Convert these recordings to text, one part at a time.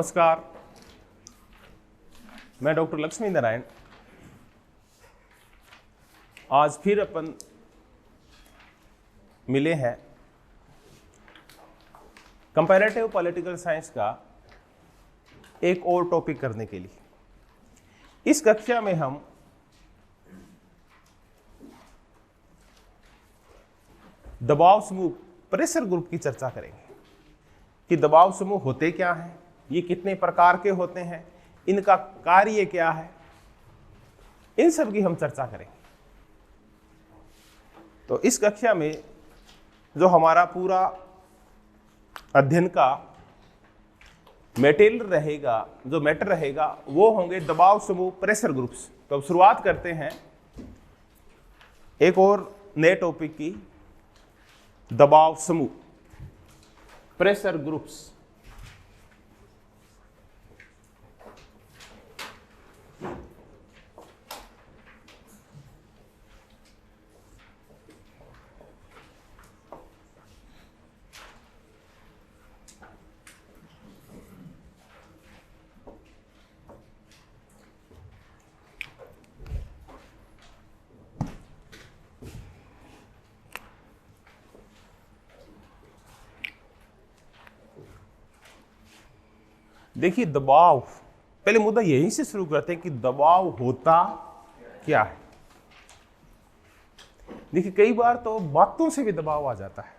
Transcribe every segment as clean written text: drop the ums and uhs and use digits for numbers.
नमस्कार, मैं डॉक्टर लक्ष्मी नारायण। आज फिर अपन मिले हैं कंपैरेटिव पॉलिटिकल साइंस का एक और टॉपिक करने के लिए। इस कक्षा में हम दबाव समूह प्रेशर ग्रुप की चर्चा करेंगे कि दबाव समूह होते क्या हैं, ये कितने प्रकार के होते हैं, इनका कार्य क्या है, इन सब की हम चर्चा करेंगे। तो इस कक्षा में जो हमारा पूरा अध्ययन का मटेरियल रहेगा, जो मैटर रहेगा, वो होंगे दबाव समूह प्रेशर ग्रुप्स। तो अब शुरुआत करते हैं एक और नए टॉपिक की, दबाव समूह प्रेशर ग्रुप्स। देखिए, दबाव, पहले मुद्दा यहीं से शुरू करते हैं कि दबाव होता क्या है। देखिए, कई बार तो बातों से भी दबाव आ जाता है।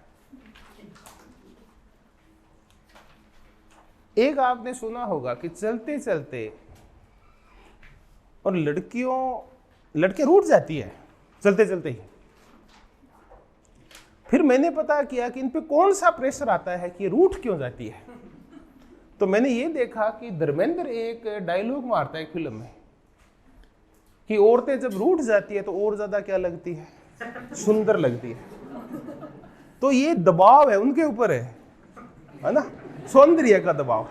एक आपने सुना होगा कि चलते चलते और लड़कियां रूठ जाती है चलते चलते ही। फिर मैंने पता किया कि इन पे कौन सा प्रेशर आता है कि रूठ क्यों जाती है। तो मैंने ये देखा कि धर्मेंद्र एक डायलॉग मारता है एक फिल्म में कि औरतें जब रूठ जाती है तो और ज्यादा क्या लगती है, सुंदर लगती है। तो ये दबाव है, उनके ऊपर है ना, सौंदर्य का दबाव।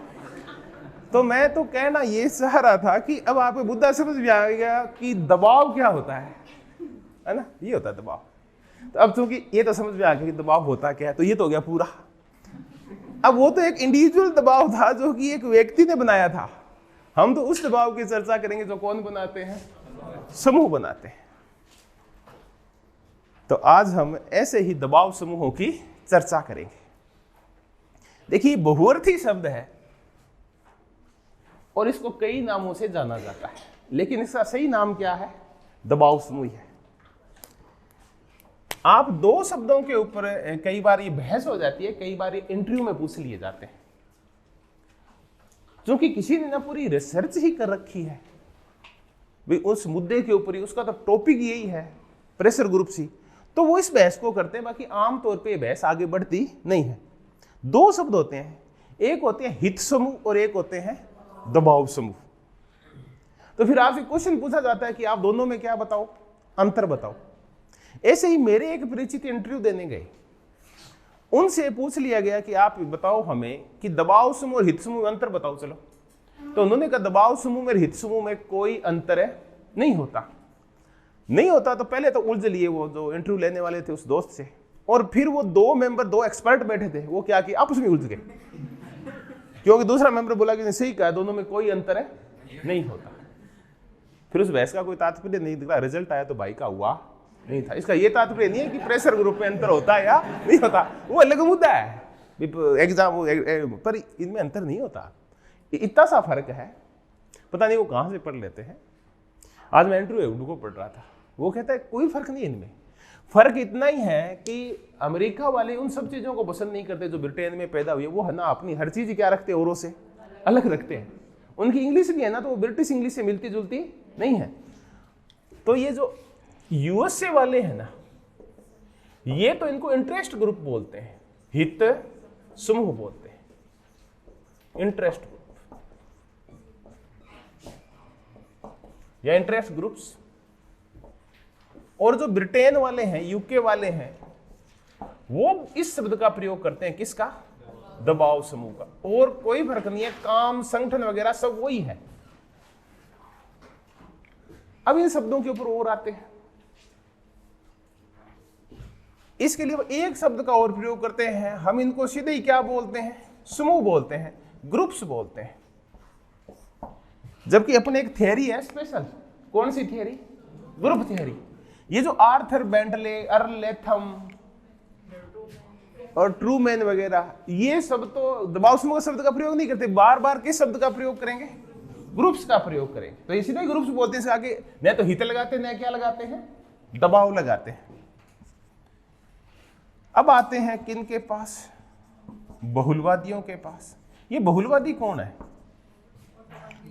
तो मैं तो कहना ये चाह रहा था कि अब आपको मुद्दा समझ में आ गया कि दबाव क्या होता है ना, ये होता है दबाव। तो अब चूंकि ये तो समझ में आ गया कि दबाव होता क्या है, तो ये तो हो गया पूरा। अब वो तो एक इंडिविजुअल दबाव था जो कि एक व्यक्ति ने बनाया था। हम तो उस दबाव की चर्चा करेंगे जो कौन बनाते हैं, समूह बनाते हैं। तो आज हम ऐसे ही दबाव समूहों की चर्चा करेंगे। देखिए, बहुअर्थी शब्द है और इसको कई नामों से जाना जाता है, लेकिन इसका सही नाम क्या है, दबाव समूह है। आप दो शब्दों के ऊपर कई बार ये बहस हो जाती है, कई बार ये इंटरव्यू में पूछ लिए जाते हैं, क्योंकि किसी ने ना पूरी रिसर्च ही कर रखी है भाई उस मुद्दे के ऊपर ही, उसका तो टॉपिक यही है प्रेशर ग्रुप ही, तो वो इस बहस को करते हैं। बाकी आमतौर पे ये बहस आगे बढ़ती नहीं है। दो शब्द होते हैं, एक होते हैं हित समूह और एक होते हैं दबाव समूह। तो फिर आपसे क्वेश्चन पूछा जाता है कि आप दोनों में क्या बताओ, अंतर बताओ। ऐसे ही मेरे एक परिचित इंटरव्यू देने गए, उनसे पूछ लिया गया कि आप बताओ हमें कि दबाव समूह और हित समूह में अंतर बताओ। चलो, तो उन्होंने कहा दबाव समूह में हित समूह में कोई अंतर है नहीं होता। तो पहले तो उलझ लिए वो जो इंटरव्यू लेने वाले थे उस दोस्त से, और फिर वो दो एक्सपर्ट बैठे थे, वो क्या कि आपस में उलझ गए, क्योंकि दूसरा मेंबर बोला कि सही कहा, दोनों में कोई अंतर है नहीं होता। फिर उस बहस का कोई तात्पर्य नहीं दिखा, रिजल्ट आया तो भाई का हुआ नहीं था। इसका ये तात्पर्य नहीं है कि प्रेशर ग्रुप में अंतर होता है या नहीं होता, वो अलग मुद्दा है एग्जाम, पर इनमें अंतर नहीं होता। इतना सा फर्क है, पता नहीं वो कहां से पढ़ लेते हैं। आज मैं इंटरव्यू को पढ़ रहा था, वो कहता है कोई फर्क नहीं इनमें, फर्क इतना ही है कि अमेरिका वाले उन सब चीजों को पसंद नहीं करते जो ब्रिटेन में पैदा हुई है। वो है ना अपनी हर चीज क्या रखते हैं, औरों से अलग रखते हैं। उनकी इंग्लिश भी है ना, तो वो ब्रिटिश इंग्लिश से मिलती जुलती नहीं है। तो ये जो यूएसए वाले हैं ना, ये तो इनको इंटरेस्ट ग्रुप बोलते हैं, हित समूह बोलते हैं, इंटरेस्ट ग्रुप या इंटरेस्ट ग्रुप्स। और जो ब्रिटेन वाले हैं, यूके वाले हैं, वो इस शब्द का प्रयोग करते हैं, किसका, दबाव समूह का। और कोई फर्क नहीं है, काम, संगठन वगैरह सब वही है। अब इन शब्दों के ऊपर और आते हैं। इसके लिए एक शब्द का और प्रयोग करते हैं, हम इनको सीधे ही क्या बोलते हैं, समूह बोलते हैं, ग्रुप्स बोलते हैं। जबकि अपने एक थियरी है स्पेशल। कौन सी थियरी? Group theory. ये जो आर्थर बेंटले, अर्ल लेथम और ट्रूमैन वगैरह, ये सब तो दबाव समूह शब्द का प्रयोग नहीं करते, बार बार किस शब्द का प्रयोग करेंगे? ग्रुप्स का प्रयोग करेंगे। तो इसीलिए ग्रुप्स बोलते हैं। आगे न तो हित लगाते हैं, न क्या लगाते हैं? दबाव लगाते हैं। अब आते हैं किन के पास? बहुलवादियों के पास। ये बहुलवादी कौन है?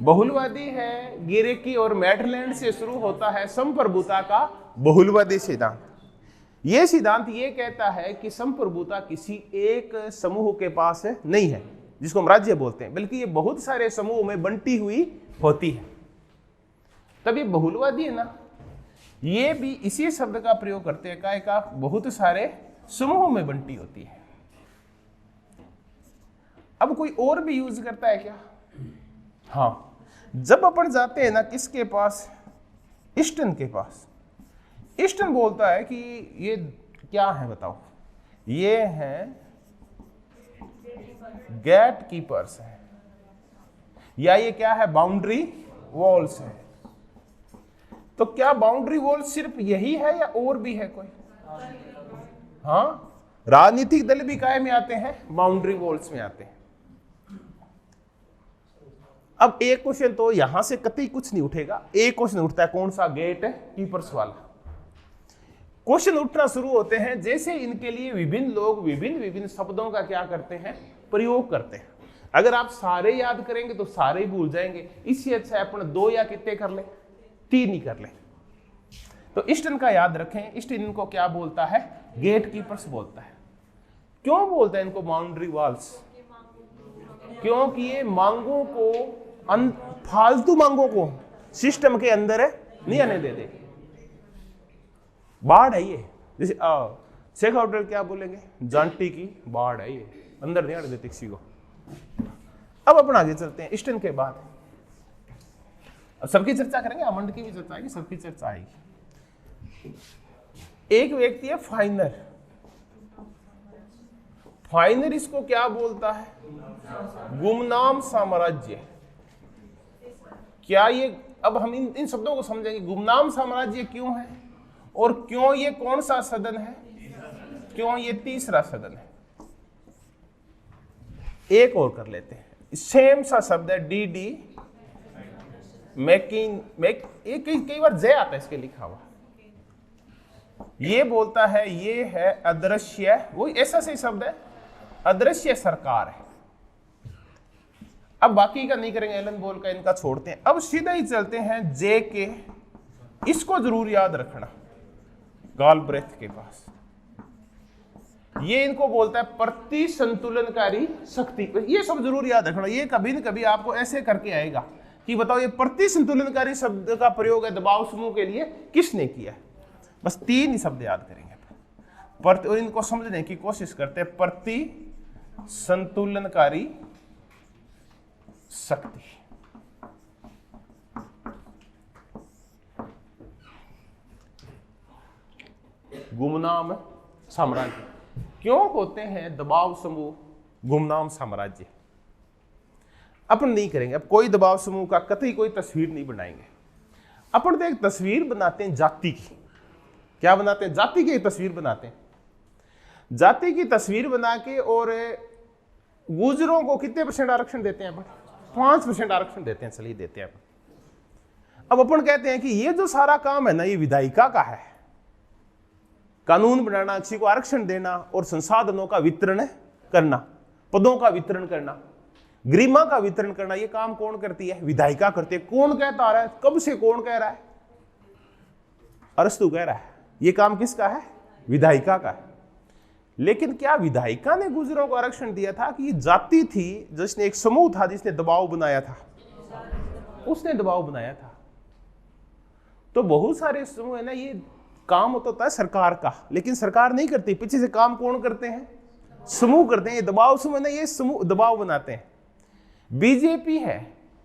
बहुलवादी है गिरेकी और मैटलैंड से शुरू होता है संप्रभुता का बहुलवादी सिद्धांत। यह सिद्धांत ये कहता है कि संप्रभुता किसी एक समूह के पास नहीं है जिसको हम राज्य बोलते हैं, बल्कि ये बहुत सारे समूह में बंटी हुई होती है। तब ये बहुलवादी है ना, ये भी इसी शब्द का प्रयोग करते हैं, काय का बहुत सारे समूहों में बंटी होती है। अब कोई और भी यूज करता है क्या? हाँ, जब अपन जाते हैं ना किसके पास? ईस्टर्न के पास। ईस्टर्न बोलता है कि ये क्या है बताओ? ये है गेट कीपर्स है, या ये क्या है? बाउंड्री वॉल्स है। तो क्या बाउंड्री वॉल सिर्फ यही है या और भी है कोई? हाँ, राजनीतिक दल भी काय में आते हैं? बाउंड्री वॉल्स में आते हैं। अब एक क्वेश्चन तो यहां से कतई कुछ नहीं उठेगा। एक क्वेश्चन उठता है, कौन सा? गेट कीपर्स वाला। क्वेश्चन उठना शुरू होते हैं जैसे इनके लिए विभिन्न लोग विभिन्न शब्दों का क्या करते हैं? प्रयोग करते हैं। अगर आप सारे याद करेंगे तो सारे ही भूल जाएंगे। इससे अच्छा अपन 2 या कितने कर ले? 3 ही कर ले। तो ईस्टर्न का याद रखें। ईस्टर्न इनको क्या बोलता है? गेट कीपर्स बोलता है। क्यों बोलता है इनको बाउंड्री वॉल्स? क्योंकि ये मांगों को, फालतू मांगों को सिस्टम के अंदर नहीं आने देते। बाढ़ है ये, जैसे शेख होटल क्या बोलेंगे? जानटी की बाढ़ है ये, अंदर नहीं आने देते किसी को। अब अपन आगे चलते हैं ईस्टर्न के बाद। अब सबकी चर्चा करेंगे, अमंड की भी चर्चा आएगी, सबकी चर्चा आएगी। एक व्यक्ति है फाइनर। फाइनर इसको क्या बोलता है? गुमनाम साम्राज्य। क्या ये, अब हम इन शब्दों को समझेंगे। गुमनाम साम्राज्य क्यों है, और क्यों ये कौन सा सदन है? क्यों ये तीसरा सदन है? एक और कर लेते हैं। सेम सा शब्द है डी मैकिन, कई बार जय आता है इसके लिखा हुआ। ये बोलता है ये है अदृश्य, वो ऐसा सही शब्द है, अदृश्य सरकार है। अब बाकी का नहीं करेंगे, एलन बोल का इनका छोड़ते हैं। अब सीधा ही चलते हैं जे के। इसको जरूर याद रखना, गालब्रेथ के पास। ये इनको बोलता है प्रति संतुलनकारी शक्ति। ये सब जरूर याद रखना। ये कभी न कभी आपको ऐसे करके आएगा कि बताओ ये प्रति संतुलनकारी शब्द का प्रयोग है दबाव समूह के लिए किसने किया है? बस 3 ही शब्द याद करेंगे और इनको समझने की कोशिश करते हैं। प्रति संतुलनकारी शक्ति, गुमनाम साम्राज्य। क्यों होते हैं दबाव समूह गुमनाम साम्राज्य? अपन नहीं करेंगे। अब कोई दबाव समूह का कतई कोई तस्वीर नहीं बनाएंगे। अपन तो एक तस्वीर बनाते हैं जाति की। क्या बनाते हैं? जाति की तस्वीर बनाते हैं। जाति की तस्वीर बना के और गुजरों को कितने % आरक्षण देते हैं? अपन 5% आरक्षण देते हैं। चलिए देते हैं अपन। अब अपन कहते हैं कि ये जो सारा काम है ना, ये विधायिका का है। कानून बनाना, किसी को आरक्षण देना और संसाधनों का वितरण करना, पदों का वितरण करना, गरिमा का वितरण करना, ये काम कौन करती है? विधायिका करती है। कौन कहता आ रहा है? कब से कौन कह रहा है? अरस्तु कह रहा है। ये काम किसका है? विधायिका का है। लेकिन क्या विधायिका ने गुजरों को आरक्षण दिया था कि ये जाति थी जिसने, एक समूह था जिसने दबाव बनाया था? उसने दबाव बनाया था। तो बहुत सारे समूह है ना, ये काम होता है सरकार का, लेकिन सरकार नहीं करती। पीछे से काम कौन करते हैं? समूह करते हैं। ये दबाव समूह है ना, ये समूह दबाव बनाते हैं। बीजेपी है,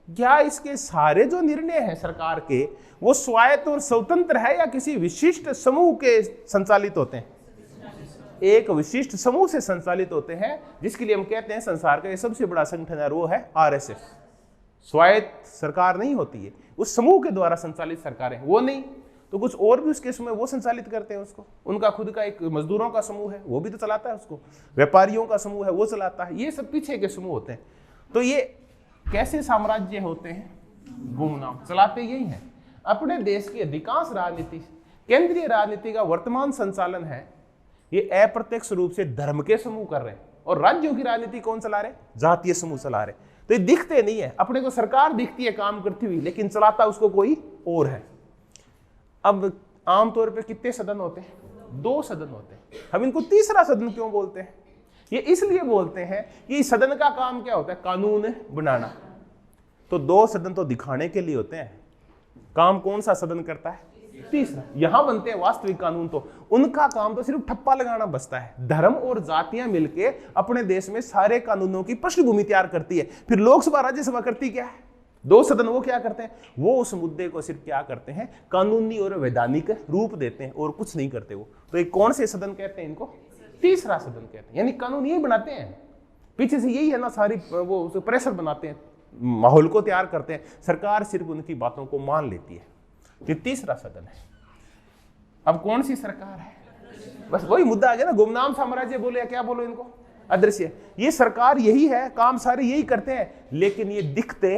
क्या इसके सारे जो निर्णय हैं सरकार के वो स्वायत्त और स्वतंत्र है या किसी विशिष्ट समूह के संचालित होते हैं? एक विशिष्ट समूह से संचालित होते हैं, जिसके लिए हम कहते हैं संसार का ये सबसे बड़ा संगठन है, वो है आरएसएस। स्वायत्त सरकार नहीं होती है, उस समूह के द्वारा संचालित सरकारें, वो नहीं तो कुछ और भी उसके समय वो संचालित करते हैं उसको। उनका खुद का एक मजदूरों का समूह है, वो भी तो चलाता है उसको, व्यापारियों का समूह है वो चलाता है, ये सब पीछे के समूह होते हैं। तो ये कैसे साम्राज्य होते हैं? गुमनाम चलाते यही है। अपने देश की अधिकांश राजनीति, केंद्रीय राजनीति का वर्तमान संचालन है ये अप्रत्यक्ष रूप से धर्म के समूह कर रहे हैं, और राज्यों की राजनीति कौन चला रहे? जातीय समूह चला रहे। तो ये दिखते नहीं है, अपने को सरकार दिखती है काम करती हुई, लेकिन चलाता उसको कोई और है। अब आमतौर पे कितने सदन होते हैं? 2 सदन होते हैं। हम इनको तीसरा सदन क्यों बोलते हैं? ये इसलिए बोलते हैं कि सदन का काम क्या होता है? कानून बनाना। तो 2 सदन तो दिखाने के लिए होते हैं, काम कौन सा सदन करता है? तीसरा। यहां बनते हैं वास्तविक कानून, तो उनका काम तो सिर्फ ठप्पा लगाना बचता है। धर्म और जातियां मिलके अपने देश में सारे कानूनों की पृष्ठभूमि तैयार करती है। फिर लोकसभा राज्यसभा करती क्या है? 2 सदन वो क्या करते हैं? वो उस मुद्दे को सिर्फ क्या करते हैं? कानूनी और वैधानिक रूप देते हैं, और कुछ नहीं करते वो। तो ये कौन से सदन कहते हैं? इनको तीसरा सदन कहते हैं। यानी कानून यही बनाते हैं, पीछे से यही है ना, सारी वो प्रेशर बनाते हैं, माहौल को तैयार करते हैं, सरकार सिर्फ उनकी बातों को मान लेती है। ये तीसरा सदन है। अब कौन सी सरकार है? बस वही मुद्दा आ गया ना, गुमनाम साम्राज्य बोले या क्या बोलो इनको, अदृश्य। ये सरकार यही है, काम सारे यही करते हैं, लेकिन ये दिखते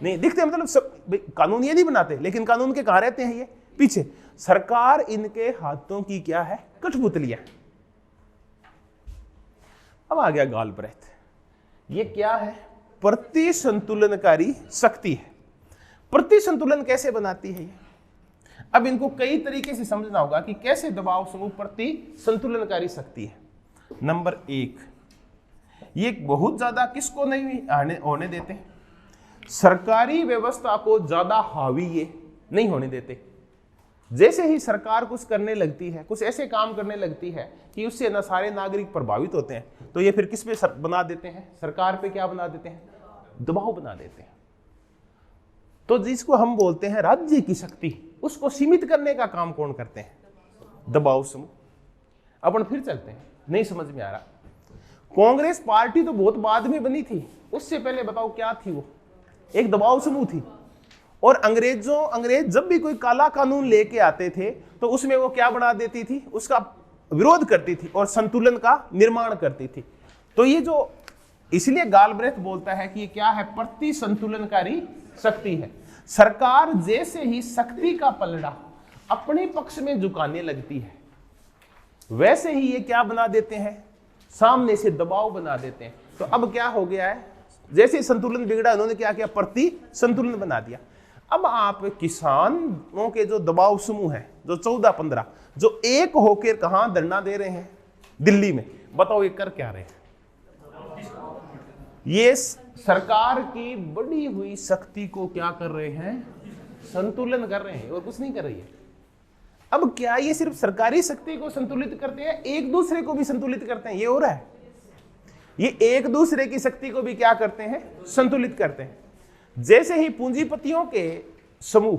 नहीं। दिखते मतलब सब कानून ये नहीं बनाते, लेकिन कानून के कहां रहते हैं? ये पीछे। सरकार इनके हाथों की क्या है? कठपुतलियां। अब आ गया गालब्रेथ। ये क्या है? प्रतिसंतुलनकारी शक्ति है। प्रतिसंतुलन कैसे बनाती है ये? अब इनको कई तरीके से समझना होगा कि कैसे दबाव समूह प्रतिसंतुलनकारी शक्ति है। नंबर 1, ये बहुत ज्यादा किसको नहीं होने देते? सरकारी व्यवस्था को ज्यादा हावी ये नहीं होने देते। जैसे ही सरकार कुछ करने लगती है, कुछ ऐसे काम करने लगती है कि उससे न सारे नागरिक प्रभावित होते हैं, तो ये फिर किस पे बना देते हैं? सरकार पे क्या बना देते हैं? दबाव बना देते हैं। तो जिसको हम बोलते हैं राज्य की शक्ति, उसको सीमित करने का काम कौन करते हैं? दबाव समूह। अपन फिर चलते हैं, नहीं समझ में आ रहा। कांग्रेस पार्टी तो बहुत बाद में बनी थी, उससे पहले बताओ क्या थी? वो एक दबाव समूह थी। और अंग्रेज जब भी कोई काला कानून लेके आते थे तो उसमें वो क्या बना देती थी? उसका विरोध करती थी और संतुलन का निर्माण करती थी। तो ये जो, इसलिए गालब्रेथ बोलता है कि ये क्या है? प्रतिसंतुलनकारी शक्ति है। सरकार जैसे ही शक्ति का पलड़ा अपने पक्ष में झुकाने लगती है, वैसे ही ये क्या बना देते हैं? सामने से दबाव बना देते हैं। तो अब क्या हो गया है? जैसे संतुलन बिगड़ा, उन्होंने क्या किया? प्रतिसंतुलन बना दिया। अब आप किसानों के जो दबाव समूह है, जो 14-15, जो एक होकर कहां धरना दे रहे हैं? दिल्ली में। बताओ ये कर क्या रहे हैं? ये सरकार की बढ़ी हुई शक्ति को क्या कर रहे हैं? संतुलन कर रहे हैं, और कुछ नहीं कर रही है। अब क्या ये सिर्फ सरकारी शक्ति को संतुलित करते हैं? एक दूसरे को भी संतुलित करते हैं। ये हो रहा है, ये एक दूसरे की शक्ति को भी क्या करते हैं? संतुलित करते हैं। जैसे ही पूंजीपतियों के समूह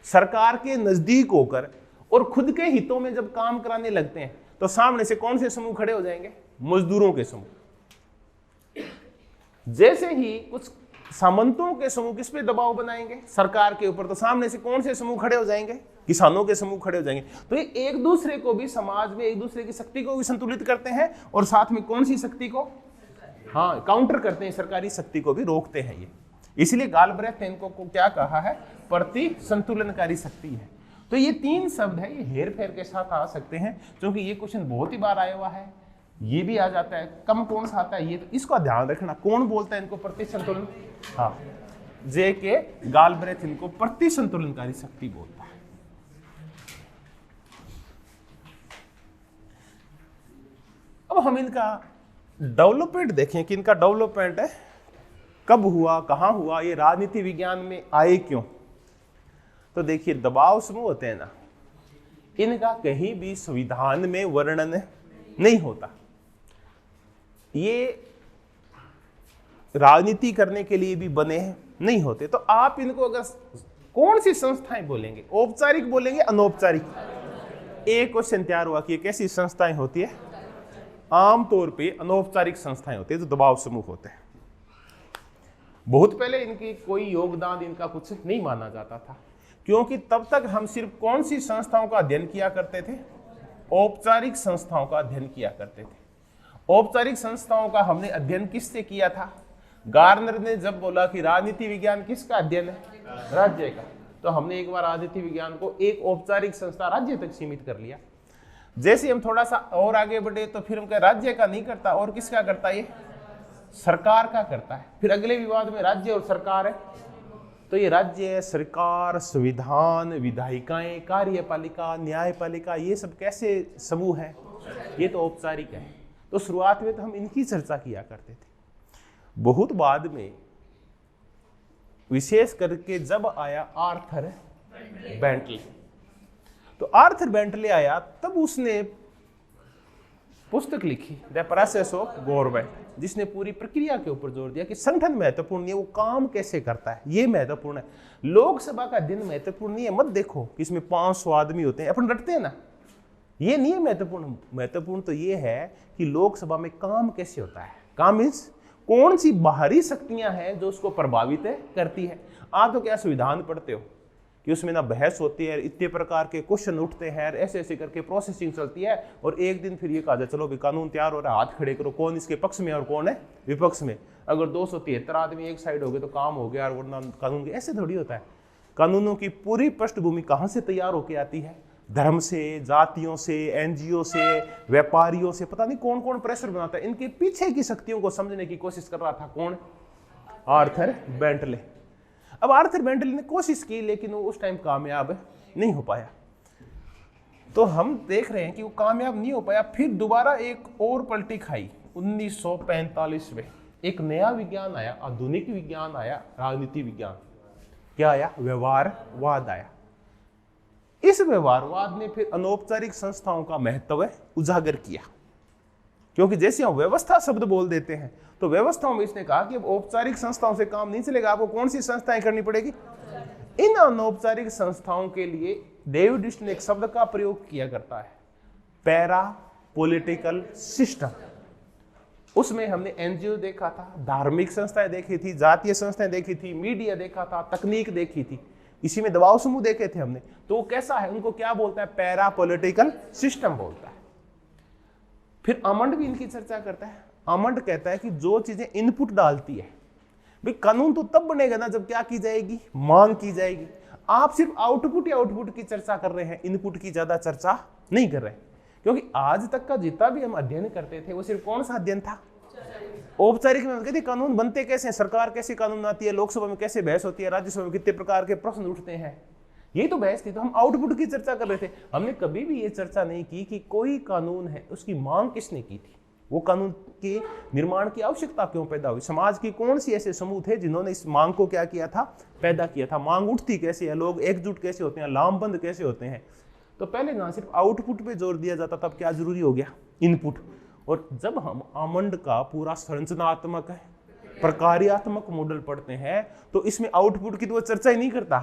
सरकार के नजदीक होकर और खुद के हितों में जब काम कराने लगते हैं, तो सामने से कौन से समूह खड़े हो जाएंगे? मजदूरों के समूह। जैसे ही कुछ सामंतों के समूह किस पे दबाव बनाएंगे? सरकार के ऊपर। तो सामने से कौन से समूह खड़े हो जाएंगे? किसानों के समूह खड़े हो जाएंगे। तो ये एक दूसरे को भी, समाज में एक दूसरे की शक्ति को भी संतुलित करते हैं, और साथ में कौन सी शक्ति को? हाँ, काउंटर करते हैं, सरकारी शक्ति को भी रोकते हैं ये। इसलिए गालब्रेथ ने इनको क्या कहा है? प्रतिसंतुलनकारी शक्ति है। तो ये 3 शब्द है, ये हेर फेर के साथ आ सकते हैं, क्योंकि ये क्वेश्चन बहुत ही बार आया हुआ है। ये भी आ जाता है, कम कौन सा आता है ये, तो इसको ध्यान रखना। कौन बोलता है इनको प्रतिसंतुलन? हाँ, जे.के. गालब्रेथ इनको प्रतिसंतुलनकारी शक्ति बोलता है। अब हम इनका डेवलपमेंट देखें कि इनका डेवलपमेंट है कब हुआ, कहां हुआ, ये राजनीति विज्ञान में आए क्यों। तो देखिए, दबाव समूह होते हैं ना, इनका कहीं भी संविधान में वर्णन नहीं होता। ये राजनीति करने के लिए भी बने हैं नहीं होते। तो आप इनको अगर कौन सी संस्थाएं बोलेंगे? औपचारिक बोलेंगे, अनौपचारिक? एक क्वेश्चन तैयार हुआ कि ये कैसी संस्थाएं होती है? आमतौर पे अनौपचारिक संस्थाएं होती है जो दबाव समूह होते हैं। बहुत पहले इनकी कोई योगदान इनका कुछ नहीं माना जाता था, क्योंकि तब तक हम सिर्फ कौन सी संस्थाओं का अध्ययन किया करते थे? औपचारिक संस्थाओं का अध्ययन किया करते थे। औपचारिक संस्थाओं का हमने अध्ययन किससे किया था? गार्नर ने जब बोला कि राजनीति विज्ञान किसका अध्ययन है? राज्य का, तो हमने एक बार राजनीति विज्ञान को एक औपचारिक संस्था राज्य तक सीमित कर लिया। जैसे हम थोड़ा सा और आगे बढ़े तो फिर हम कह राज्य का नहीं करता, और किसका करता है? ये सरकार का करता है। फिर अगले विवाद में राज्य और सरकार है, तो ये राज्य, सरकार, संविधान, विधायिकाएं, कार्यपालिका, न्यायपालिका, ये सब कैसे समूह है? ये तो औपचारिक है। तो शुरुआत में तो हम इनकी चर्चा किया करते थे। बहुत बाद में विशेष करके जब आया आर्थर बेंटले, तो आर्थर बेंटले आया तब उसने पुस्तक लिखी द प्रोसेस ऑफ गवर्नमेंट, जिसने पूरी प्रक्रिया के ऊपर जोर दिया कि संगठन महत्वपूर्ण नहीं है, वो काम कैसे करता है ये महत्वपूर्ण है। लोकसभा का दिन महत्वपूर्ण नहीं है, मत देखो कि इसमें 500 आदमी होते हैं, अपन रटते हैं ना, ये नहीं है महत्वपूर्ण। महत्वपूर्ण तो ये है कि लोकसभा में काम कैसे होता है। काम मीन्स कौन सी बाहरी शक्तियां हैं जो उसको प्रभावित करती है। आप तो क्या संविधान पढ़ते हो कि उसमें ना बहस होती है, इतने प्रकार के क्वेश्चन उठते हैं, ऐसे ऐसे करके प्रोसेसिंग चलती है, और एक दिन फिर ये कहा जाए चलो भी कानून तैयार हो रहा है, हाथ खड़े करो, कौन इसके पक्ष में और कौन है विपक्ष में। अगर 273 आदमी एक साइड हो गए तो काम हो गया, और वरना कानून के ऐसे थोड़ी होता है। कानूनों की पूरी पृष्ठभूमि कहाँ से तैयार होकर आती है? धर्म से, जातियों से, एनजीओ से, व्यापारियों से, पता नहीं कौन कौन प्रेशर बनाता है। इनके पीछे की शक्तियों को समझने की कोशिश कर रहा था कौन? Arthur Bentley. अब आर्थर बेंटले ने कोशिश की, लेकिन वो उस टाइम कामयाब नहीं हो पाया। तो हम देख रहे हैं कि वो कामयाब नहीं हो पाया। फिर दोबारा एक और पलटी खाई 1945 में। एक नया विज्ञान आया, आधुनिक विज्ञान आया, राजनीति विज्ञान। क्या आया? व्यवहारवाद आया। इस व्यवहारवाद ने फिर अनौपचारिक संस्थाओं का महत्व उजागर किया, क्योंकि जैसे हम व्यवस्था शब्द बोल देते हैं तो व्यवस्थाओं में इसने कहा कि अब औपचारिक संस्थाओं से काम नहीं चलेगा, आपको कौन सी संस्थाएं करनी पड़ेगी? इन अनौपचारिक संस्थाओं के लिए डेविड ह्यूस्टन ने एक शब्द का प्रयोग किया करता है, पैरा पॉलिटिकल सिस्टम। उसमें हमने एनजीओ देखा था, धार्मिक संस्थाएं देखी थी, जातीय संस्थाएं देखी थी, मीडिया देखा था, तकनीक देखी थी, इसी में दबाव समूह देखे थे हमने। तो वो कैसा है? उनको क्या बोलता है? पैरा पॉलिटिकल सिस्टम बोलता है। फिर आमंड भी इनकी चर्चा करता है। आमंड कहता है कि जो चीजें इनपुट डालती है, भाई कानून तो तब बनेगा ना जब क्या की जाएगी? मांग की जाएगी। आप सिर्फ आउटपुट की चर्चा कर रहे हैं, इनपुट की ज्यादा चर्चा नहीं कर रहे, क्योंकि आज तक का जितना भी हम अध्ययन करते थे वो सिर्फ कौन सा अध्ययन था? औपचारिक में कहते कानून बनते कैसे हैं, सरकार कैसे कानून आती है, लोकसभा में कैसे बहस होती है, राज्यसभा में कितने प्रकार के प्रश्न उठते हैं, ये तो बहस थी। तो हम आउटपुट की चर्चा कर रहे थे। हमने कभी भी ये चर्चा नहीं की कि कोई कानून है उसकी मांग किसने की थी, वो कानून के निर्माण की आवश्यकता क्यों पैदा हुई, समाज की कौन सी ऐसे समूह थे जिन्होंने इस मांग को क्या किया था? पैदा किया था। मांग उठती कैसे है, लोग एकजुट कैसे होते हैं, लामबंद कैसे होते हैं। तो पहले ना सिर्फ आउटपुट पे जोर दिया जाता, तब क्या जरूरी हो गया? इनपुट। और जब हम आमंड का पूरा संरचनात्मक प्रकार्यात्मक मॉडल पढ़ते हैं तो इसमें आउटपुट की तो वो चर्चा ही नहीं करता।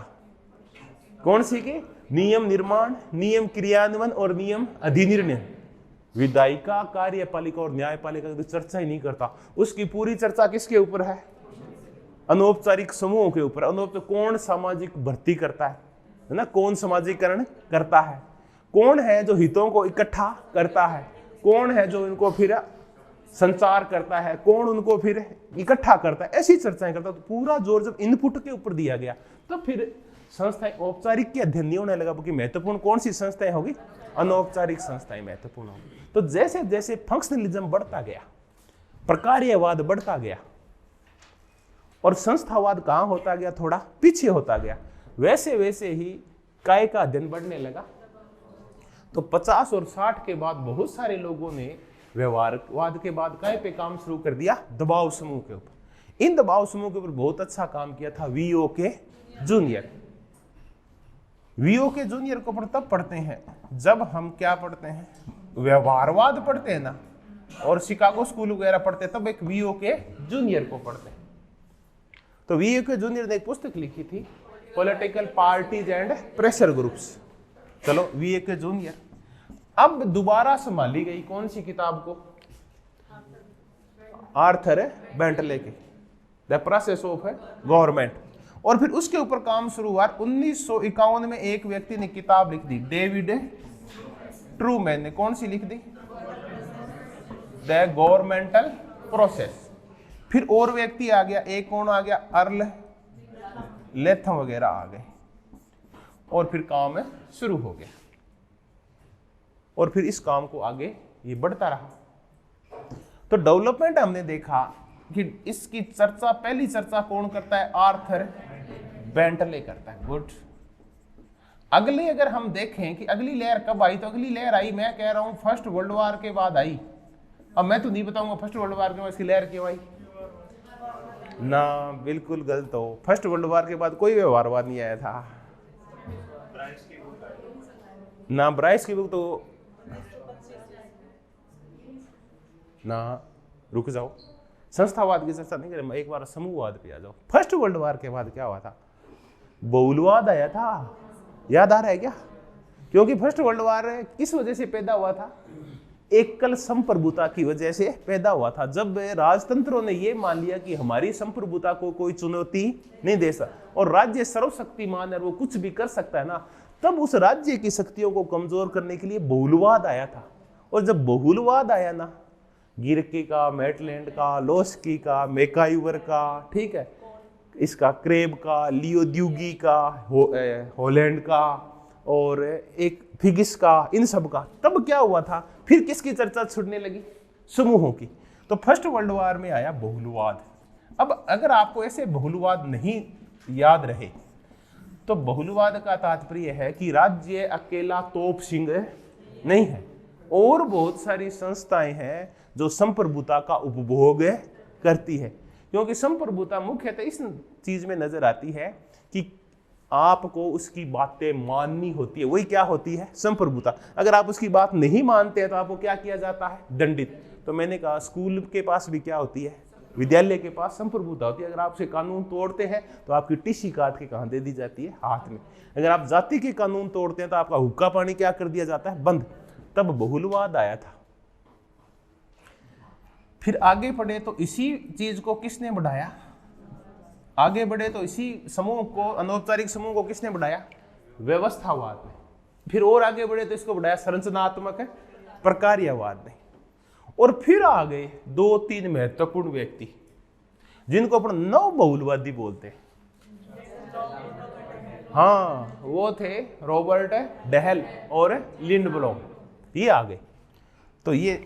कौन सी के? नियम निर्माण, नियम क्रियान्वयन और नियम अधिनिर्णय। विधायिका, कार्यपालिका और न्यायपालिका की तो चर्चा ही नहीं करता। उसकी पूरी चर्चा किसके ऊपर है? अनौपचारिक समूहों के ऊपर। अनौपचारिक कौन सामाजिक भर्ती करता है ना, कौन सामाजिकरण करता है, कौन है जो हितों को इकट्ठा करता है, कौन है जो इनको फिर संचार करता है, कौन उनको फिर इकट्ठा करता है, ऐसी चर्चाएं करता है। तो पूरा जोर जब इनपुट के ऊपर दिया गया तो फिर संस्थाएं औपचारिक के अध्ययन नहीं होने लगा, क्योंकि महत्वपूर्ण कौन सी संस्थाएं होगी? अनौपचारिक संस्थाएं महत्वपूर्ण होगी। तो जैसे जैसे फंक्शनलिज्म बढ़ता गया, प्रकार्यवाद बढ़ता गया और संस्थावाद कहां होता गया? थोड़ा पीछे होता गया, वैसे वैसे ही काय का अध्ययन बढ़ने लगा। तो 50 और 60 के बाद बहुत सारे लोगों ने व्यवहारवाद के बाद काय पे काम शुरू कर दिया? दबाव समूह के ऊपर। इन दबाव समूह के ऊपर बहुत अच्छा काम किया था वीओ के जूनियर। वीओ के जूनियर को तब पढ़ते हैं जब हम क्या पढ़ते हैं? व्यवहारवाद पढ़ते हैं ना, और शिकागो स्कूल वगैरह पढ़ते हैं, तब एक वीओ के जूनियर को पढ़ते हैं। तो वीओ के जूनियर ने एक पुस्तक लिखी थी, political parties and pressure groups. चलो वीओ के जूनियर अब दोबारा संभाली गई कौन सी किताब को? आर्थर बेंटले की। The process of government. और फिर उसके ऊपर काम शुरू हुआ। 1951 में एक व्यक्ति ने किताब लिख दी, डेविड ट्रूमैन ने। कौन सी लिख दी? The governmental process. फिर और व्यक्ति आ गया, एक कौन आ गया? अर्ल लेथम वगैरह आ गए, और फिर काम शुरू हो गया। और फिर इस काम को आगे ये बढ़ता रहा। तो डेवलपमेंट हमने देखा कि इसकी चर्चा, पहली चर्चा कौन करता है? आर्थर बेंटले करता है। गुड। अगली अगर हम देखें कि अगली लहर कब आई, तो अगली लहर आई, मैं कह रहा हूं फर्स्ट वर्ल्ड वॉर के बाद आई। अब मैं तो नहीं बताऊंगा फर्स्ट वर्ल्ड वॉर के बाद इसकी लहर क्यों आई ना, बिल्कुल गलत हो। फर्स्ट वर्ल्ड वॉर के बाद कोई व्यवहारवाद नहीं आया था ना। ब्राइस की बुक तो ना, रुक जाओ, संस्थावाद की चर्चा नहीं करें, एक बार समूहवाद पे आ जाओ। फर्स्ट वर्ल्ड वॉर के बाद क्या हुआ था? बहुलवाद आया था, याद आ रहा है क्या? क्योंकि फर्स्ट वर्ल्ड वॉर किस वजह से पैदा हुआ था? एकल संप्रभुता की वजह से पैदा हुआ था। जब राजतंत्रों ने यह मान लिया कि हमारी संप्रभुता को कोई चुनौती नहीं दे सकता और राज्य सर्वशक्तिमान है, वो कुछ भी कर सकता है ना, तब उस राज्य की शक्तियों को कमजोर करने के लिए बहुलवाद आया था। और जब बहुलवाद आया ना, गिरके का, मेटलैंड का, लोस्की का, मेकाइवर का, ठीक है, इसका क्रेब का, लियो द्यूगी का, हॉलैंड का, और एक फिगिस का, इन सब का, तब क्या हुआ था? फिर किसकी चर्चा छुड़ने लगी? समूहों की। तो फर्स्ट वर्ल्ड वॉर में आया बहुलवाद। अब अगर आपको ऐसे बहुलवाद नहीं याद रहे, तो बहुलवाद का तात्पर्य है कि राज्य अकेला तोप सिंह नहीं है, और बहुत सारी संस्थाएं हैं जो संप्रभुता का उपभोग करती है। क्योंकि संप्रभुता मुख्यतः इस चीज में नजर आती है कि आपको उसकी बातें माननी होती है, वही क्या होती है? संप्रभुता। अगर आप उसकी बात नहीं मानते हैं तो आपको क्या किया जाता है? दंडित। तो मैंने कहा स्कूल के पास भी क्या होती है? विद्यालय के पास संप्रभुता होती है। अगर आपसे कानून तोड़ते हैं तो आपकी टीसी काट के कहां दे दी जाती है? हाथ में। अगर आप जाति के कानून तोड़ते हैं तो आपका हुक्का पानी क्या कर दिया जाता है? बंद। तब बहुलवाद आया था। फिर आगे बढ़े तो इसी चीज को किसने बढ़ाया? आगे बढ़े तो इसी समूह को, अनौपचारिक समूह को किसने बढ़ाया? व्यवस्थावाद ने। फिर और आगे बढ़े तो इसको बढ़ाया संरचनात्मक प्रकार्यवाद ने। और फिर आ गए 2-3 महत्वपूर्ण व्यक्ति जिनको अपन नव बहुलवादी बोलते हैं। हाँ, वो थे रॉबर्ट डेहल और लिंडब्लॉम। ये आ गए। तो ये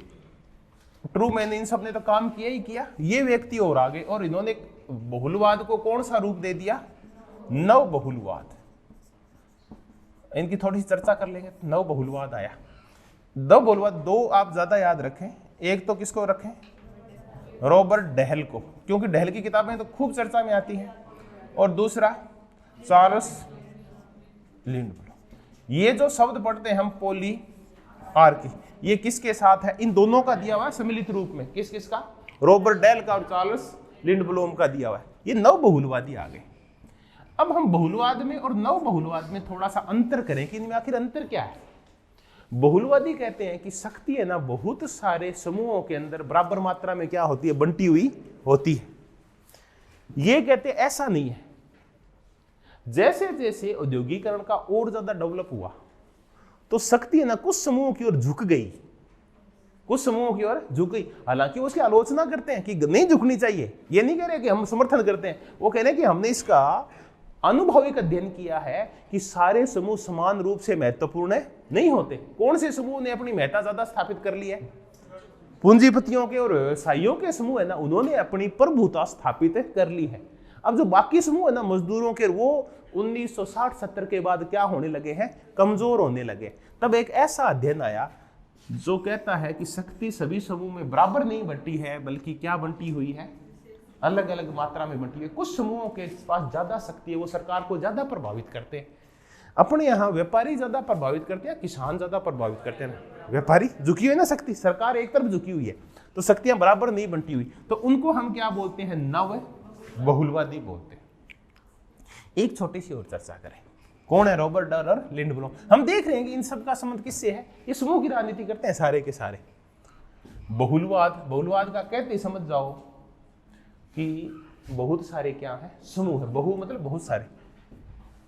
ट्रूमैन, इन सब ने तो काम किया ही किया। ये व्यक्ति और आ गए और इन्होंने बहुलवाद को कौन सा रूप दे दिया? नव बहुलवाद। इनकी थोड़ी सी चर्चा कर लेंगे। नव बहुलवाद आया। नव बहुलवाद दो आप ज्यादा याद रखें। एक तो किसको रखें? रॉबर्ट डेहल को, क्योंकि डेहल की किताबें तो खूब चर्चा में आती हैं। और दूसरा चार्ल्स लिंडब्लॉम। ये जो शब्द पढ़ते हैं हम पॉली आर्की, ये किसके साथ है? इन दोनों का दिया हुआ है सम्मिलित रूप में। किस किसका? रॉबर्ट डेल का और चार्ल्स लिंडब्लॉम का दिया हुआ है। ये नव बहुलवादी आ गए। अब हम बहुलवाद में और नव बहुलवाद में थोड़ा सा अंतर करें कि इनमें आखिर अंतर क्या है। बहुलवादी कहते हैं कि शक्ति है ना, बहुत सारे समूहों के अंदर बराबर मात्रा में क्या होती है? बंटी हुई होती है। ये कहते हैं ऐसा नहीं है। जैसे जैसे औद्योगिकरण का और ज्यादा डेवलप हुआ तो शक्ति है ना कुछ समूहों की ओर झुक गई, कुछ समूहों की ओर झुक गई। हालांकि उसकी आलोचना करते हैं कि नहीं झुकनी चाहिए। ये नहीं कह रहे कि हम समर्थन करते हैं, वो कह रहे हैं कि हमने इसका अनुभविक अध्ययन किया है कि सारे समूह समान रूप से महत्वपूर्ण नहीं होते। कौन से समूह ने अपनी महत्ता ज्यादा स्थापित कर ली है? पूंजीपतियों के और व्यवसायियों के समूह है ना, उन्होंने अपनी प्रभुता स्थापित कर ली है। अब जो बाकी समूह है ना, मजदूरों के, वो 1960-70 के बाद क्या होने लगे हैं? कमजोर होने लगे। तब एक ऐसा अध्ययन आया जो कहता है कि शक्ति सभी समूह में बराबर नहीं बंटी है, बल्कि क्या बंटी हुई है? अलग अलग मात्रा में बंटी है। कुछ समूहों के पास ज्यादा शक्ति है, वो सरकार को ज्यादा प्रभावित करते हैं। अपने यहाँ व्यापारी ज्यादा प्रभावित करते हैं, किसान ज्यादा प्रभावित करते हैं ना। व्यापारी झुकी हुई है ना शक्ति, सरकार एक तरफ झुकी हुई है, तो शक्तियां बराबर नहीं बंटी हुई। तो उनको हम क्या बोलते हैं? नव बहुलवादी बोलते हैं। एक छोटी सी और चर्चा करें। कौन है? रॉबर्ट डेल और लिंडब्लॉम। हम देख रहे हैं कि इन सब का संबंध किससे है? ये समूह की राजनीति करते हैं सारे के सारे। बहुलवाद, बहुलवाद का कहते ही समझ जाओ कि बहुत सारे क्या है, समूह है। बहु मतलब बहुत सारे।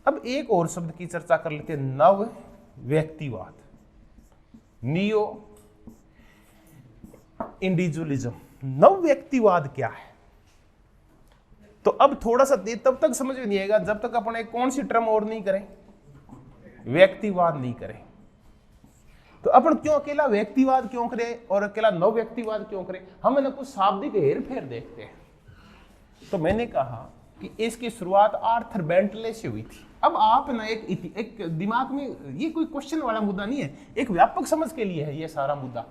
अब एक और शब्द की चर्चा कर लेते हैं, नव व्यक्तिवाद, नियो इंडिविजुअलिज्म। नव व्यक्तिवाद क्या है? तो अब थोड़ा सा तब तक समझ में नहीं आएगा जब तक अपन एक कौन सी टर्म और नहीं करें, व्यक्तिवाद नहीं करें। तो अपन क्यों अकेला व्यक्तिवाद क्यों करें और अकेला नव व्यक्तिवाद क्यों करें? हम ना कुछ शाब्दिक हेर फेर देखते हैं। तो मैंने कहा कि इसकी शुरुआत आर्थर बेंटले से हुई थी। अब आप ना एक दिमाग में, ये कोई क्वेश्चन वाला मुद्दा नहीं है, एक व्यापक समझ के लिए है ये सारा मुद्दा,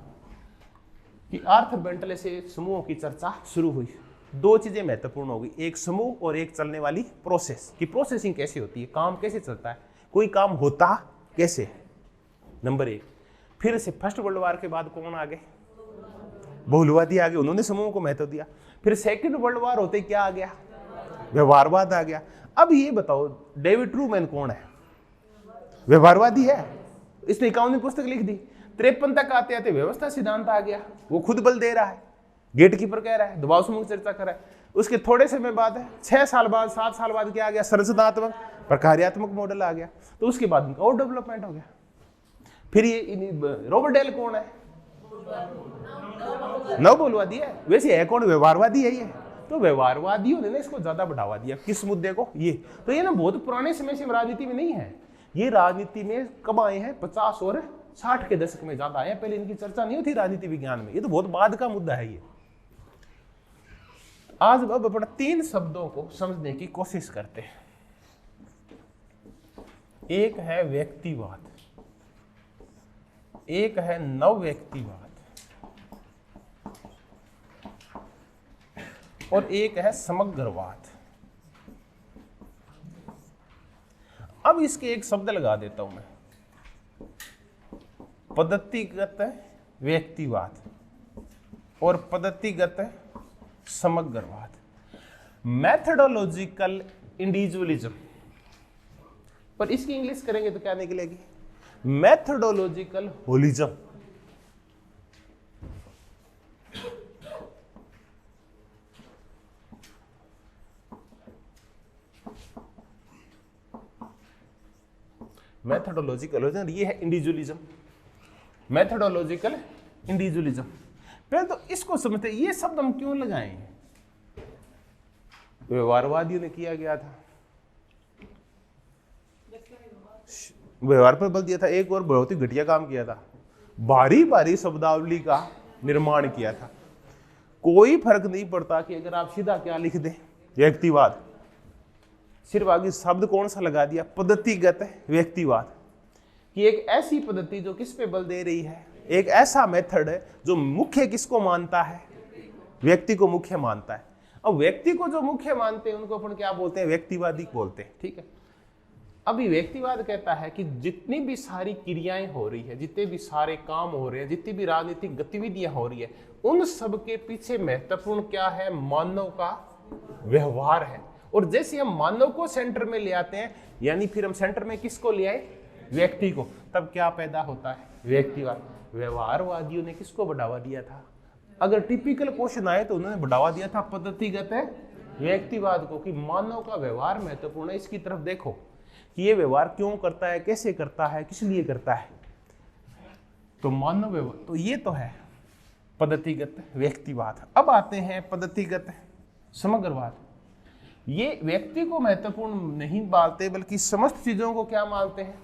कि आर्थर बेंटले से समूहों की चर्चा शुरू हुई। दो चीजें महत्वपूर्ण होगी, एक समूह और एक चलने वाली प्रोसेस, की प्रोसेसिंग कैसे होती है, काम कैसे चलता है, कोई काम होता कैसे, नंबर एक। फिर से फर्स्ट वर्ल्ड वॉर के बाद कौन आ गए? बहुलवादी आ गए, उन्होंने समूहों को महत्व दिया। फिर सेकंड वर्ल्ड वॉर होते क्या आ गया? व्यवहारवाद आ गया। अब ये बताओ, डेविड ट्रूमैन कौन है? व्यवहारवादी है। इसने 51 पुस्तक लिख दी। 53 तक आते आते व्यवस्था सिद्धांत आ गया, वो खुद बल दे रहा है, गेट कीपर कह रहा है, दबाव समूह की चर्चा कर रहा है। उसके थोड़े समय बाद 6 साल बाद 7 साल बाद क्या आ गया? संरचनात्मक प्रकार्यात्मक मॉडल आ गया। तो उसके बाद उनका और डेवलपमेंट हो गया। फिर ये रॉबर्ट डेल कौन है? नवबोलवादी है। वैसे है कौन? व्यवहारवादी है ये। तो व्यवहारवादियों ने ना इसको ज्यादा बढ़ावा दिया। किस मुद्दे को? ये तो ये ना बहुत पुराने समय से राजनीति में नहीं है, ये राजनीति में कब आए हैं? 50 और 60 के दशक में ज्यादा आए हैं। पहले इनकी चर्चा नहीं होती राजनीति विज्ञान में, ये तो बहुत बाद का मुद्दा है ये। आज अब अपना 3 शब्दों को समझने की कोशिश करते हैं। एक है व्यक्तिवाद, एक है नव व्यक्तिवाद, और एक है समग्रवाद। अब इसके एक शब्द लगा देता हूं मैं, पद्धतिगत व्यक्तिवाद और पद्धतिगत समग्रवाद। मैथडोलॉजिकल इंडिविजुअलिज्म, पर इसकी इंग्लिश करेंगे तो क्या निकलेगी? Methodological holism. मैथडोलॉजिकल ये है इंडिविजुअलिज्म, मैथडोलॉजिकल इंडिविजुअलिज्म। पहले तो इसको समझते, ये शब्द हम क्यों लगाएं? व्यवहारवादियों ने किया गया था, व्यवहार पर बल दिया था। एक और बहुत ही घटिया काम किया था, भारी भारी शब्दावली का निर्माण किया था। कोई फर्क नहीं पड़ता कि अगर आप सीधा क्या लिख दें, व्यक्तिवाद, सिर्फ आगे शब्द कौन सा लगा दिया? पद्धतिगत व्यक्तिवाद। कि एक ऐसी पद्धति जो किस पे बल दे रही है, एक ऐसा मेथड है जो मुख्य किसको मानता है? व्यक्ति को मुख्य मानता है। अब व्यक्ति को जो मुख्य मानते हैं उनको अपन क्या बोलते हैं? व्यक्तिवादी बोलते हैं। ठीक है। अभी व्यक्तिवाद कहता है कि जितनी भी सारी क्रियाएं हो रही है, जितने भी सारे काम हो रहे हैं, जितनी भी राजनीतिक गतिविधियां हो रही है, उन सब के पीछे महत्वपूर्ण क्या है? मानव का व्यवहार है। और जैसे हम मानव को सेंटर में ले आते हैं, यानी फिर हम सेंटर में किसको ले आए? व्यक्ति को, तब क्या पैदा होता है? व्यक्तिवाद। व्यवहारवादियों ने किसको बढ़ावा दिया था? अगर टिपिकल क्वेश्चन आए तो उन्होंने बढ़ावा दिया था पद्धतिगत व्यक्तिवाद को, कि मानव का व्यवहार महत्वपूर्ण है। इसकी तरफ देखो कि ये व्यवहार क्यों करता है, कैसे करता है, किस लिए करता है। तो मानव व्यवहार, तो ये तो है पद्धतिगत व्यक्तिवाद। अब आते हैं पद्धतिगत समग्रवाद। ये व्यक्ति को महत्वपूर्ण नहीं मानते, बल्कि समस्त चीजों को क्या मानते हैं?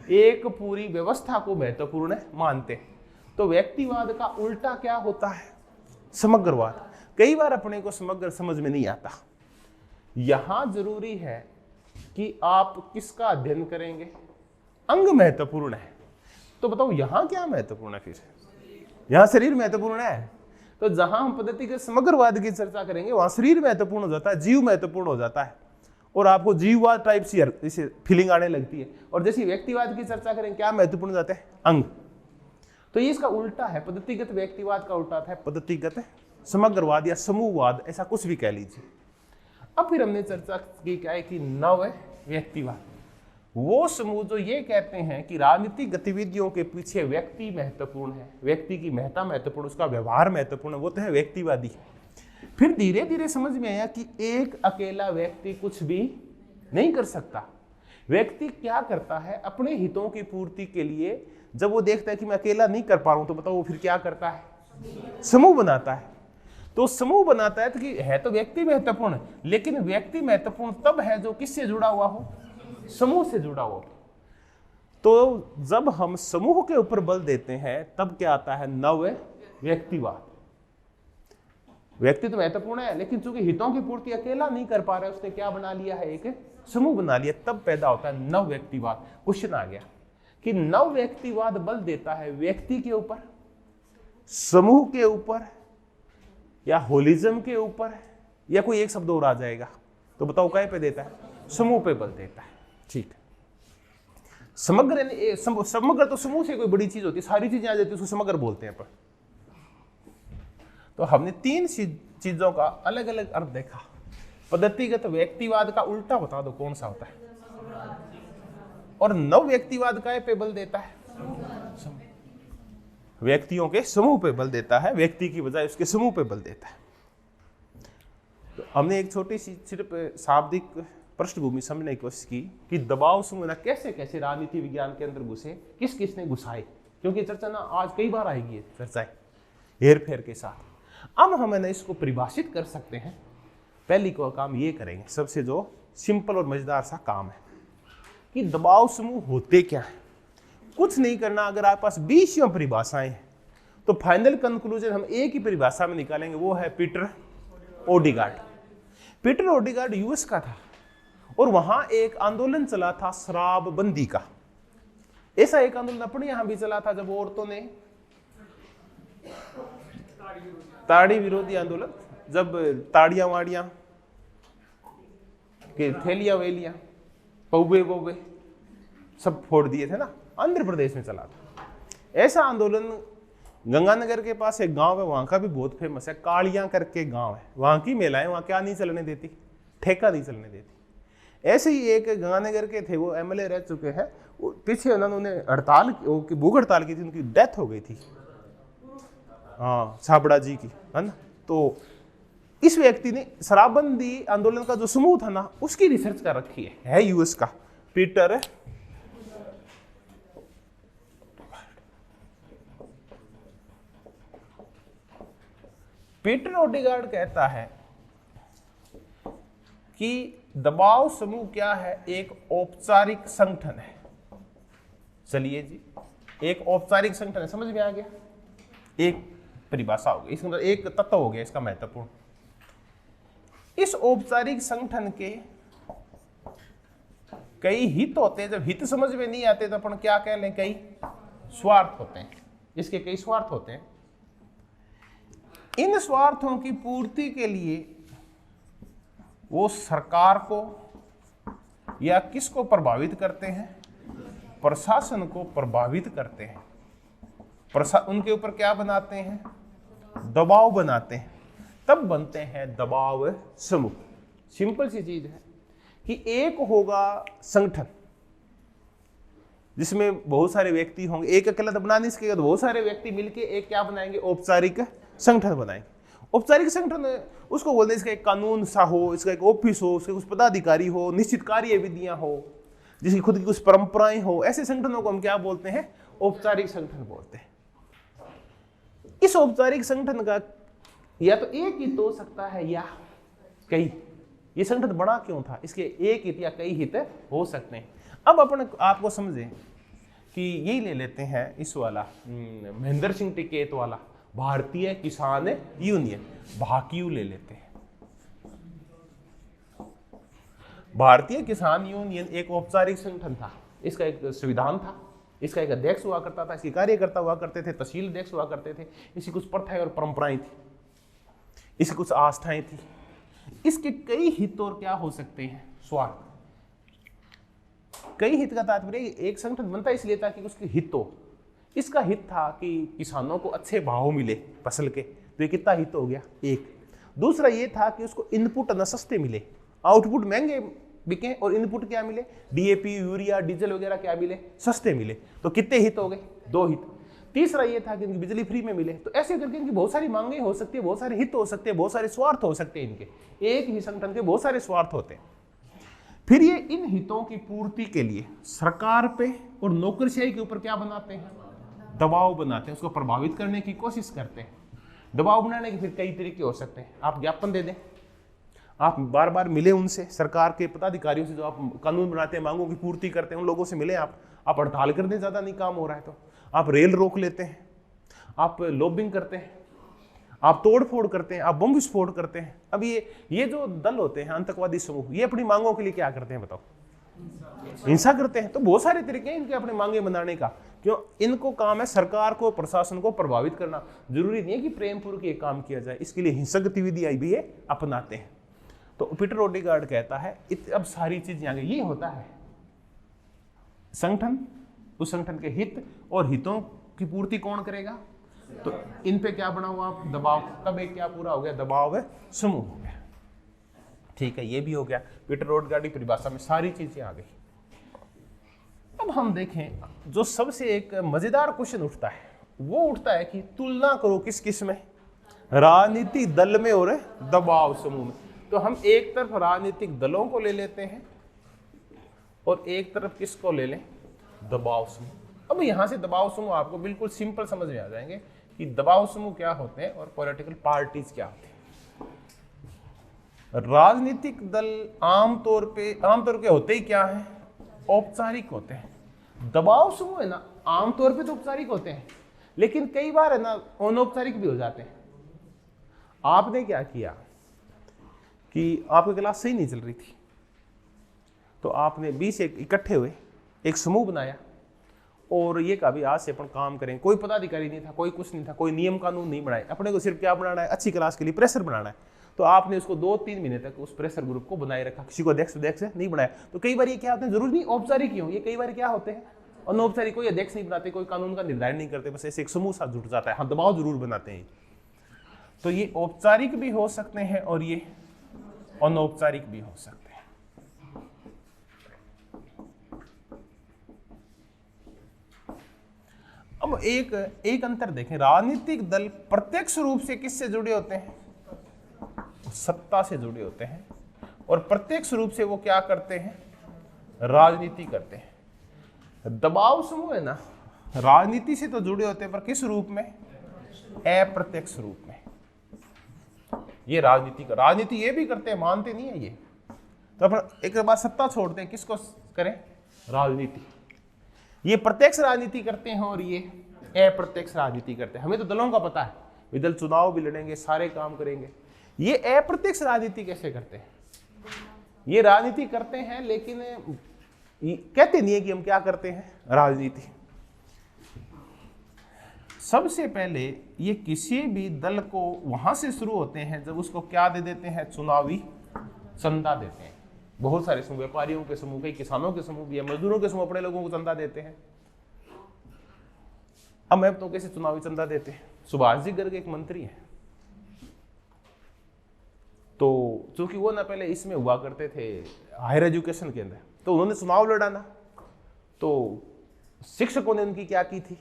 एक पूरी व्यवस्था को महत्वपूर्ण मानते हैं। तो व्यक्तिवाद का उल्टा क्या होता है? समग्रवाद। कई बार अपने को समग्र समझ में नहीं आता। यहां जरूरी है कि आप किसका अध्ययन करेंगे? अंग महत्वपूर्ण है। तो बताओ यहां क्या महत्वपूर्ण है? फिर यहां शरीर महत्वपूर्ण है। तो जहां हम पद्धतिगत समग्रवाद की चर्चा करेंगे वहां शरीर महत्वपूर्ण हो जाता है, जीव महत्वपूर्ण हो जाता है, और आपको जीववाद टाइप सी फीलिंग आने लगती है। और जैसे व्यक्तिवाद की चर्चा करें, क्या महत्वपूर्ण जाते हैं? अंग। तो ये इसका उल्टा है, पद्धतिगत व्यक्तिवाद का उल्टा है पद्धतिगत समग्रवाद या समूहवाद, ऐसा कुछ भी कह लीजिए। अब फिर हमने चर्चा की क्या है कि नव व्यक्तिवाद, वो समूह जो ये कहते हैं कि राजनीतिक गतिविधियों के पीछे व्यक्ति महत्वपूर्ण है, व्यक्ति की महत्ता महत्वपूर्ण, उसका व्यवहार महत्वपूर्ण है, वो तो है व्यक्तिवादी। फिर धीरे धीरे समझ में आया कि एक अकेला व्यक्ति कुछ भी नहीं कर सकता। व्यक्ति क्या करता है, अपने हितों की पूर्ति के लिए जब वो देखता है कि मैं अकेला नहीं कर पा रहा हूं, तो बताओ वो फिर क्या करता है, समूह बनाता है। तो समूह बनाता है तो कि है तो व्यक्ति महत्वपूर्ण, लेकिन व्यक्ति महत्वपूर्ण तब है जो किससे जुड़ा हुआ हो, समूह से जुड़ा हुआ हो। तो जब हम समूह के ऊपर बल देते हैं तब क्या आता है, नव व्यक्तिवाद। व्यक्ति तो महत्वपूर्ण है, लेकिन चूंकि हितों की पूर्ति अकेला नहीं कर पा रहा है, उसने क्या बना लिया है, एक समूह बना लिया। तब पैदा होता है नव व्यक्तिवाद। क्वेश्चन आ गया कि नव व्यक्तिवाद बल देता है व्यक्ति के ऊपर, समूह के ऊपर, या होलिज्म के ऊपर, या कोई एक शब्द और आ जाएगा। तो बताओ काय पे देता है, समूह पे बल देता है। ठीक है, समग्र समग्र तो समूह से कोई बड़ी चीज होती है, सारी चीजें आ जाती है, उसको समग्र बोलते हैं अपन। तो हमने तीन चीजों का अलग अलग अर्थ देखा। पद्धतिगत व्यक्तिवाद का उल्टा बता दो कौन सा होता है, और नव व्यक्तिवाद काय पे बल देता है, व्यक्तियों के समूह पे बल देता है, व्यक्ति की बजाय उसके समूह पे बल देता है। तो हमने एक छोटी सी सिर्फ शाब्दिक पृष्ठभूमि समझने की कोशिश की कि दबाव समूह कैसे कैसे राजनीति विज्ञान के अंदर घुसे, किस किसने घुसाए, क्योंकि चर्चा ना आज कई बार आएगी चर्चाएं हेर फेर के साथ। अब हम इसको परिभाषित कर सकते हैं। पहली को काम ये करेंगे, सबसे जो सिंपल और मजेदार सा काम है कि दबाव समूह होते क्या है। कुछ नहीं करना, अगर आपके पास 20 परिभाषाएं हैं तो फाइनल कंक्लूजन हम एक ही परिभाषा में निकालेंगे, वो है Peter Odegaard. Peter Odegaard US का था और वहां एक आंदोलन चला था शराबबंदी का। ऐसा एक आंदोलन अपने यहां भी चला था जब औरतों ने ताड़ी विरोधी आंदोलन, जब ताड़ियां वाड़ियां के थैलियां वेलियां पौवे वोवे सब फोड़ दिए थे ना, आंध्र प्रदेश में चला था ऐसा आंदोलन। गंगानगर के पास एक गांव है, वहां का भी बहुत फेमस है, कालियां करके गांव है। वहां की महिलाएं वहां क्या नहीं चलने देती, ठेका नहीं चलने देती। ऐसे ही एक गंगानगर के थे, वो एमएलए रह चुके हैं, पीछे उन्होंने हड़ताल, भूख हड़ताल की थी, उनकी डेथ हो गई थी, हाँ छाबड़ा जी की, है ना। तो इस व्यक्ति ने शराबबंदी आंदोलन का जो समूह था ना, उसकी रिसर्च कर रखी है यूएस का, पीटर ओडिगार्ड कहता है कि दबाव समूह क्या है, एक औपचारिक संगठन है। चलिए जी, एक औपचारिक संगठन है, समझ में आ गया, एक परिभाषा हो गई, इसके अंदर एक तत्व हो गया इसका महत्वपूर्ण। इस औपचारिक संगठन के कई हित होते हैं। जब हित समझ में नहीं आते तो अपन क्या कह लें, कई स्वार्थ होते हैं, इसके कई स्वार्थ होते हैं। इन स्वार्थों की पूर्ति के लिए वो सरकार को या किसको प्रभावित करते हैं, प्रशासन को प्रभावित करते हैं, उनके ऊपर क्या बनाते हैं, दबाव बनाते हैं, तब बनते हैं दबाव समूह। सिंपल सी चीज है कि एक होगा संगठन जिसमें बहुत सारे व्यक्ति होंगे, एक अकेला तो बना नहीं सकेगा, तो बहुत सारे व्यक्ति मिलके एक क्या बनाएंगे, औपचारिक संगठन बनाएंगे। औपचारिक संगठन उसको बोलते हैं, इसका एक कानून सा हो, इसका एक ऑफिस हो, उसके कुछ पदाधिकारी हो, निश्चित कार्य विधियां हो, जिसकी खुद की कुछ परंपराएं हो, ऐसे संगठनों को हम क्या बोलते हैं, औपचारिक संगठन बोलते हैं। इस औपचारिक संगठन का या तो एक हित हो सकता है या कई। ये संगठन बड़ा क्यों था, इसके एक हित या कई हित हो सकते हैं। अब अपन आपको समझें कि यही ले लेते हैं इस वाला महेंद्र सिंह टिकैत वाला भारतीय किसान यूनियन, भाकियू ले लेते हैं। भारतीय किसान यूनियन एक औपचारिक संगठन था, इसका एक संविधान था, इसका एक अध्यक्ष हुआ करता था, इसके कार्यकर्ता हुआ करते थे, तहसील अध्यक्ष हुआ करते थे, इसकी कुछ प्रथाएं और परंपराएं थी, इसकी कुछ आस्थाएं थी। इसके कई हित और क्या हो सकते हैं, स्वार्थ। कई हित का तात्पर्य एक संगठन बनता इसलिए था कि उसके हित हो। इसका हित था कि किसानों को अच्छे भाव मिले फसल के, तो ये कितना हित हो गया, एक। दूसरा ये था कि उसको इनपुट न सस्ते मिले, आउटपुट महंगे बिके और इनपुट क्या मिले, डीएपी, यूरिया, डीजल वगैरह क्या मिले, सस्ते मिले, तो कितने हित हो गए, दो हित। तीसरा ये था कि इनकी बिजली फ्री में मिले। तो ऐसे करके इनकी बहुत सारी मांगे हो सकती है, बहुत सारे हित हो सकते हैं, बहुत सारे स्वार्थ हो सकते हैं। इनके एक ही संगठन के बहुत सारे स्वार्थ होते हैं। फिर ये इन हितों की पूर्ति के लिए सरकार पे और नौकरशाही के ऊपर क्या बनाते हैं, दबाव बनाते हैं, उसको प्रभावित करने की कोशिश करते हैं। दबाव बनाने के फिर कई तरीके हो सकते हैं। आप ज्ञापन दे दें, आप बार बार मिले उनसे, सरकार के पदाधिकारियों से जो आप कानून बनाते हैं, मांगों की पूर्ति करते हैं, उन लोगों से मिले आप हड़ताल कर दें, ज़्यादा नहीं काम हो रहा है तो आप रेल रोक लेते हैं, आप लॉबिंग करते हैं, आप तोड़ फोड़ करते हैं, आप बम विस्फोट करते हैं। अब ये जो दल होते हैं आतंकवादी समूह, ये अपनी मांगों के लिए क्या करते हैं बताओ, हिंसा करते हैं। तो बहुत सारे तरीके हैं इनके अपने मांगे बनाने का। क्यों? इनको काम है सरकार को, प्रशासन को प्रभावित करना। जरूरी नहीं है कि प्रेम पूर्वक ये काम किया जाए, इसके लिए हिंसक गतिविधियां भी ये अपनाते हैं। तो पीटर ओडेगार्ड कहता है अब सारी चीज आगे ये होता है, संगठन, उस संगठन के हित और हितों की पूर्ति कौन करेगा, तो इन पे क्या बना हुआ दबाव। तब एक क्या पूरा हो गया, दबाव है समूह हो गया। ठीक है, ये भी हो गया। पीटर ओडेगार्ड की परिभाषा में सारी चीजें आ गई। अब हम देखें, जो सबसे एक मजेदार क्वेश्चन उठता है वो उठता है कि तुलना करो किस किस में, राजनीतिक दल में और दबाव समूह में। तो हम एक तरफ राजनीतिक दलों को ले लेते हैं और एक तरफ किसको ले लें, दबाव समूह। अब यहां से दबाव समूह आपको बिल्कुल सिंपल समझ में आ जाएंगे कि दबाव समूह क्या होते हैं और पॉलिटिकल पार्टीज क्या होते हैं। राजनीतिक दल आमतौर के होते ही क्या है, औपचारिक होते हैं। दबाव समूह है ना, आमतौर पे तो औपचारिक होते हैं, लेकिन कई बार है ना अनौपचारिक भी हो जाते हैं। आपने क्या किया कि आपकी क्लास सही नहीं चल रही थी, तो आपने 20 इकट्ठे हुए, एक समूह बनाया और ये कहा भी आज से अपन काम करें। कोई पदाधिकारी नहीं था, कोई कुछ नहीं था, कोई नियम कानून नहीं बनाए, अपने को सिर्फ क्या बनाना है, अच्छी क्लास के लिए प्रेशर बनाना है। तो आपने उसको 2-3 महीने तक उस प्रेशर ग्रुप को बनाए रखा, किसी को अध्यक्ष नहीं बनाया। तो कई बार ये क्या होते हैं, जरूरी नहीं औपचारिक ही हो, ये कई बार क्या होते हैं अनौपचारिक, कोई अध्यक्ष नहीं बनाते, कोई कानून का निर्धारण नहीं करते, बस ऐसे एक समूह साथ जुट जाता है। हाँ, दबाव जरूर बनाते हैं। तो ये औपचारिक भी हो सकते हैं और ये अनौपचारिक भी हो सकते हैं। अब एक अंतर देखें, राजनीतिक दल प्रत्यक्ष रूप से किससे जुड़े होते हैं, सत्ता से जुड़े होते हैं, और प्रत्यक्ष रूप से वो क्या करते हैं, राजनीति करते हैं। दबाव समूह है ना, राजनीति से तो जुड़े होते हैं पर किस रूप में, अप्रत्यक्ष रूप में। ये राजनीति ये भी करते हैं, मानते नहीं है ये। तो अपन एक बार सत्ता छोड़ते हैं, किसको करें, राजनीति। ये प्रत्यक्ष राजनीति करते हैं और ये अप्रत्यक्ष राजनीति करते हैं। हमें तो दलों का पता है, वे दल चुनाव भी लड़ेंगे, सारे काम करेंगे। ये अप्रत्यक्ष राजनीति कैसे करते हैं, ये राजनीति करते हैं लेकिन कहते नहीं है कि हम क्या करते हैं, राजनीति। सबसे पहले ये किसी भी दल को वहां से शुरू होते हैं जब उसको क्या दे देते हैं, चुनावी चंदा देते हैं। बहुत सारे समूह, व्यापारियों के समूह, कई किसानों के समूह भी है, मजदूरों के समूह अपने लोगों को चंदा देते हैं। अब मैं तो कैसे चुनावी चंदा देते हैं, सुभाष जी गर्ग एक मंत्री है, तो चूंकि वो ना पहले इसमें हुआ करते थे हायर एजुकेशन के अंदर, तो उन्होंने चुनाव लड़ाना, तो शिक्षकों ने उनकी क्या की थी,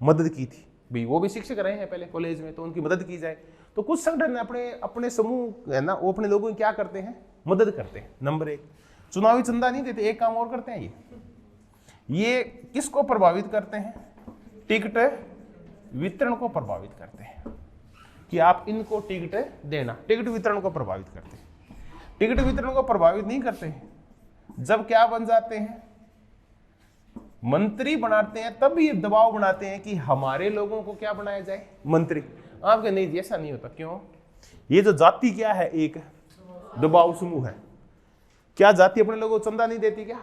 मदद की थी। भाई वो भी शिक्षक रहे हैं पहले कॉलेज में, तो उनकी मदद की जाए। तो कुछ संगठन अपने समूह है ना, वो अपने लोगों की क्या करते हैं, मदद करते हैं। नंबर 1, चुनावी चंदा नहीं देते, एक काम और करते हैं, ये किसको प्रभावित करते हैं, टिकट वितरण को प्रभावित करते हैं कि आप इनको टिकट देना, टिकट वितरण को प्रभावित करते हैं। टिकट वितरण को प्रभावित नहीं करते हैं जब क्या बन जाते हैं, मंत्री बनाते हैं, तब ये दबाव बनाते हैं कि हमारे लोगों को क्या बनाया जाए, मंत्री। आपके नहीं जी, ऐसा नहीं होता। क्यों? ये जो जाति क्या है, एक दबाव समूह है। क्या जाति अपने लोगों को चंदा नहीं देती, क्या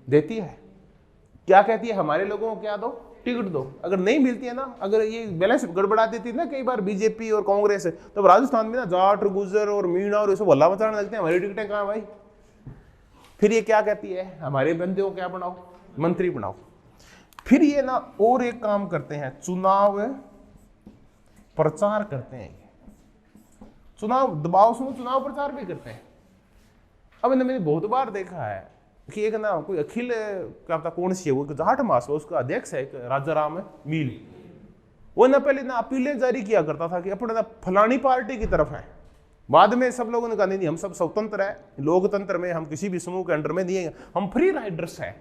देती है? क्या कहती है, हमारे लोगों को क्या दो, टिकट दो। अगर नहीं मिलती है ना, अगर ये बैलेंस गड़बड़ा देती है ना कई बार बीजेपी और कांग्रेस, तब राजस्थान में ना जाट गुजर और मीणा और ये सब हल्ला मचाने लगते हैं, हमारी टिकटें कहाँ भाई। फिर ये क्या कहती है, हमारे बंदे को क्या बनाओ, मंत्री बनाओ। फिर ये ना और एक काम करते हैं, चुनाव प्रचार करते हैं। चुनाव दबाव समूह चुनाव प्रचार भी करते हैं। अब मैंने बहुत बार देखा है कि एक ना कोई अखिल क्या पता कौन सी है, वो जाट मास, उसका अध्यक्ष है राजा राम मील, वो ना पहले ना अपीलें जारी किया करता था कि अपने ना फलानी पार्टी की तरफ है, बाद में सब लोगों ने कहा नहीं हम सब स्वतंत्र है, लोकतंत्र में हम किसी भी समूह के अंडर में नहीं है, हम फ्री राइडर्स हैं,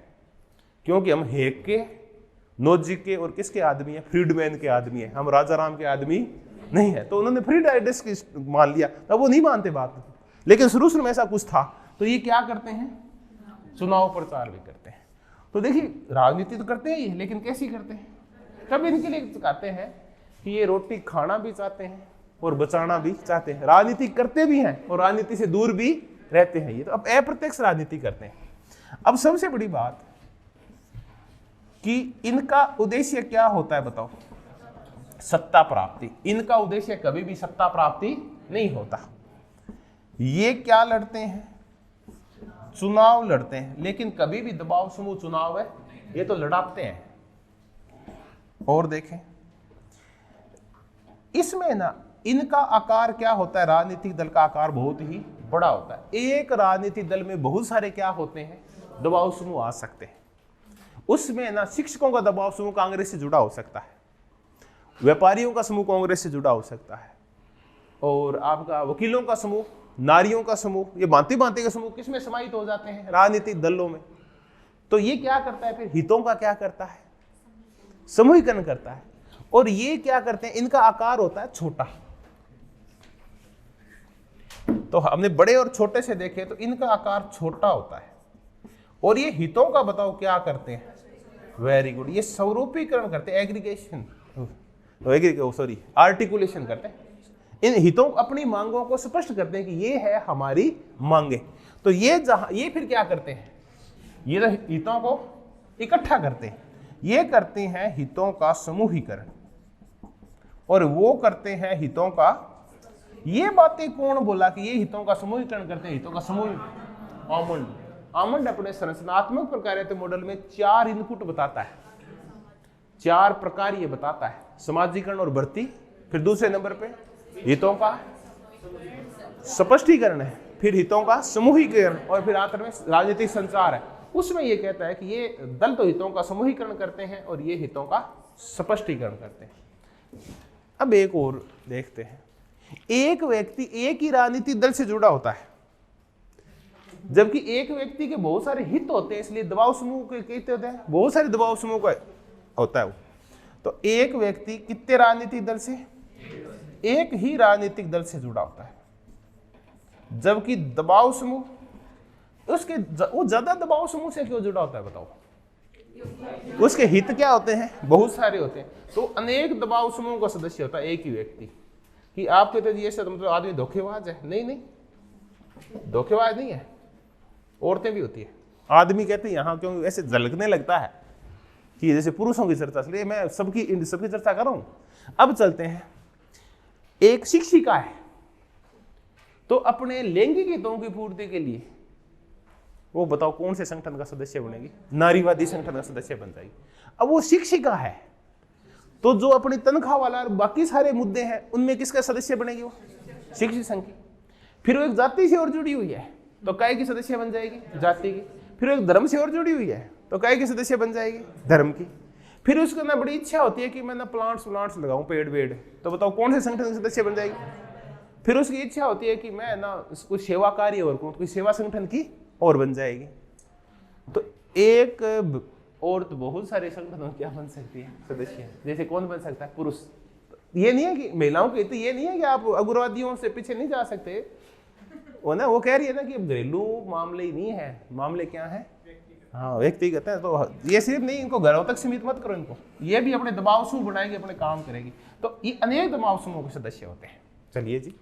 क्योंकि हम हेक के, नोजिक के और किसके आदमी है, फ्रीडमैन के आदमी है, हम राजा राम के आदमी नहीं है। तो उन्होंने फ्री राइडर्स की मान लिया, तब वो नहीं मानते बात, लेकिन शुरू में ऐसा कुछ था। तो ये क्या करते हैं, चुनाव प्रचार भी करते हैं। तो देखिए राजनीति तो करते हैं ये, लेकिन कैसी करते हैं, कभी इनके लिए कहते हैं कि ये रोटी खाना भी चाहते हैं और बचाना भी चाहते हैं, राजनीति करते भी हैं और राजनीति से दूर भी रहते हैं। ये तो अब अप्रत्यक्ष राजनीति करते हैं। अब सबसे बड़ी बात कि इनका उद्देश्य क्या होता है बताओ, सत्ता प्राप्ति। इनका उद्देश्य कभी भी सत्ता प्राप्ति नहीं होता। ये क्या लड़ते हैं, चुनाव लड़ते हैं, लेकिन कभी भी दबाव समूह चुनाव है ये तो लड़ाते हैं। और देखें इसमें ना इनका आकार क्या होता है, राजनीतिक दल का आकार बहुत ही बड़ा होता है। एक राजनीतिक दल में बहुत सारे क्या होते हैं, दबाव समूह आ सकते हैं। उसमें ना शिक्षकों का दबाव समूह कांग्रेस से जुड़ा हो सकता है, व्यापारियों का समूह कांग्रेस से जुड़ा हो सकता है, और आपका वकीलों का समूह, नारियों का समूह, ये भांति भांति के समूह किसमें समाहित हो जाते हैं, राजनीतिक दलों में। तो ये क्या करता है, फिर हितों का क्या करता है, समूहीकरण करता है। और ये क्या करते हैं, इनका आकार होता है छोटा। तो हमने बड़े और छोटे से देखे तो इनका आकार छोटा होता है। और ये हितों का बताओ क्या करते हैं, वेरी गुड, ये स्वरूपीकरण करते हैं, एग्रीगेशन सॉरी आर्टिकुलेशन करते हैं। इन हितों अपनी मांगों को स्पष्ट करते हैं कि ये है हमारी मांगे। तो ये फिर क्या करते हैं, ये तो हितों को इकट्ठा करते हैं, ये करते हैं हितों का समूहीकरण, और वो करते हैं हितों का, ये बातें कौन बोला कि ये हितों का समूहीकरण करते हैं, हितों का समूह। आमंड अपने संरचनात्मक प्रकार्यता मॉडल में 4 इनपुट बताता है, 4 प्रकार ये बताता है, समाजीकरण और भर्ती, फिर दूसरे नंबर पे हितों का स्पष्टीकरण है, फिर हितों का समूहीकरण, और फिर आखिर में राजनीतिक संचार है। उसमें ये कहता है कि ये दल तो हितों का समूहीकरण करते हैं और ये हितों का स्पष्टीकरण करते हैं। अब एक और देखते हैं, एक व्यक्ति एक ही राजनीतिक दल से जुड़ा होता है, जबकि एक व्यक्ति के बहुत सारे हित होते हैं, इसलिए दबाव समूह के कहते होते हैं, बहुत सारे दबाव समूह का होता है वो। तो एक व्यक्ति कितने राजनीतिक दल से, एक ही राजनीतिक दल से जुड़ा होता है, जबकि दबाव समूह वो ज्यादा दबाव समूह से क्यों जुड़ा होता है बताओ, उसके हित क्या होते हैं, बहुत सारे होते हैं। तो अनेक दबाव समूह का सदस्य होता है एक ही व्यक्ति। कि आप कहते हैं ये मतलब आदमी धोखेबाज है, नहीं, धोखेबाज नहीं है, औरतें भी होती है। आदमी कहते हैं यहाँ क्यों ऐसे झलकने लगता है कि जैसे पुरुषों की चर्चा, इसलिए मैं सबकी चर्चा कर रहा हूं। अब चलते हैं, एक शिक्षिका है तो अपने लैंगिक हितों की पूर्ति के लिए वो बताओ कौन से संगठन का सदस्य बनेगी, नारीवादी संगठन का सदस्य बन जाएगी। अब वो शिक्षिका है तो जो अपनी तनख्वाह वाला और बाकी सारे मुद्दे हैं उनमें किसका सदस्य बनेगी, वो शिक्षक संघ की। फिर वो एक जाति से और जुड़ी हुई है तो काय की सदस्य बन जाएगी, जाति की। फिर वो एक धर्म से और जुड़ी हुई है तो काय की सदस्य बन जाएगी, धर्म की। फिर उसको ना बड़ी इच्छा होती है कि मैं ना प्लांट्स लगाऊं, पेड़ वेड़, तो बताओ कौन से संगठन की सदस्य बन जाएगी। फिर उसकी इच्छा होती है कि मैं ना कुछ सेवा कार्य और कोई सेवा संगठन की और बन जाएगी। तो एक औरत बहुत सारे संगठनों क्या बन सकती है सदस्य, जैसे कौन बन सकता है, पुरुष। ये नहीं है कि महिलाओं के, तो ये नहीं है कि आप अग्रवादियों से पीछे नहीं जा सकते, वो कह रही है ना कि घरेलू मामले ही नहीं है, मामले क्या है, हाँ व्यक्तिगत है। तो ये सिर्फ नहीं, इनको घरों तक सीमित मत करो, इनको ये भी अपने दबाव समूह बनाएंगे, अपने काम करेगी। तो ये अनेक दबाव समूह के सदस्य होते हैं। चलिए जी,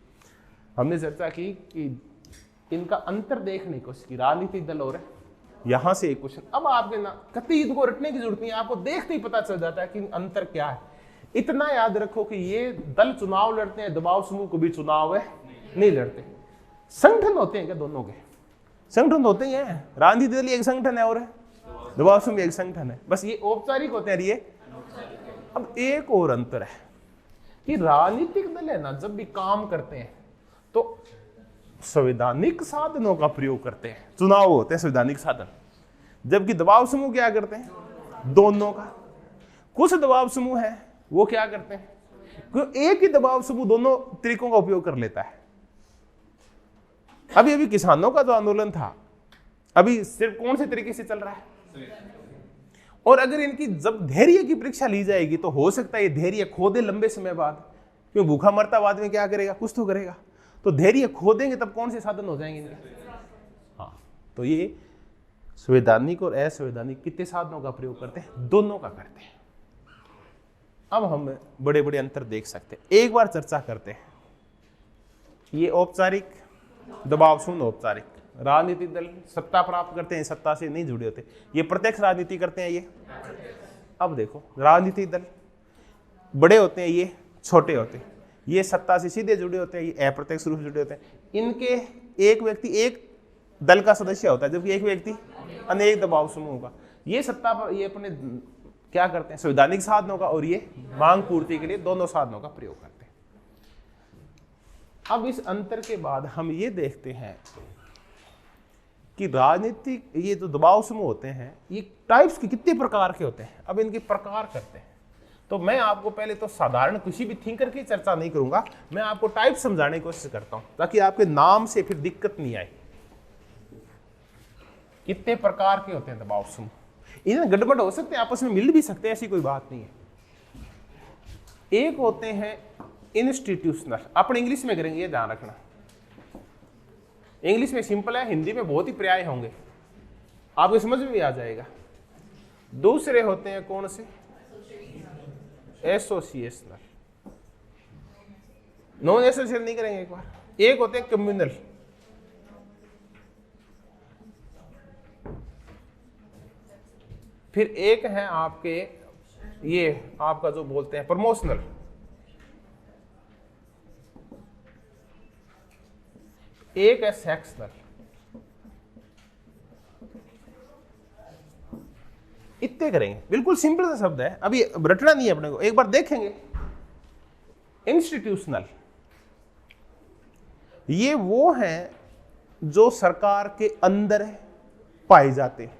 हमने चर्चा की कि इनका अंतर देखने की कोशिश की, राजनीतिक दल और यहाँ से एक क्वेश्चन। अब आपके ना कतई इनको रटने की जरूरत नहीं है, आपको देखते ही पता चल जाता है कि अंतर क्या है। इतना याद रखो कि ये दल चुनाव लड़ते हैं, दबाव समूह को भी चुनाव है नहीं लड़ते। संगठन होते हैं क्या, दोनों के संगठन होते ही हैं। राजनीतिक दल एक संगठन है और दबाव समूह एक संगठन है, बस ये औपचारिक होते हैं ये। अब एक और अंतर है कि राजनीतिक दल है ना, जब भी काम करते हैं तो संवैधानिक साधनों का प्रयोग करते हैं, चुनाव होते हैं संवैधानिक साधन, जबकि दबाव समूह क्या करते हैं, दोनों का। कुछ दबाव समूह है वो क्या करते हैं, क्योंकि एक ही दबाव समूह दोनों तरीकों का उपयोग कर लेता है। अभी किसानों का जो आंदोलन था, अभी सिर्फ कौन से तरीके से चल रहा है, और अगर इनकी जब धैर्य की परीक्षा ली जाएगी तो हो सकता है ये धैर्य खो दे लंबे समय बाद, क्यों भूखा मरता बाद में क्या करेगा, कुछ तो करेगा। तो धैर्य खो देंगे तब कौन से साधन हो जाएंगे इनके। हाँ, तो ये संवैधानिक और असंवैधानिक कितने साधनों का प्रयोग करते हैं, दोनों का करते हैं। अब हम बड़े बड़े अंतर देख सकते हैं, एक बार चर्चा करते हैं। ये औपचारिक दबाव शून्य औपचारिक। राजनीतिक दल सत्ता प्राप्त करते हैं, सत्ता से नहीं जुड़े होते, ये प्रत्यक्ष राजनीति करते हैं ये। अब देखो, राजनीतिक दल बड़े होते हैं, ये छोटे होते हैं, ये सत्ता से सीधे जुड़े होते हैं, ये अप्रत्यक्ष रूप से जुड़े होते हैं। इनके एक व्यक्ति एक दल का सदस्य होता है, जबकि एक व्यक्ति अनेक दबाव समूह का। ये सत्ता पर ये अपने क्या करते हैं, संवैधानिक साधनों का और ये मांग पूर्ति के लिए दोनों साधनों का प्रयोग करते हैं। अब इस अंतर के बाद हम ये देखते हैं कि राजनीतिक ये जो दबाव समूह होते हैं ये टाइप्स के कितने प्रकार के होते हैं। अब इनके प्रकार करते हैं, तो मैं आपको पहले तो साधारण किसी भी थिंकर की चर्चा नहीं करूंगा, मैं आपको टाइप समझाने की कोशिश करता हूं ताकि आपके नाम से फिर दिक्कत नहीं आए। कितने प्रकार के होते हैं दबाव समूह, इन्हें गड़बड़ हो सकते हैं, आपस में मिल भी सकते हैं, ऐसी कोई बात नहीं है। एक होते हैं इंस्टीट्यूशनल, अपन इंग्लिश में करेंगे, ये ध्यान रखना। इंग्लिश में सिंपल है, हिंदी में बहुत ही पर्याय होंगे, आपको समझ में भी आ जाएगा। दूसरे होते हैं कौन से, एसोसिएशनल। नॉन एसोसिएशनल नहीं करेंगे एक बार। एक होते हैं कम्युनल, फिर एक है आपके ये आपका जो बोलते हैं प्रमोशनल, एक है सेक्शनल। इतने करेंगे, बिल्कुल सिंपल सा शब्द है, अभी रटना नहीं है अपने को, एक बार देखेंगे। इंस्टीट्यूशनल ये वो हैं जो सरकार के अंदर पाए जाते हैं,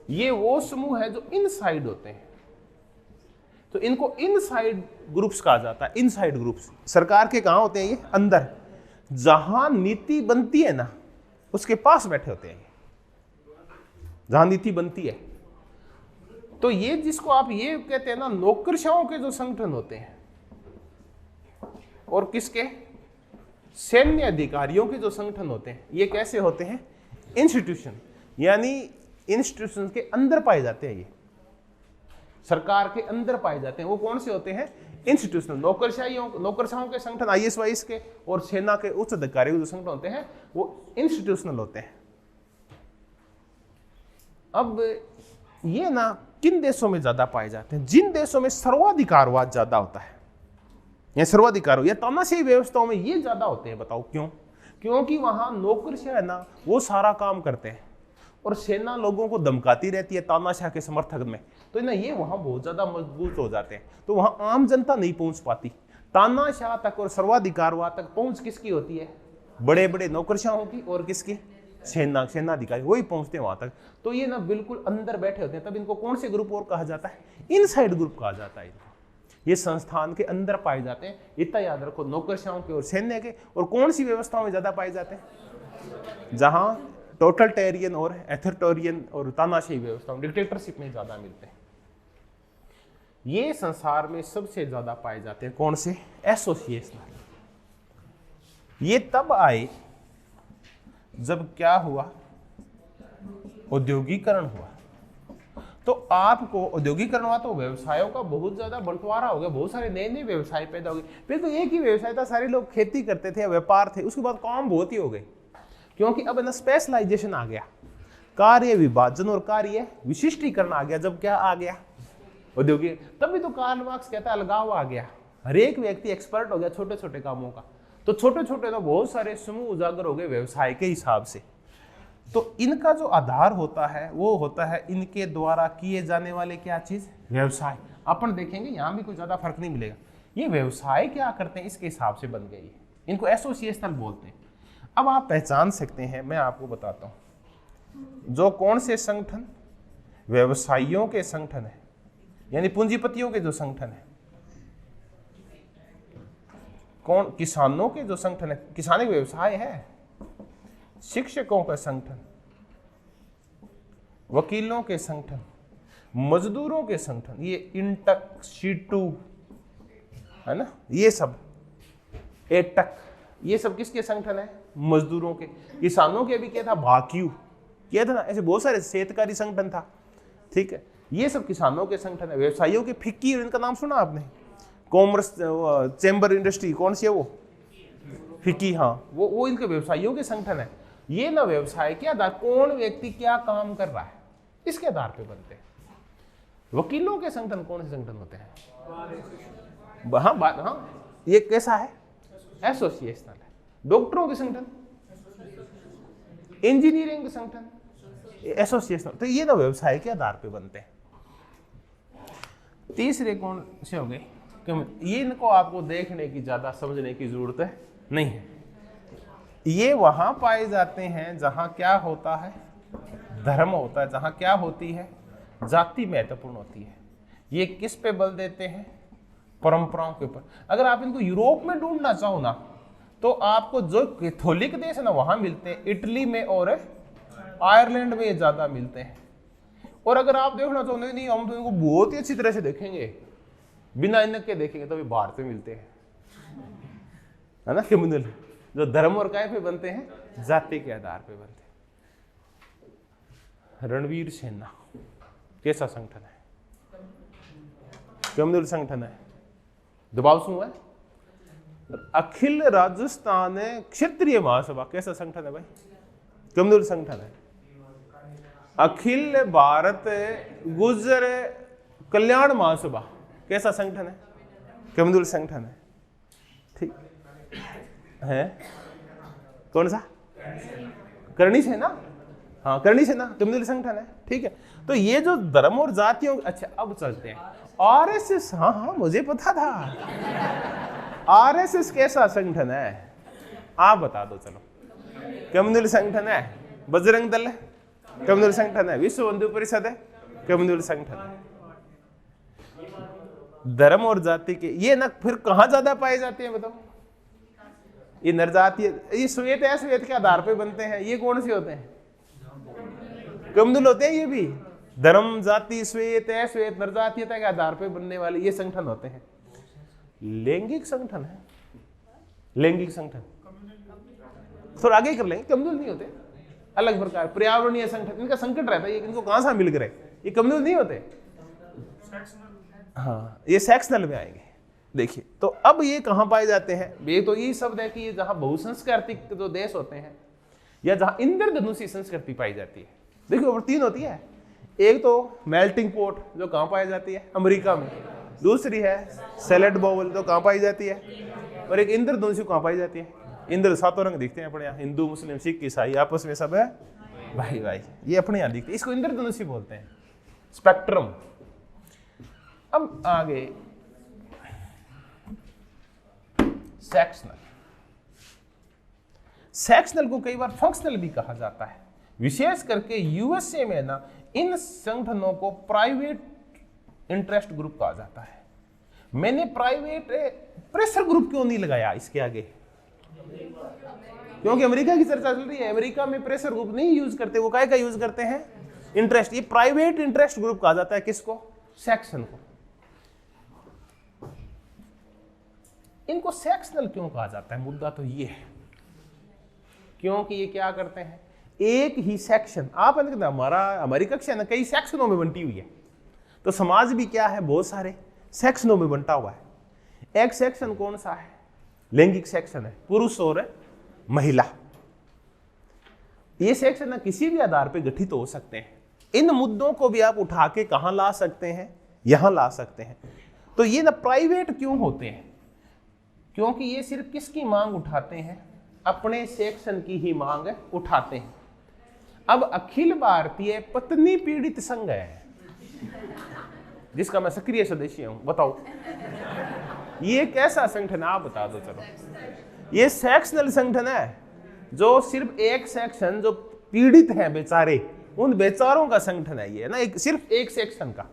ये वो समूह है जो इनसाइड होते हैं, तो इनको इनसाइड ग्रुप्स कहा जाता है। इनसाइड ग्रुप्स सरकार के कहां होते हैं, ये अंदर, जहां नीति बनती है ना उसके पास बैठे होते हैं, जहां नीति बनती है। तो ये जिसको आप ये कहते हैं ना, नौकरशाहों के जो संगठन होते हैं और किसके, सैन्य अधिकारियों के जो संगठन होते हैं, ये कैसे होते हैं, इंस्टीट्यूशन, यानी इंस्टीट्यूशन के अंदर पाए जाते हैं, ये सरकार के अंदर पाए जाते हैं। वो कौन से होते हैं, इंस्टीट्यूशनल। नौकरशाहों के संगठन, IAS के और सेना के उच्च अधिकारियों के जो संगठन होते हैं वो इंस्टीट्यूशनल होते हैं। अब ये ना किन देशों में ज्यादा पाए जाते हैं, जिन देशों में सर्वाधिकारवाद ज्यादा होता है, या सर्वाधिकार या तानाशाही व्यवस्थाओं में ये ज्यादा होते हैं। बताओ क्यों, क्योंकि वहां नौकरशाह है ना वो सारा काम करते हैं और सेना लोगों को धमकाती रहती है तानाशाह के समर्थक में, तो ना ये वहां बहुत ज्यादा मजबूत हो जाते हैं। तो वहां आम जनता नहीं पहुंच पाती, तानाशाह तक और सर्वाधिकारवाद तक पहुंच किसकी होती है, बड़े बड़े नौकरशाहों की और किसकी, सेनाधिकारी, वही पहुंचते हैं वहां तक। तो ये ना बिल्कुल अंदर बैठे होते हैं। तब इनको कौन से ग्रुप और कहा जाता है, इनसाइड ग्रुप कहा जाता है इनको। ये संस्थान के अंदर पाए जाते हैं, इतना याद रखो, नौकरशाहों के और सैन्य के। और कौन सी व्यवस्थाओं में ज्यादा पाए जाते हैं, जहां टोटलिटेरियन और एथॉरिटेरियन और तानाशाही व्यवस्थाओं, डिक्टेटरशिप में ज्यादा मिलते हैं। ये संसार में सबसे ज्यादा पाए जाते हैं कौन से, एसोसिएशनल। ये तब आए जब क्या हुआ, औद्योगिकरण हुआ। तो आपको औद्योगिकरण हुआ तो व्यवसायों का बहुत ज्यादा बंटवारा हो गया, बहुत सारे नए नए व्यवसाय पैदा हो गए। फिर तो एक ही व्यवसाय था, सारे लोग खेती करते थे, व्यापार थे, उसके बाद काम बहुत ही हो गए, क्योंकि अब ना स्पेशलाइजेशन आ गया, कार्य विभाजन और कार्य विशिष्टीकरण आ गया। जब क्या आ गया, औद्योगिक, तभी तो कार्ल मार्क्स कहता है अलगाव आ गया, हर एक व्यक्ति एक्सपर्ट हो गया छोटे छोटे कामों का। तो छोटे छोटे तो बहुत सारे समूह उजागर हो गए व्यवसाय के हिसाब से। तो इनका जो आधार होता है वो होता है इनके द्वारा किए जाने वाले क्या चीज, व्यवसाय। अपन देखेंगे यहाँ भी कोई ज्यादा फर्क नहीं मिलेगा, ये व्यवसाय क्या करते हैं इसके हिसाब से बन गई, इनको एसोसिएशनल बोलते हैं। अब आप पहचान सकते हैं, मैं आपको बताता हूं, जो कौन से संगठन, व्यवसायियों के संगठन है, यानी पूंजीपतियों के जो संगठन है, कौन? किसानों के जो संगठन है, किसानी व्यवसाय है, शिक्षकों का संगठन, वकीलों के संगठन, मजदूरों के संगठन, ये इंटक, शीटू है ना, ये सब एटक, ये सब किसके संगठन है? मजदूरों के। किसानों के भी क्या था? भाक्यू, क्या था ना, ऐसे बहुत सारे शेतकारी संगठन था, ठीक है, ये सब किसानों के संगठन है। व्यवसायियों के फिक्की, इनका नाम सुना आपने? कॉमर्स चैम्बर इंडस्ट्री, कौन सी है वो? फिक्की, हाँ, वो इनके व्यवसायियों के संगठन है। ये ना व्यवसाय के आधार, कौन व्यक्ति क्या काम कर रहा है, इसके आधार पे बनते हैं। वकीलों के संगठन कौन से संगठन होते हैं? हाँ, ये कैसा है? एसोसिएशनल है। डॉक्टरों के संगठन, इंजीनियरिंग के संगठन, एसोसिएशनल। तो ये ना व्यवसाय के आधार पे बनते हैं। तीसरे कौन से हो गए? ये इनको आपको देखने की, ज्यादा समझने की जरूरत नहीं है। ये वहां पाए जाते हैं जहां क्या होता है? धर्म होता है। जहां क्या होती है? जाति महत्वपूर्ण होती है। ये किस पे बल देते हैं? परंपराओं के ऊपर। अगर आप इनको यूरोप में ढूंढना चाहो ना, तो आपको जो कैथोलिक देश है ना वहां मिलते हैं, इटली में और आयरलैंड में ये ज्यादा मिलते हैं। और अगर आप देखना चाहो नहीं, हम तो इनको बहुत ही अच्छी तरह से देखेंगे, बिना इनके देखेंगे, तो भी भारत में मिलते हैं, है ना, कम्युनल, जो धर्म और काय पे बनते हैं? जाति के आधार पे बनते हैं। रणवीर सेना कैसा संगठन है? कम्युनल संगठन है। दबाव शू है? अखिल राजस्थान क्षेत्रीय महासभा कैसा संगठन है भाई? कम्युनल संगठन है। अखिल भारत गुर्जर कल्याण महासभा कैसा संगठन है? कम्युनल संगठन है, ठीक है। कौन सा? करणी सेना, हाँ, करणी सेना कम्युनल संगठन है, ठीक है। तो ये जो धर्म और जातियों, अच्छा अब चलते हैं आरएसएस। हाँ, मुझे पता था। आरएसएस कैसा संगठन है? आप बता दो, चलो। कम्युनल संगठन है। बजरंग दल है, कम्युनल संगठन है। विश्व हिंदू परिषद है, कम्युनल संगठन है। धर्म और जाति के ये ना फिर कहां ज्यादा पाए जाते हैं बताओ? ये नरजाति, ये श्वेत है, श्वेत के आधार पे बनते हैं। ये कौन से होते हैं? कम्युनल होते हैं। ये भी धर्म, जाति, श्वेत है, श्वेत नरजातीयता के आधार पे बनने वाले ये संगठन होते हैं। लैंगिक संगठन है, लैंगिक संगठन थोड़ा आगे कर लेंगे। कम्युनल नहीं होते, अलग प्रकार। पर्यावरणीय संगठन, इनका संकट रहता है, ये इनको कहां से मिल गए? ये कम्युनल नहीं होते। हाँ, ये सेक्शनल में आएंगे। देखिए, तो अब ये कहां पाए जाते हैं? ये तो ये शब्द है कि जहां बहुसंस्कृतिक जो देश होते हैं, या जहां इंद्रधनुषी संस्कृति पाई जाती है। देखिए, और तीन होती है। एक तो मेल्टिंग पॉट, जो कहां पाई जाती है? अमेरिका में। दूसरी है सैलेड बाउल, जो कहां पाई जाती है? और एक इंद्रधनुषी कहां पाई जाती है? इंद्र, सातों रंग दिखते हैं अपने यहाँ, हिंदू, मुस्लिम, सिख, ईसाई आपस में सब है भाई भाई, ये अपने यहाँ दिखते हैं। इसको इंद्रधनुषी बोलते हैं, स्पेक्ट्रम। अब आगे सेक्शनल। सेक्शनल को कई बार फंक्शनल भी कहा जाता है। विशेष करके यूएसए में ना इन संगठनों को प्राइवेट इंटरेस्ट ग्रुप कहा जाता है। मैंने प्राइवेट प्रेशर ग्रुप क्यों नहीं लगाया इसके आगे? क्योंकि अमेरिका की चर्चा चल रही है। अमेरिका में प्रेशर ग्रुप नहीं यूज करते, वो काय का यूज करते हैं? इंटरेस्ट। ये प्राइवेट इंटरेस्ट ग्रुप कहा जाता है किसको? सेक्शन को। इनको सेक्शनल क्यों कहा जाता है? मुद्दा तो ये है क्योंकि ये क्या करते हैं? एक ही सेक्शन, आप हमारी कक्षा ना कई सेक्शनों में बंटी हुई है, तो समाज भी क्या है? बहुत सारे सेक्शनों में बंटा हुआ है। एक सेक्शन कौन सा है? लैंगिक सेक्शन है, पुरुष और महिला। ये सेक्शन ना किसी भी आधार पर गठित हो सकते हैं। इन मुद्दों को भी आप उठा के कहां ला सकते हैं? यहां ला सकते हैं। तो ये ना प्राइवेट क्यों होते हैं? क्योंकि ये सिर्फ किसकी मांग उठाते हैं? अपने सेक्शन की ही मांग उठाते हैं। अब अखिल भारतीय पत्नी पीड़ित संघ है, जिसका मैं सक्रिय सदस्य हूं, बताओ ये कैसा संगठन है? आप बता दो चलो। ये सेक्शनल संगठन है, जो सिर्फ एक सेक्शन जो पीड़ित है बेचारे, उन बेचारों का संगठन है ये ना, एक सिर्फ एक सेक्शन का।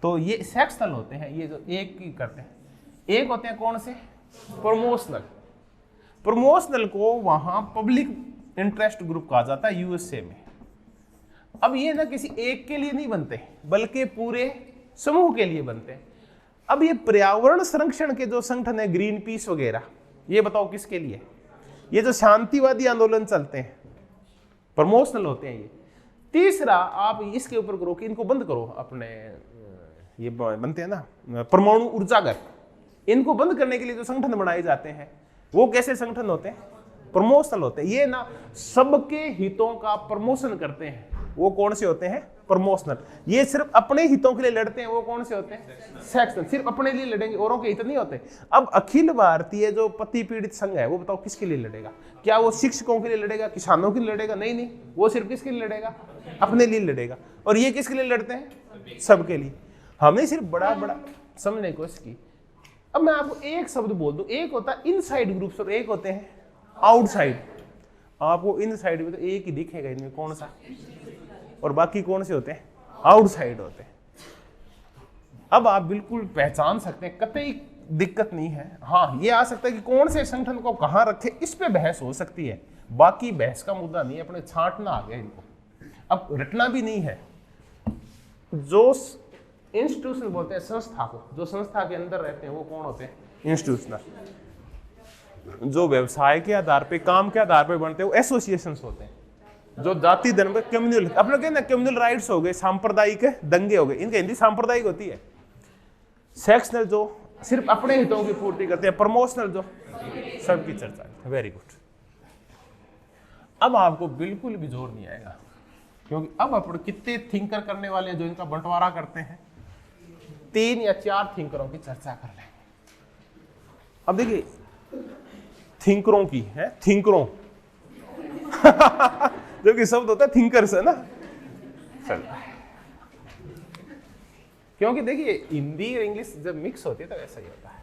तो ये सेक्शनल होते हैं, ये जो एक ही करते हैं। एक होते हैं कौन से? प्रमोशनल। प्रमोशनल को वहां पब्लिक इंटरेस्ट ग्रुप कहा जाता है यूएसए में। अब ये ना किसी एक के लिए नहीं बनते बल्कि पूरे समूह के लिए बनते हैं। अब ये पर्यावरण संरक्षण के जो संगठन है ग्रीन पीस वगैरह, ये बताओ किसके लिए? ये जो शांतिवादी आंदोलन चलते हैं प्रमोशनल होते हैं ये। तीसरा आप इसके ऊपर करो कि इनको बंद करो, अपने ये बनते हैं ना परमाणु ऊर्जा घर, इनको बंद करने के लिए जो संगठन बनाए जाते हैं वो कैसे संगठन होते हैं? प्रमोशनल होते हैं। ये ना सबके हितों का प्रमोशन करते हैं, वो कौन से होते हैं? प्रमोशनल। ये सिर्फ अपने हितों के लिए लड़ते हैं, वो कौन से होते हैं? सेक्शनल। सिर्फ अपने लिए लड़ेंगे, औरों के हित नहीं होते। अब अखिल भारतीय जो पति पीड़ित संघ है वो बताओ किसके लिए लड़ेगा? क्या वो शिक्षकों के लिए लड़ेगा, किसानों के लिए लड़ेगा? नहीं, वो सिर्फ किसके लिए लड़ेगा? अपने लिए लड़ेगा। और ये किसके लिए लड़ते हैं? सबके लिए। हमने सिर्फ बड़ा बड़ा समझने की कोशिश की। अब मैं आपको एक शब्द बोल दूं, एक होता है इनसाइड ग्रुप्स और एक होते हैं आउटसाइड। आपको इनसाइड में तो एक ही दिखेगा, इनमें कौन सा, और बाकी कौन से होते हैं? आउटसाइड होते हैं। अब आप बिल्कुल पहचान सकते हैं, कतई दिक्कत नहीं है। हाँ, ये आ सकता है कि कौन से संगठन को कहां रखे, इस पे बहस हो सकती है, बाकी बहस का मुद्दा नहीं है। अपने छांटना आ गया इनको, अब रटना भी नहीं है। जो इंस्टीट्यूशन बोलते हैं संस्था को, जो संस्था के अंदर रहते हैं वो कौन होते हैं? इंस्टीट्यूशनल। जो व्यवसाय के आधार पे, काम के आधार पे बनते हैं वो एसोसिएशंस होते हैं। जो जाति धर्म पे कम्युनल, अपने कहते हैं कम्युनल राइट्स हो गए, सांप्रदायिक दंगे हो गए, इनका हिंदी सांप्रदायिक होती है। सेक्शनल जो सिर्फ अपने हितों की पूर्ति करते हैं, प्रमोशनल जो सबकी चर्चा। Very good. अब आपको बिल्कुल भी जोर नहीं आएगा, क्योंकि अब अपन कितने थिंकर करने वाले हैं जो इनका बंटवारा करते हैं। 3 या 4 थिंकरों की चर्चा कर लेंगे। अब देखिए थिंकरों की है, थिंकरों जो कि शब्द होता है थिंकर्स, है ना। चल, क्योंकि देखिए हिंदी और इंग्लिश जब मिक्स होती है तो ऐसा ही होता है।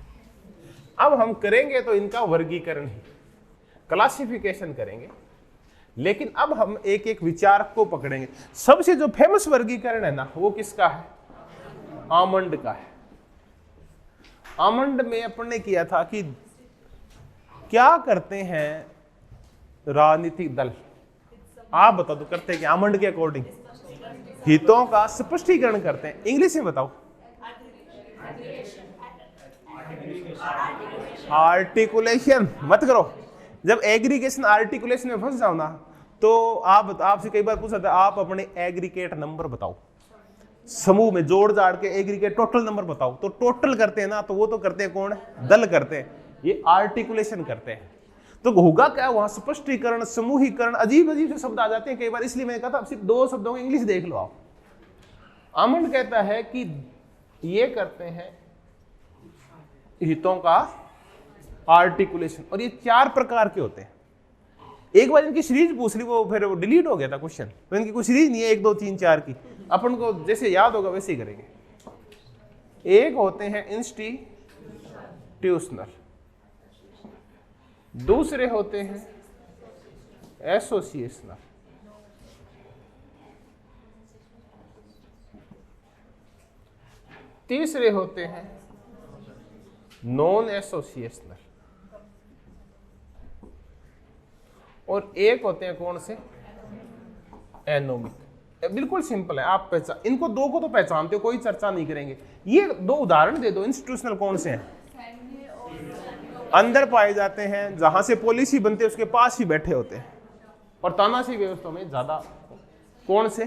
अब हम करेंगे तो इनका वर्गीकरण ही, क्लासिफिकेशन करेंगे, लेकिन अब हम एक एक विचार को पकड़ेंगे। सबसे जो फेमस वर्गीकरण है ना वो किसका है? आमंड का है। आमंड में अपन ने किया था कि क्या करते हैं राजनीतिक दल, आप बता दो करते हैं कि आमंड के अकॉर्डिंग हितों का स्पष्टीकरण करते हैं। इंग्लिश में बताओ। आर्टिकुलेशन मत करो। जब एग्रीगेशन आर्टिकुलेशन में फंस जाओ ना तो आपसे कई बार पूछा था आप अपने एग्रीगेट नंबर बताओ, समूह में जोड़ जाड़ के एग्रीगेट टोटल नंबर बताओ। तो टोटल करते हैं ना, तो वो तो करते हैं कौन? दल करते हैं। ये आर्टिकुलेशन करते हैं। तो होगा क्या वहां? स्पष्टीकरण, समूहीकरण, अजीब अजीब से शब्द आ जाते हैं कई बार। इसलिए मैंने कहा था सिर्फ 2 शब्दों में इंग्लिश देख लो आप। आमंड कहता है कि ये करते हैं हितों का आर्टिकुलेशन, और ये 4 प्रकार के होते हैं। एक बार इनकी सीरीज पूछ ली, वो फिर डिलीट हो गया था क्वेश्चन, तो इनकी कोई सीरीज नहीं है 1 2 3 4 की। अपन को जैसे याद होगा वैसे ही करेंगे। एक होते हैं इंस्टीट्यूशनल, दूसरे होते हैं एसोसिएशनल, तीसरे होते हैं नॉन एसोसिएशनल, और एक होते हैं कौन से? एनोमिक। बिल्कुल सिंपल है, आप पहचान इनको 2 को तो पहचानते हो, कोई चर्चा नहीं करेंगे। ये 2 उदाहरण दे दो। इंस्टीट्यूशनल कौन से हैं? अंदर पाए जाते हैं, जहां से पॉलिसी बनते हैं उसके पास ही बैठे होते हैं। और तानाशाही व्यवस्था में ज्यादा कौन से?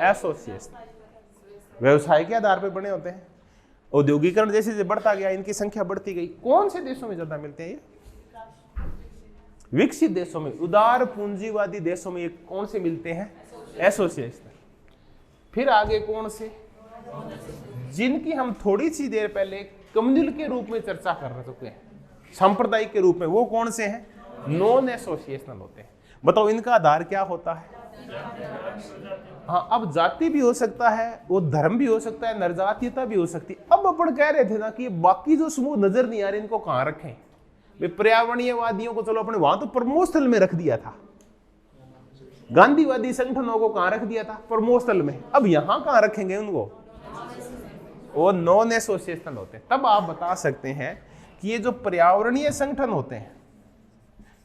एसोसिएशन, व्यवसाय के आधार पर बने होते हैं। औद्योगिकरण जैसे जैसे बढ़ता गया इनकी संख्या बढ़ती गई। कौन से देशों में ज्यादा मिलते हैं ये? विकसित देशों में, उदार पूंजीवादी देशों में ये कौन से मिलते हैं? एसोसिएशन। फिर आगे कौन से? जिनकी हम थोड़ी सी देर पहले कम्युनल के रूप में चर्चा कर चुके हैं, सांप्रदायिक के रूप में, वो कौन से हैं? नॉन एसोसिएशनल होते हैं। बताओ इनका आधार क्या होता है? हाँ, अब जाति भी हो सकता है, वो धर्म भी हो सकता है, नरजातीयता भी हो सकती है। अब अपन कह रहे थे ना कि बाकी जो समूह नजर नहीं आ रहे इनको कहां रखें? पर्यावरणीयवादियों को चलो अपने वहां तो प्रमोशनल में रख दिया था, गांधीवादी संगठनों को कहां रख दिया था? प्रमोशनल में। अब यहां कहां रखेंगे उनको? वो नॉन एसोसिएशनल होते हैं। तब आप बता सकते हैं कि ये जो पर्यावरणीय संगठन होते हैं,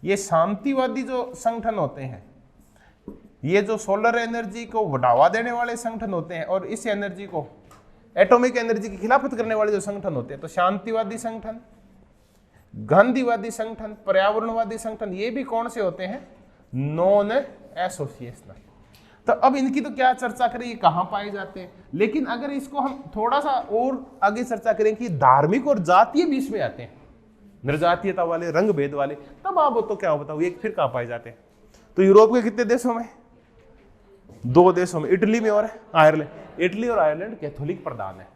ये शांतिवादी जो संगठन होते हैं, ये जो सोलर एनर्जी को बढ़ावा देने वाले संगठन होते हैं और इस एनर्जी को एटॉमिक एनर्जी की खिलाफत करने वाले जो संगठन होते हैं, तो शांतिवादी संगठन, गांधीवादी संगठन, पर्यावरणवादी संगठन, ये भी कौन से होते हैं? Non associational. तो अब इनकी तो क्या चर्चा करें, ये कहां पाए जाते हैं। लेकिन अगर इसको हम थोड़ा सा और आगे चर्चा करें कि धार्मिक और जातीय भी इसमें आते हैं, निर्जातीयता वाले, रंग भेद वाले, तब आप तो क्या बताओ ये फिर कहां पाए जाते हैं? तो यूरोप के कितने देशों में? 2 देशों में, इटली में और आयरलैंड। इटली और आयरलैंड कैथोलिक प्रधान है।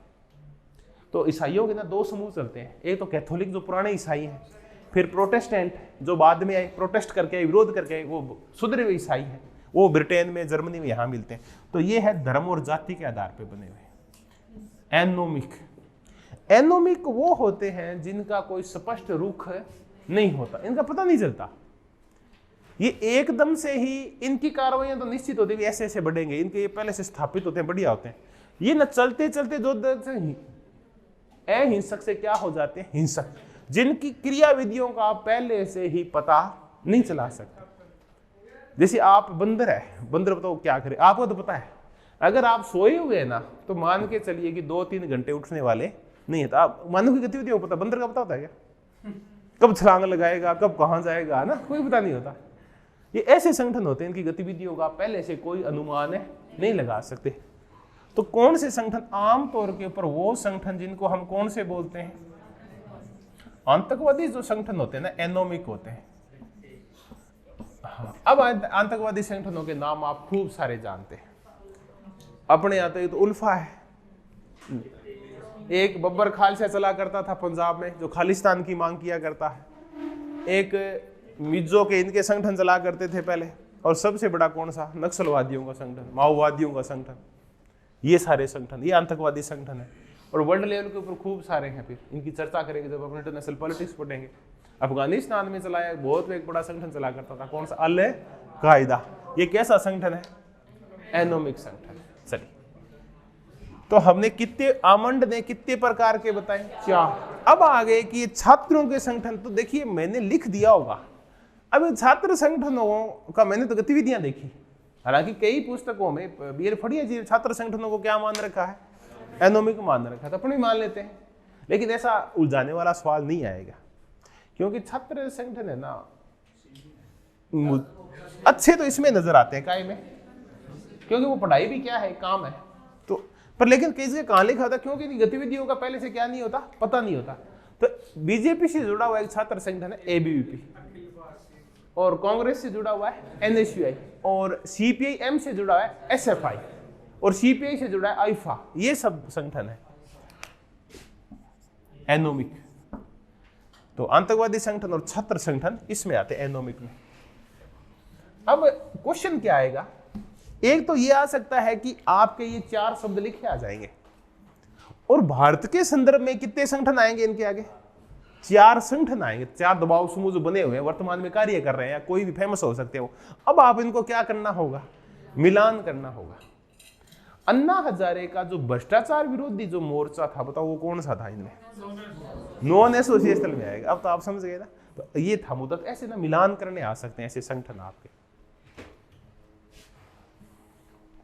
तो ईसाइयों के ना 2 समूह चलते हैं, एक तो कैथोलिक जो पुराने ईसाई हैं, फिर प्रोटेस्टेंट जो बाद में आए, प्रोटेस्ट करके आए, विरोध करके आए, वो सुधरे हुए ईसाई हैं, वो ब्रिटेन में, जर्मनी में यहाँ मिलते हैं। तो ये है धर्म और जाति के आधार पर बने हुए। एनोमिक, एनोमिक वो होते हैं जिनका कोई स्पष्ट रुख नहीं होता, इनका पता नहीं चलता, ये एकदम से ही इनकी कार्रवाइयां तो निश्चित होती है, ऐसे ऐसे बढ़ेंगे, इनके ये पहले से स्थापित होते हैं, बढ़िया होते हैं। ये न चलते चलते जो अहिंसक से क्या हो जाते हैं? हिंसक, जिनकी क्रिया विधियों का पहले से ही पता नहीं चला सकते। जैसे आप बंदर है, बंदर बताओ क्या करे, आपको तो पता है। अगर आप सोए हुए हैं ना, तो मान के चलिए कि 2-3 घंटे उठने वाले नहीं है, तो आप मानव की गतिविधियों को पता, बंदर का पता होता है क्या? कब छलांग लगाएगा, कब कहां जाएगा ना, कोई पता नहीं होता। ये ऐसे संगठन होते हैं, इनकी गतिविधियों का पहले से कोई अनुमान नहीं लगा सकते। तो कौन से संगठन? आमतौर के ऊपर वो संगठन जिनको हम कौन से बोलते हैं? आतंकवादी जो संगठन होते हैं ना, एनोमिक होते हैं। अब आतंकवादी संगठनों के नाम आप खूब सारे जानते हैं। अपने यहाँ तो उल्फा है, एक बब्बर खालसा चला करता था पंजाब में, जो खालिस्तान की मांग किया करता है। एक मिर्जो के इनके संगठन चला करते थे पहले। और सबसे बड़ा कौन सा? नक्सलवादियों का संगठन, माओवादियों का संगठन। ये सारे संगठन, ये आतंकवादी संगठन है। और वर्ल्ड लेवल के ऊपर खूब सारे हैं, फिर इनकी चर्चा करेंगे जब अपने इंटरनेशनल पॉलिटिक्स पढ़ेंगे। अफगानिस्तान में चलाया बहुत एक बड़ा संगठन चला करता था, कौन सा? अल कायदा। ये कैसा संगठन है? एनोमिक संगठन। चलिए, तो हमने कितने, आमंड ने कितने प्रकार के बताए? 4। अब आगे कि छात्रों के संगठन, तो देखिए मैंने लिख दिया होगा। अब छात्र संगठनों का मैंने तो गतिविधियां देखी, हालांकि कई पुस्तकों में बीएड फड़िया जी छात्र संगठनों को क्या मान रखा है? एनोमिक मान रखा है, तो अपने मान लेते हैं। लेकिन ऐसा उलझाने वाला सवाल नहीं आएगा, क्योंकि छात्र संगठन है ना, अच्छे तो इसमें नजर आते हैं काय में, क्योंकि वो पढ़ाई भी क्या है, काम है। तो पर लेकिन कई जगह कहाँ लिखा होता, क्योंकि गतिविधियों का पहले से क्या नहीं होता, पता नहीं होता। तो बीजेपी से जुड़ा हुआ एक छात्र संगठन है एबीवीपी, और कांग्रेस से जुड़ा हुआ है एनएसयूआई, और सीपीआई-एम से जुड़ा हुआ है एसएफआई, और सीपीआई से जुड़ा है आईफा। ये सब संगठन है एनोमिक। तो आतंकवादी संगठन और छात्र संगठन इसमें आते हैं, एनोमिक में। अब क्वेश्चन क्या आएगा? एक तो ये आ सकता है कि आपके ये 4 शब्द लिखे आ जाएंगे, और भारत के संदर्भ में कितने संगठन आएंगे इनके आगे? 4 संगठन आएंगे, 4 दबाव समूह जो बने हुए हैं, वर्तमान में कार्य कर रहे हैं, या कोई भी फेमस हो सकते हो। अब आप इनको क्या करना होगा? मिलान करना होगा। अन्ना हजारे का जो भ्रष्टाचार विरोधी जो मोर्चा था, बताओ वो कौन सा था इनमें? नॉन एसोसिएशनल में आएगा। अब तो आप समझ गए ना, तो ये था मुद्दा। ऐसे ना मिलान करने आ सकते हैं ऐसे संगठन आपके।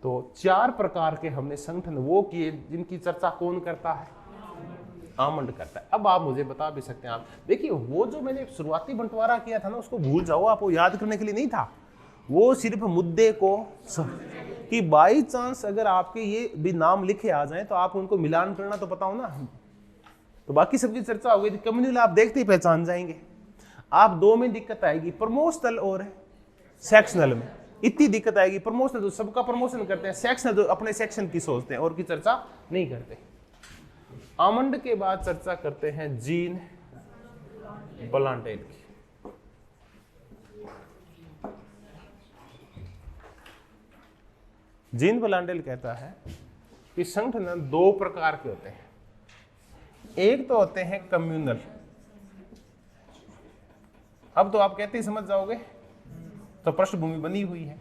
तो 4 प्रकार के हमने संगठन वो किए जिनकी चर्चा कौन करता है? आमंड करता है। अब आप मुझे बता भी सकते हैं, आप देखिए वो जो मैंने शुरुआती बंटवारा किया था ना, उसको भूल जाओ, आप वो याद करने के लिए नहीं था। वो सिर्फ मुद्दे को कि बाई चांस अगर आपके ये भी नाम लिखे आ जाएं तो आप उनको मिलान करना तो पता हो ना, तो बाकी सबकी चर्चा हो गई। कम्युनल आप देखते ही पहचान जाएंगे। आप 2 में दिक्कत आएगी, प्रमोशनल और सेक्शनल में इतनी दिक्कत आएगी। प्रमोशनल जो सबका प्रमोशन करते हैं, सेक्शनल जो अपने सेक्शन की सोचते हैं और की चर्चा नहीं करते। आमंड के बाद चर्चा करते हैं जीन बलांडेल की। जीन बलांडेल कहता है कि संगठन 2 प्रकार के होते हैं। एक तो होते हैं कम्युनल। अब तो आप कहते ही समझ जाओगे, तो पृष्ठभूमि बनी हुई है।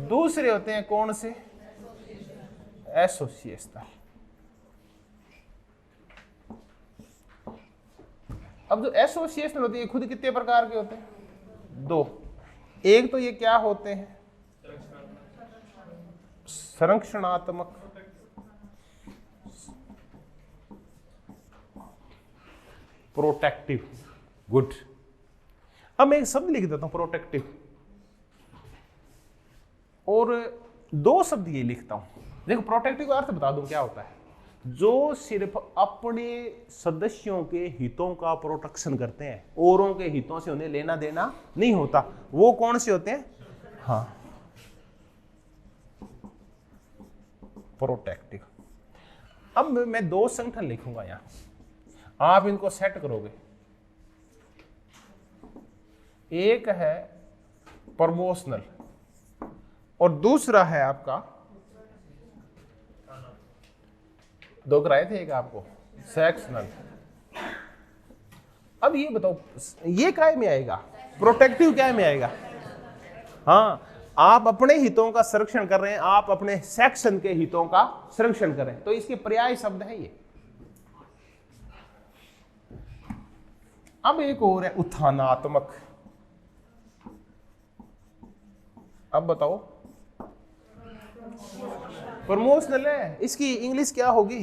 दूसरे होते हैं कौन से? एसोसिएशनल। अब जो एसोसिएशन होती है खुद कितने प्रकार के होते हैं? 2। एक तो ये क्या होते हैं? संरक्षणात्मक, प्रोटेक्टिव। गुड। अब मैं एक शब्द लिख देता हूं प्रोटेक्टिव, और 2 शब्द ये लिखता हूं। देखो प्रोटेक्टिव का अर्थ बता दूं क्या होता है? जो सिर्फ अपने सदस्यों के हितों का प्रोटेक्शन करते हैं, औरों के हितों से उन्हें लेना देना नहीं होता, वो कौन से होते हैं? हाँ, प्रोटेक्टिव। अब मैं 2 संगठन लिखूंगा यहां, आप इनको सेट करोगे। एक है प्रमोशनल और दूसरा है आपका, 2 कराए थे, एक आपको सेक्शनल। अब ये बताओ ये काय में आएगा? प्रोटेक्टिव काय में आएगा? हाँ, आप अपने हितों का संरक्षण कर रहे हैं, आप अपने सेक्शन के हितों का संरक्षण कर रहे हैं, तो इसके पर्याय शब्द है ये। अब एक और है उत्थानात्मक। अब बताओ, प्रमोशनल है, इसकी इंग्लिश क्या होगी?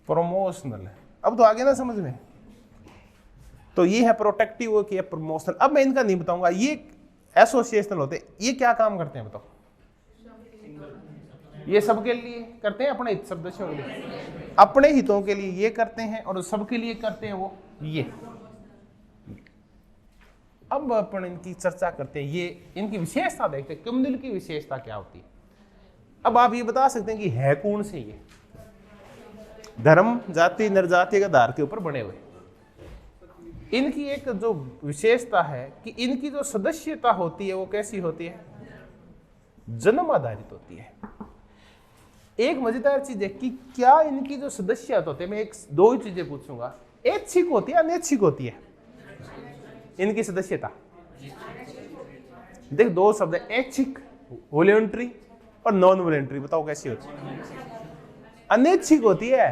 प्रमोशनल है। अब तो आगे ना समझ में, तो ये है प्रोटेक्टिव की है प्रमोशनल। अब मैं इनका नहीं बताऊंगा, ये एसोसिएशनल होते हैं। ये क्या काम करते हैं बताओ? ये सबके लिए करते हैं, अपने सदस्यों के लिए, अपने हितों के लिए ये करते हैं, और सबके लिए करते हैं वो ये। अब अपन इनकी चर्चा करते हैं, ये इनकी विशेषता देखते हैं, कम्युनिल की विशेषता क्या होती है। अब आप ये बता सकते हैं कि है कौन से ये? धर्म, जाति, नरजाति के आधार के ऊपर बने हुए। इनकी एक जो विशेषता है कि इनकी जो सदस्यता होती है वो कैसी होती है? जन्म आधारित होती है। एक मजेदार चीज है कि क्या इनकी जो सदस्यता होती है, मैं 2 ही चीजें पूछूंगा, ऐच्छिक होती है अनैच्छिक होती है? इनकी सदस्यता देख 2 शब्द है, ऐच्छिक वॉलंटरी और नॉन वॉलंटरी। बताओ कैसी होती है? अनैच्छिक होती है,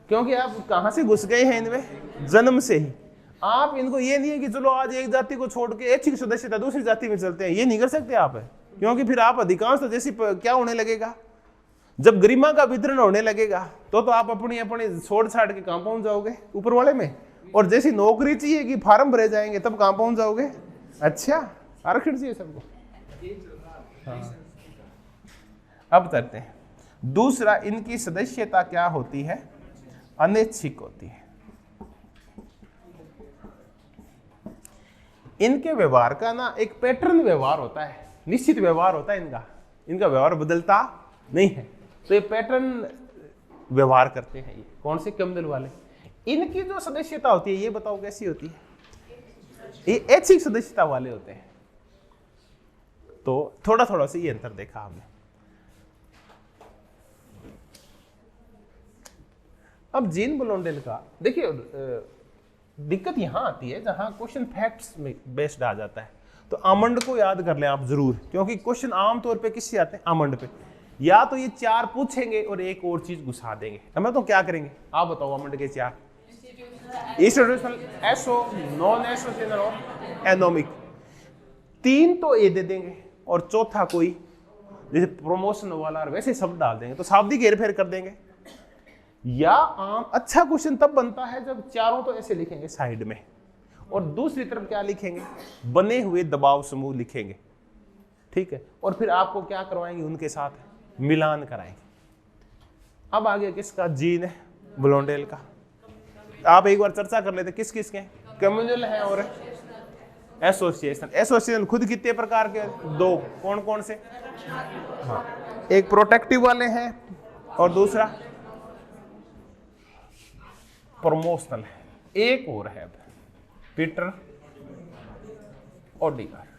क्योंकि आप कहां से घुस गए हैं इनमें? जन्म से ही। आप इनको ये नहीं है कि चलो आज एक जाति को छोड़ के ऐच्छिक सदस्यता दूसरी जाति में चलते हैं, ये नहीं कर सकते आप, क्योंकि फिर आप अधिकांश तो जैसी क्या होने लगेगा, जब गरिमा का वितरण होने लगेगा तो आप अपनी छोड़ छाड़ के कहां पहुंच जाओगे? ऊपर वाले में। और जैसी नौकरी चाहिए कि फार्म भरे जाएंगे तब कहां पहुंच जाओगे? अच्छा, आरक्षण चाहिए सबको। हाँ। अब करते हैं दूसरा, इनकी सदस्यता क्या होती है? अनैच्छिक होती है। इनके व्यवहार का ना एक पैटर्न व्यवहार होता है, निश्चित व्यवहार होता है इनका व्यवहार बदलता नहीं है, तो ये पैटर्न व्यवहार करते हैं। ये कौन से? कम्युनिल वाले। इनकी जो सदस्यता होती है ये बताओ कैसी होती है? ये ऐच्छिक सदस्यता वाले होते हैं। तो थोड़ा थोड़ा सा ये अंतर देखा हमने। अब जीन ब्लोंडेल का देखिए, दिक्कत यहां आती है जहां क्वेश्चन फैक्ट्स में बेस्ड आ जाता है। तो आमंड को याद कर लें आप जरूर, क्योंकि क्वेश्चन आमतौर पे किससे आते हैं? आमंड पे। या तो ये 4 पूछेंगे और एक और चीज घुसा देंगे। हमें तो क्या करेंगे आप बताओ? आमंड के 4 इंस्टीट्यूशनल, एसओ, नॉन एसोसिएशनल और एनोमिक। 3 तो ए दे देंगे और चौथा कोई जैसे प्रमोशन वाला और वैसे शब्द डाल देंगे, तो शाब्दिक हेरफेर कर देंगे। या आम अच्छा क्वेश्चन तब बनता है जब चारों तो ऐसे लिखेंगे साइड में, और दूसरी तरफ क्या लिखेंगे? बने हुए दबाव समूह लिखेंगे। ठीक है, और फिर आपको क्या करवाएंगे? उनके साथ मिलान कराएंगे। अब आगे किसका? जीन है ब्लोंडेल का। आप एक बार चर्चा कर लेते किस किस के? कम्युनल है और एसोसिएशन। एसोसिएशन खुद कितने प्रकार के? 2। कौन कौन से? हाँ, एक प्रोटेक्टिव वाले हैं और दूसरा प्रमोशनल है। एक और है पीटर ओडिगार्ड।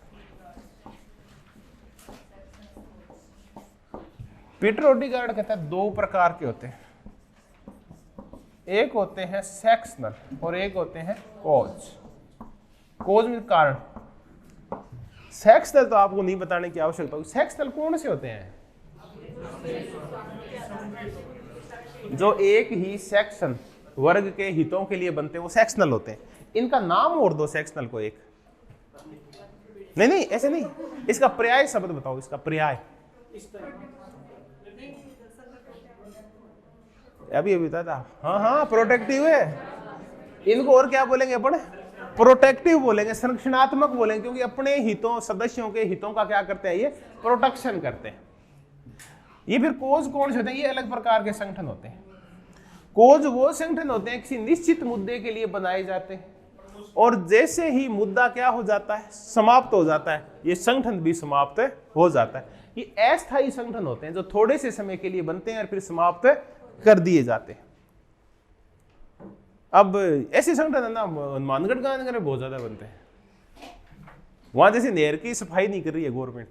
पीटर ओडिगार्ड कहता है 2 प्रकार के होते हैं, एक होते हैं सेक्शनल और एक होते हैं कॉज। कॉज में कारण। सेक्शनल तो आपको नहीं बताने की आवश्यकता होगी। सेक्शनल कौन से होते हैं? जो एक ही सेक्शन वर्ग के हितों के लिए बनते हैं वो सेक्शनल होते हैं। इनका नाम और दो सेक्शनल को एक। नहीं नहीं ऐसे नहीं, इसका पर्याय शब्द बताओ, इसका पर्याय। अभी अभी बताया था। हाँ हाँ प्रोटेक्टिव है। इनको और क्या बोलेंगे अपन? प्रोटेक्टिव बोलेंगे, संरक्षणात्मक बोलेंगे, क्योंकि अपने हितों, सदस्यों के हितों का क्या करते हैं ये? प्रोटेक्शन करते हैं। ये फिर कोज कौन से होते हैं? ये अलग प्रकार के संगठन होते हैं। कोज वो संगठन होते हैं किसी निश्चित मुद्दे के लिए बनाए जाते हैं, और जैसे ही मुद्दा क्या हो जाता है? समाप्त हो जाता है, ये संगठन भी समाप्त हो जाता है। ये अस्थायी संगठन होते हैं जो थोड़े से समय के लिए बनते हैं और फिर समाप्त कर दिए जाते हैं। अब ऐसे संगठन है ना, मानगढ़ गांधीनगर में बहुत ज्यादा बनते हैं। वहां जैसे नहर की सफाई नहीं कर रही है गवर्नमेंट,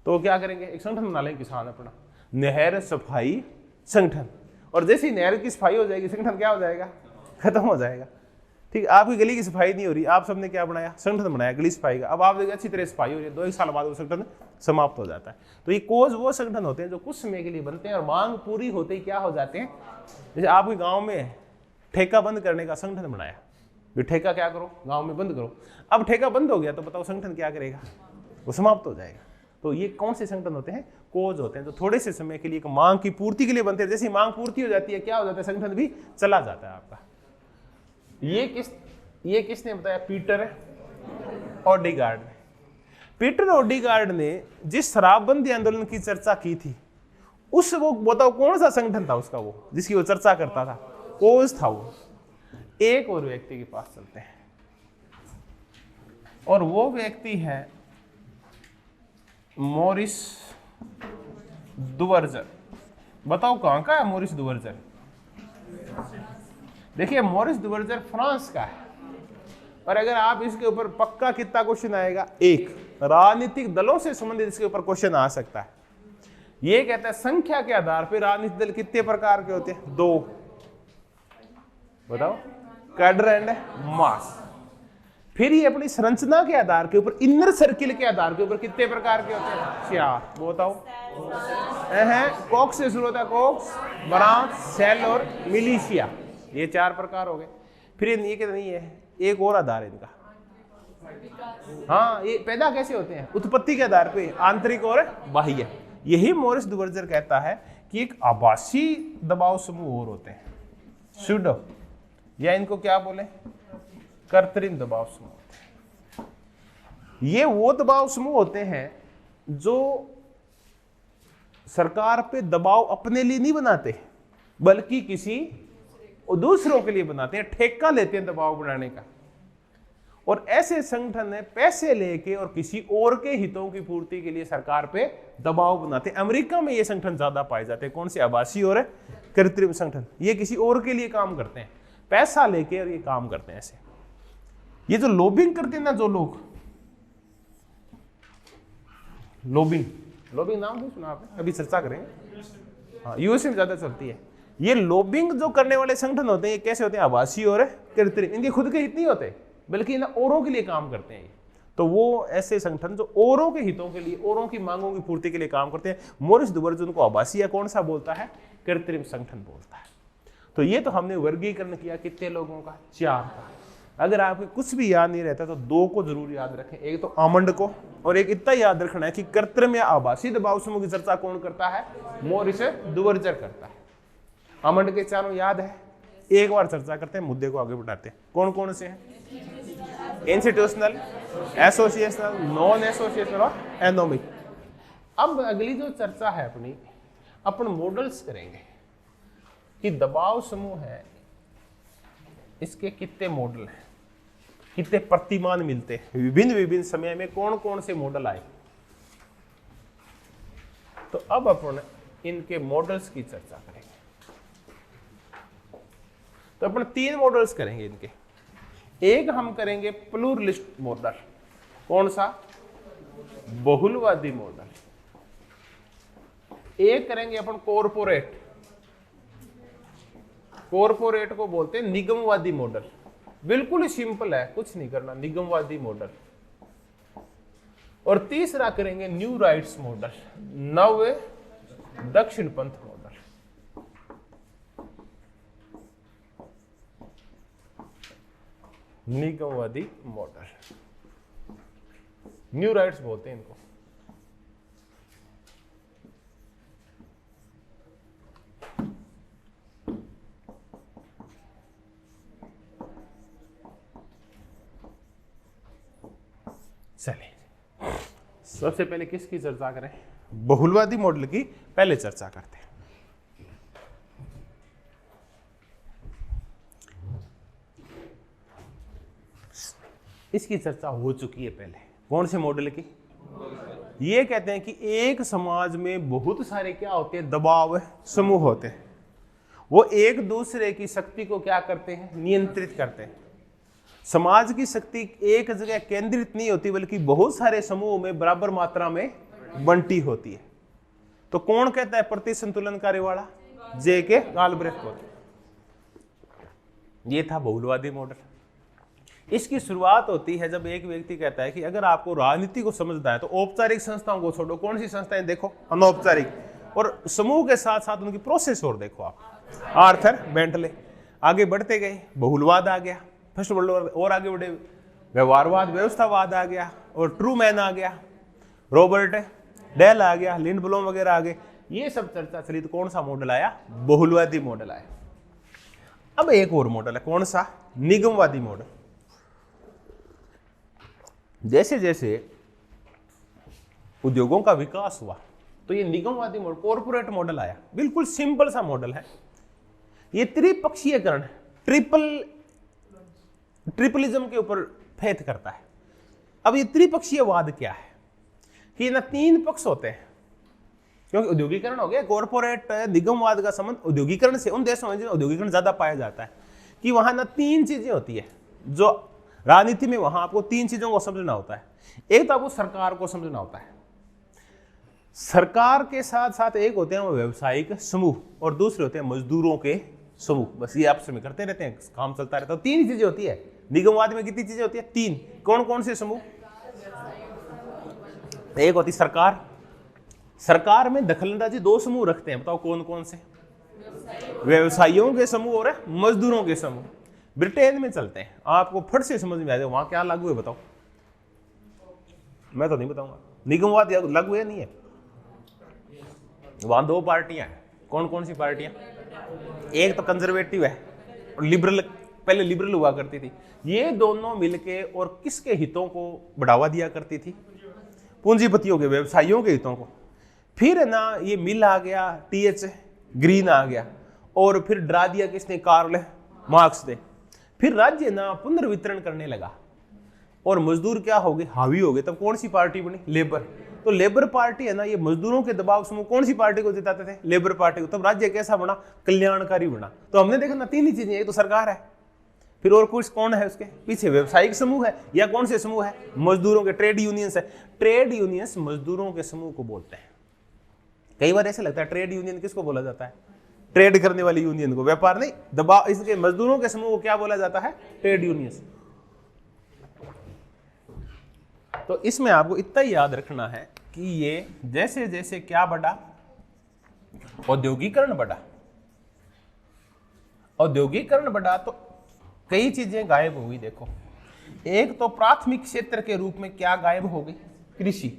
तो क्या करेंगे? एक संगठन बना लेंगे किसान अपना, नहर सफाई संगठन। और जैसे ही नहर की सफाई हो जाएगी, संगठन क्या हो जाएगा? खत्म हो जाएगा। ठीक है, आपकी गली की सफाई नहीं हो रही, आप सबने क्या बनाया? संगठन बनाया गली सफाई का। अब आप देखिए अच्छी तरह सफाई हो रही है, 2-1 साल बाद वो संगठन समाप्त हो जाता है। तो ये कोज वो संगठन होते हैं जो कुछ समय के लिए बनते हैं और मांग पूरी होते ही क्या हो जाते हैं? जैसे आपके गाँव में ठेका बंद करने का संगठन बनाया, तो ठेका क्या करो? गाँव में बंद करो। अब ठेका बंद हो गया तो बताओ संगठन क्या करेगा? वो समाप्त हो जाएगा। तो ये कौन से संगठन होते हैं? कोज होते हैं, जो थोड़े से समय के लिए मांग की पूर्ति के लिए बनते हैं। जैसे मांग पूर्ति हो जाती है, क्या हो जाता है? संगठन भी चला जाता है आपका। ये किसने बताया? पीटर ओडेगार्ड ने। पीटर ओडेगार्ड ने जिस शराबबंदी आंदोलन की चर्चा की थी, उस वो बताओ कौन सा संगठन था उसका, वो जिसकी वो चर्चा करता था? कोज था वो। एक और व्यक्ति के पास चलते हैं, और वो व्यक्ति है मॉरिस दुवर्जर। बताओ कहां का है मॉरिस दुवर्जर? देखिए मॉरिस दुवर्जर फ्रांस का है। और अगर आप इसके ऊपर पक्का कितना क्वेश्चन आएगा? एक। राजनीतिक दलों से संबंधित इसके ऊपर क्वेश्चन आ सकता है। ये कहता है संख्या के आधार पर राजनीतिक दल कितने प्रकार के होते हैं? 2। बताओ, कैडर एंड मास। फिर ये अपनी संरचना के आधार के ऊपर, इनर सर्किल के आधार के ऊपर कितने प्रकार के होते हैं? 4। वो बताओ। कॉक्स से शुरू होता है, कॉक्स, ब्रांच, सेल और मिलिशिया। ये 4 प्रकार हो गए। फिर ये कहते नहीं है, एक और आधार है इनका। हाँ, ये पैदा कैसे होते हैं? उत्पत्ति के आधार पे, आंतरिक और बाह्य। यही मॉरिस दुवर्जर कहता है कि एक आभासी दबाव समूह और होते हैं, सूडो, या इनको क्या बोले? कृत्रिम दबाव समूह होते हैं। ये वो दबाव समूह होते हैं जो सरकार पे दबाव अपने लिए नहीं बनाते, बल्कि किसी दूसरों के लिए बनाते हैं, ठेका लेते हैं दबाव बनाने का। और ऐसे संगठन है पैसे लेके और किसी और के हितों की पूर्ति के लिए सरकार पे दबाव बनाते हैं। अमेरिका में ये संगठन ज्यादा पाए जाते हैं। कौन से? आभासी और कृत्रिम संगठन। ये किसी और के लिए काम करते हैं, पैसा लेके, और ये काम करते हैं ऐसे। ये जो लॉबिंग करते हैं ना, जो लोग लॉबिंग नाम नहीं सुना आपने? अभी चर्चा करेंगे। हाँ, यूएसए में ज्यादा चलती है। ये लॉबिंग जो करने वाले संगठन होते हैं, ये कैसे होते हैं? आभासी और कृत्रिम। इनके खुद के हित नहीं होते, बल्कि ना औरों के लिए काम करते हैं। तो वो ऐसे संगठन जो औरों के हितों के लिए, औरों की मांगों की पूर्ति के लिए काम करते हैं। मॉरिस दुवर्जर को आभासी या कौन सा बोलता है? कृत्रिम संगठन बोलता है। तो ये तो हमने वर्गीकरण किया कितने लोगों का? 4 का। अगर आपको कुछ भी याद नहीं रहता तो 2 को जरूर याद रखें। एक तो आमंड को, और एक इतना याद रखना है कि कृत्रिम या आभासी दबाव समूह की चर्चा कौन करता है? मॉरिस दुवर्जर करता है। आमंड के 4 याद है? एक बार चर्चा करते हैं, मुद्दे को आगे बढ़ाते हैं। कौन कौन से हैं? इंस्टीट्यूशनल, एसोसिएशनल, नॉन एसोसिएशनल और एनोमिक। अब अगली जो चर्चा है अपनी, अपन मॉडल्स करेंगे कि दबाव समूह है, इसके कितने मॉडल हैं, कितने प्रतिमान मिलते हैं, विभिन्न समय में कौन कौन से मॉडल आए। तो अब अपन इनके मॉडल्स की चर्चा करेंगे। तो अपन 3 मॉडल्स करेंगे इनके। एक हम करेंगे प्लूरलिस्ट मॉडल। कौन सा? बहुलवादी मॉडल। एक करेंगे अपन कॉरपोरेट। कॉरपोरेट को बोलते हैं निगमवादी मॉडल। बिल्कुल ही सिंपल है, कुछ नहीं करना, निगमवादी मॉडल। और तीसरा करेंगे न्यू राइट्स मॉडल, नव दक्षिण पंथ मॉडल। निगमवादी मॉडल, न्यू राइट्स बोलते हैं इनको। चलिए सबसे पहले किसकी चर्चा करें? बहुलवादी मॉडल की पहले चर्चा करते हैं। इसकी चर्चा हो चुकी है पहले। कौन से मॉडल की? ये कहते हैं कि एक समाज में बहुत सारे क्या होते हैं? दबाव समूह होते हैं। वो एक दूसरे की शक्ति को क्या करते हैं? नियंत्रित करते हैं। समाज की शक्ति एक जगह केंद्रित नहीं होती, बल्कि बहुत सारे समूहों में बराबर मात्रा में बंटी होती है। तो कौन कहता है प्रतिसंतुलनकारी वाला? जे के गाल्ब्रेख्त। ये था बहुलवादी मॉडल। इसकी शुरुआत होती है जब एक व्यक्ति कहता है कि अगर आपको राजनीति को समझना है तो औपचारिक संस्थाओं को छोड़ो। कौन सी संस्थाएं? देखो अनौपचारिक, और समूह के साथ साथ उनकी प्रोसेस और देखो आप। Arthur Bentley. आगे बढ़ते गए, बहुलवाद आ गया, फर्स्ट वर्ल्ड वॉर, और आगे बढ़े व्यवहारवाद, व्यवस्थावाद आ गया, और ट्रूमैन आ गया, रॉबर्ट डेल आ गया, लिंडब्लोम वगैरह आ गए। ये सब चर्चा चली तो कौन सा मॉडल आया? बहुलवादी मॉडल आया। अब एक और मॉडल है, कौन सा? निगमवादी मॉडल। जैसे जैसे उद्योगों का विकास हुआ तो ये निगमवादी मॉडल, कॉर्पोरेट मॉडल आया। बिल्कुल सिंपल सा मॉडल है। ये त्रिपक्षीयकरण, ट्रिपलिज्म के ऊपर फेथ करता है। अब ये त्रिपक्षीयवाद क्या है? कि ना तीन पक्ष होते हैं, क्योंकि औद्योगिकरण हो गया। कॉर्पोरेट निगमवाद का संबंध औद्योगिकरण से, उन देशों में जिनमें औद्योगिकरण ज्यादा पाया जाता है, कि वहां ना तीन चीजें होती है। जो राजनीति में वहां आपको तीन चीजों को समझना होता है। एक तो आपको सरकार को समझना होता है, सरकार के साथ साथ एक होते हैं वो व्यवसायिक समूह, और दूसरे होते हैं मजदूरों के समूह। बस ये आपस में करते रहते हैं, काम चलता रहता है। तीन चीजें होती है। निगमवाद में कितनी चीजें होती है? तीन। कौन कौन से समूह? एक होती सरकार। सरकार में दखलंदाजी दो समूह रखते हैं, बताओ कौन कौन से? व्यवसायियों के समूह और मजदूरों के समूह। ब्रिटेन में चलते हैं, आपको फट से समझ में आ जाएगा वहां क्या लागू है, बताओ। मैं तो नहीं बताऊंगा निगमवाद लागू है नहीं है। वहां दो पार्टियां हैं। कौन कौन सी पार्टियां? एक तो कंजर्वेटिव है और लिबरल, पहले लिबरल हुआ करती थी। ये दोनों मिलके और किसके हितों को बढ़ावा दिया करती थी? पूंजीपतियों के, व्यवसायियों के हितों को। फिर ना ये मिल आ गया, टीएच ग्रीन आ गया, और फिर डरा दिया किसने? कार्ल मार्क्स ने। फिर राज्य ना पुनर्वितरण करने लगा और मजदूर क्या हो गए? हावी हो गए। तब कौन सी पार्टी बनी? लेबर। तो लेबर पार्टी है ना, ये मजदूरों के दबाव समूह कौन सी पार्टी को जिताते थे? लेबर पार्टी को। तब राज्य कैसा बना? कल्याणकारी बना। तो हमने देखा ना तीन ही चीजें, एक तो सरकार है, फिर और कुछ कौन है उसके पीछे? व्यवसायिक समूह है, या कौन से समूह है? मजदूरों के, ट्रेड यूनियंस है। ट्रेड यूनियंस मजदूरों के समूह को बोलते हैं। कई बार ऐसे लगता है ट्रेड यूनियन किसको बोला जाता है? ट्रेड करने वाली यूनियन को, व्यापार नहीं, दबाव। इसके मजदूरों के समूह को क्या बोला जाता है? Trade unions. तो इसमें आपको इतना ही याद रखना है कि ये जैसे जैसे क्या बढ़ा? औद्योगिकरण बढ़ा। औद्योगिकरण बढ़ा तो कई चीजें गायब हो गई। देखो, एक तो प्राथमिक क्षेत्र के रूप में क्या गायब हो गई? कृषि।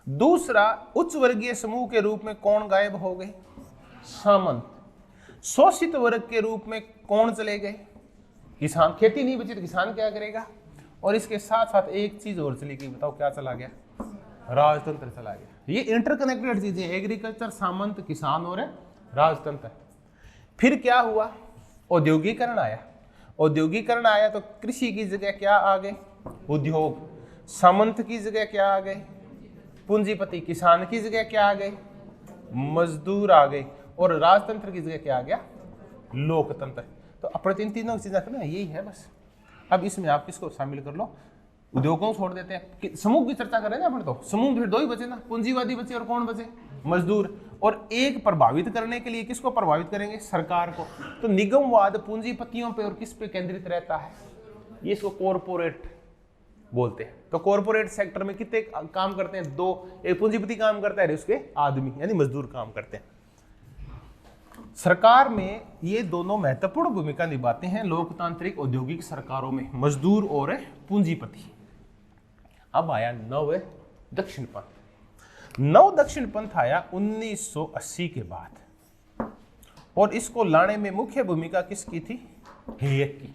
दूसरा, उच्च वर्गीय समूह के रूप में कौन गायब हो गए? सामंत। शोषित वर्ग के रूप में कौन चले गए? किसान। खेती नहीं बची तो किसान क्या करेगा? और इसके साथ साथ एक चीज और चली गई, बताओ क्या चला गया? राजतंत्र चला गया। ये इंटरकनेक्टेड चीजें, एग्रीकल्चर, सामंत, किसान और राजतंत्र। फिर क्या हुआ? औद्योगिकरण आया। औद्योगिकरण आया तो कृषि की जगह क्या आ गए? उद्योग। सामंत की जगह क्या आ गए? पूंजीपति। किसान की जगह क्या आ गए? मजदूर आ गए। और राजतंत्र की जगह क्या आ गया? लोकतंत्र। तो अपने इन तीनों चीजें करना यही है बस। अब इसमें आप किसको शामिल कर लो? उद्योगों को छोड़ देते हैं। समूह की चर्चा कर रहे हैं ना अपने, तो समूह फिर दो ही बचे ना, पूंजीवादी बचे और कौन बचे? मजदूर। और एक प्रभावित करने के लिए किसको प्रभावित करेंगे? सरकार को। तो निगमवाद पूंजीपतियों पे और किस पे केंद्रित रहता है? ये इसको कॉर्पोरेट बोलते हैं। तो कॉर्पोरेट सेक्टर में कितने काम करते हैं? दो। एक पूंजीपति काम करता है, उसके आदमी यानी मजदूर काम करते हैं। सरकार में ये दोनों महत्वपूर्ण भूमिका निभाते हैं लोकतांत्रिक औद्योगिक सरकारों में, मजदूर और पूंजीपति। अब आया नव दक्षिण पंथ। नव दक्षिण पंथ आया 1980 के बाद, और इसको लाने में मुख्य भूमिका किसकी थी? हेयक की।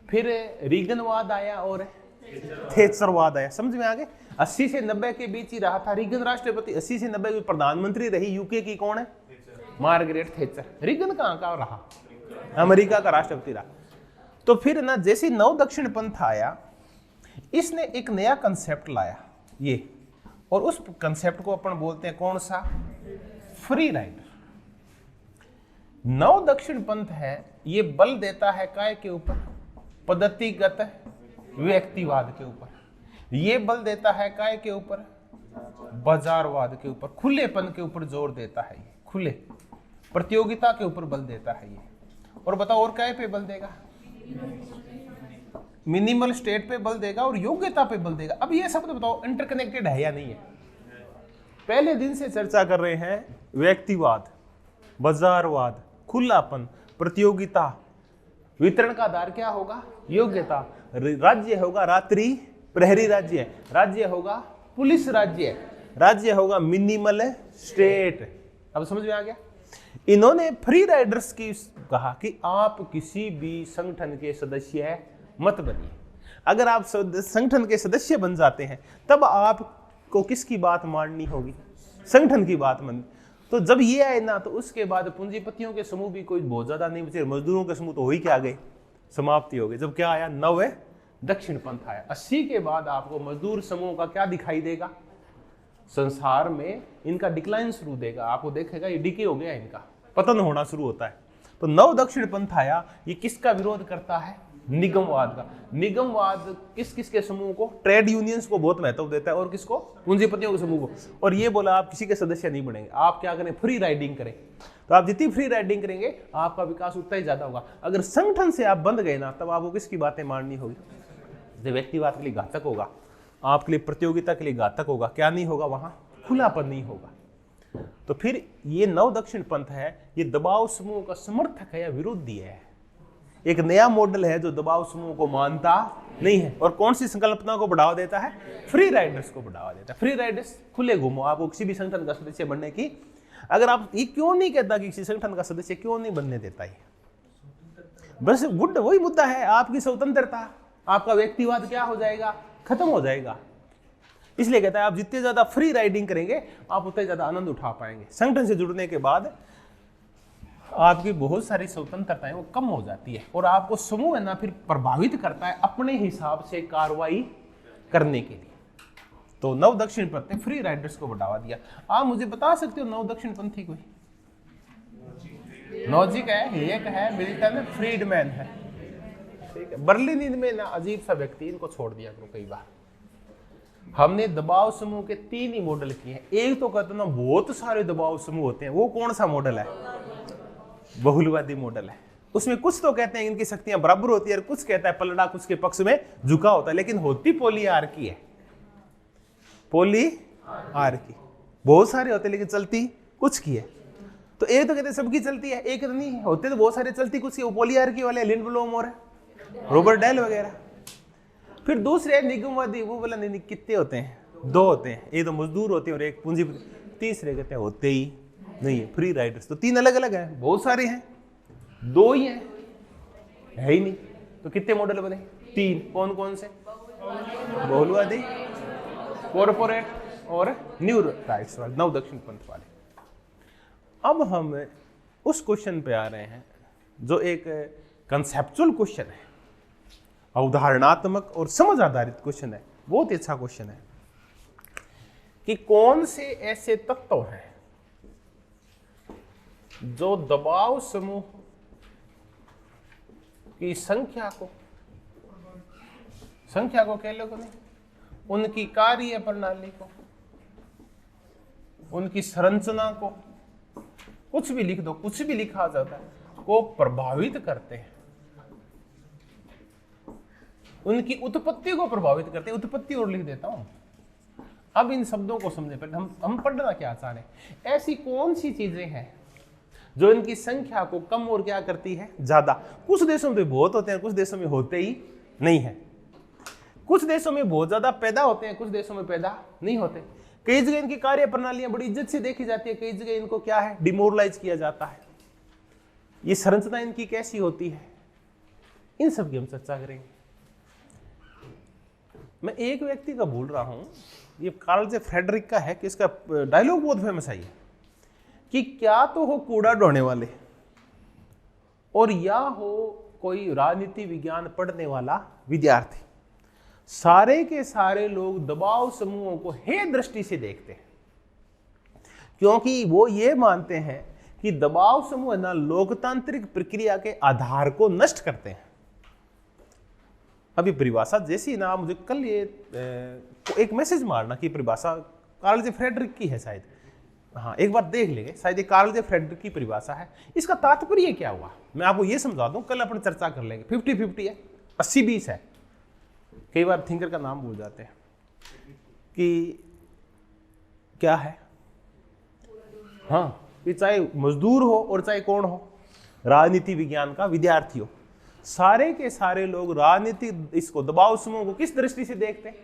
फिर रीगनवाद आया और थेचरवाद आया। समझ में आ गए? 80 से 90 के बीच ही रहा था रीगन राष्ट्रपति, 80 से 90 में प्रधानमंत्री रही यूके की, कौन है? Margaret thatched. रीगन कहाँ का रहा? अमेरिका का राष्ट्रपति रहा। तो फिर ना जैसे नव दक्षिण पंथ आया, इसने एक नया कंसेप्ट लाया ये, और उस कंसेप्ट को अपन बोलते हैं कौन सा? Free rider. नव दक्षिण पंथ है, ये बल देता है काय के ऊपर? पद्धतिगत व्यक्तिवाद के ऊपर। ये बल देता है काय के ऊपर? बाजारवाद के ऊपर, खुलेपन के ऊपर जोर देता है ये, खुले प्रतियोगिता के ऊपर बल देता है ये। और बताओ और काय पे बल देगा? मिनिमल स्टेट पे बल देगा और योग्यता पे बल देगा। अब ये शब्द बताओ इंटरकनेक्टेड है या नहीं है? पहले दिन से चर्चा कर रहे हैं व्यक्तिवाद, बाजारवाद, खुलापन, प्रतियोगिता। वितरण का आधार क्या होगा? योग्यता। राज्य होगा रात्रि प्रहरी राज्य, राज्य होगा पुलिस राज्य, राज्य होगा मिनिमल स्टेट। अब समझ में आ गया? इन्होंने फ्री राइडर्स की कहा कि आप किसी भी संगठन के सदस्य मत बनिए। अगर आप संगठन के सदस्य बन जाते हैं तब आपको किसकी बात माननी होगी? संगठन की बात माननी। तो जब ये आए ना, तो उसके बाद पूंजीपतियों के समूह भी कोई बहुत ज्यादा नहीं बचे, मजदूरों के समूह तो हो ही क्या गए, समाप्ति हो गई। जब क्या आया? नव दक्षिण पंथ आया। 80 के बाद आपको मजदूर समूह का क्या दिखाई देगा? संसार में इनका डिक्लाइन शुरू देगा, आपको देखेगा ये डिके हो गया, इनका पतन होना शुरू होता है। तो नव दक्षिण पंथ आया, ये किसका विरोध करता है? निगमवाद का। निगमवाद किस किस के समूह को? ट्रेड यूनियंस को बहुत महत्व देता है, और किसको? पूंजीपतियों के समूह को। और ये बोला आप किसी के सदस्य नहीं बनेंगे, आप क्या करें? फ्री राइडिंग करें। तो आप जितनी फ्री राइडिंग करेंगे आपका विकास उतना ही ज्यादा होगा। अगर संगठन से आप बंध गए ना, तब आपको किसकी बातें माननी होगी? जो व्यक्तिवाद के लिए घातक होगा, आपके लिए प्रतियोगिता के लिए घातक होगा। क्या नहीं होगा? वहां खुलापन नहीं होगा। तो फिर ये नव दक्षिण पंथ है, ये दबाव समूह का समर्थक है या विरोधी है? एक नया मॉडल है जो दबाव समूह को मानता नहीं है। और कौन सी संकल्पना को बढ़ावा देता है? फ्री राइडर्स को बढ़ावा देता है। फ्री राइडर्स, खुले घूमो, आपको किसी भी संगठन का सदस्य बनने की। अगर आप ये क्यों नहीं कहता कि किसी संगठन का सदस्य क्यों नहीं बनने देता है? बस गुड वही मुद्दा है, आपकी स्वतंत्रता, आपका व्यक्तिवाद क्या हो जाएगा? खत्म हो जाएगा। इसलिए कहता है आप जितने ज्यादा फ्री राइडिंग करेंगे आप उतने ज्यादा आनंद उठा पाएंगे। संगठन से जुड़ने के बाद आपकी बहुत सारी स्वतंत्रताएं वो कम हो जाती है, और आपको समूह है ना फिर प्रभावित करता है अपने हिसाब से कार्रवाई करने के लिए। तो नव दक्षिण पंथ ने फ्री राइडर्स को बढ़ावा दिया। आप मुझे बता सकते हो नव दक्षिण पंथी कोई? नोजिक है, हेयक है, मिल्टन फ्रीडमैन है, ठीक है। बर्लिन में ना अजीब सा व्यक्ति, इनको छोड़ दिया करो कई बार। हमने दबाव समूह के 3 ही मॉडल किए हैं। एक तो कहते ना बहुत सारे दबाव समूह होते हैं, वो कौन सा मॉडल है? बहुलवादी मॉडल है। उसमें कुछ तो कहते हैं इनकी शक्तियां बराबर होती है, और कुछ कहता है पलड़ा कुछ के पक्ष में झुका होता है, लेकिन होती पॉलीआर्की है। पॉलीआर्की बहुत सारे होते हैं लेकिन चलती कुछ की है। तो एक तो कहते हैं सबकी चलती है, एक तो नहीं होते, तो बहुत सारे चलती कुछ की। वो पॉलीआर्की वाले लिंडब्लोम और रॉबर्ट डेल वगैरह। फिर दूसरे निगमवादी, वो बोला नहीं कितने होते हैं? 2 होते हैं, एक तो मजदूर होते हैं और एक पूंजीपति। तीसरे कहते हैं होते ही नहीं है, फ्री राइडर्स। तो 3 अलग अलग हैं, बहुत सारे हैं, 2 ही हैं, है ही नहीं। तो कितने मॉडल बने? 3। कौन कौन से? बहुलवादी, कॉर्पोरेट और न्यू राइट्स वाले, नव दक्षिण पंथ वाले। अब हम उस क्वेश्चन पे आ रहे हैं जो एक कंसेप्चुअल क्वेश्चन है, उदाहरणात्मक और समझ आधारित क्वेश्चन है। बहुत ही अच्छा क्वेश्चन है कि कौन से ऐसे तत्व हैं जो दबाव समूह की संख्या को कह लो नहीं, उनकी कार्य प्रणाली को, उनकी संरचना को, कुछ भी लिख दो, कुछ भी लिखा जाता है, को प्रभावित करते हैं, उनकी उत्पत्ति को प्रभावित करते हैं। उत्पत्ति और लिख देता हूं। अब इन शब्दों को समझे, पहले हम पढ़ना क्या चाह रहे हैं। ऐसी कौन सी चीजें हैं जो इनकी संख्या को कम और क्या करती है, ज्यादा। कुछ देशों में बहुत होते हैं, कुछ देशों में होते ही नहीं है। कुछ देशों में बहुत ज्यादा पैदा होते हैं, कुछ देशों में पैदा नहीं होते। कई जगह इनकी कार्य प्रणालियां बड़ी इज्जत से देखी जाती है, कई जगह इनको क्या है, डिमोरलाइज किया जाता है। ये संरचना इनकी कैसी होती है, इन सब की हम चर्चा करेंगे। मैं एक व्यक्ति का भूल रहा हूं, ये कार्ल जे फ्रेडरिक का है कि इसका डायलॉग बहुत फेमस है कि क्या तो हो कूड़ा ढोने वाले और या हो कोई राजनीति विज्ञान पढ़ने वाला विद्यार्थी, सारे के सारे लोग दबाव समूहों को हे दृष्टि से देखते हैं, क्योंकि वो ये मानते हैं कि दबाव समूह ना लोकतांत्रिक प्रक्रिया के आधार को नष्ट करते हैं। अभी परिभाषा जैसी ना, मुझे कल ये एक मैसेज मारना कि परिभाषा कार्ल जे फ्रेडरिक की है शायद, हाँ एक बार देख लेंगे, शायद ये कार्ल जे फ्रेडरिक की परिभाषा है। इसका तात्पर्य क्या हुआ मैं आपको ये समझा दूं, कल अपन चर्चा कर लेंगे। 50-50 है, 80-20 है। कई बार थिंकर का नाम भूल जाते हैं कि क्या है, हाँ ये चाहे मजदूर हो और चाहे कौन हो, राजनीति विज्ञान का विद्यार्थी हो, सारे के सारे लोग राजनीति इसको दबाव समूह को किस दृष्टि से देखते हैं,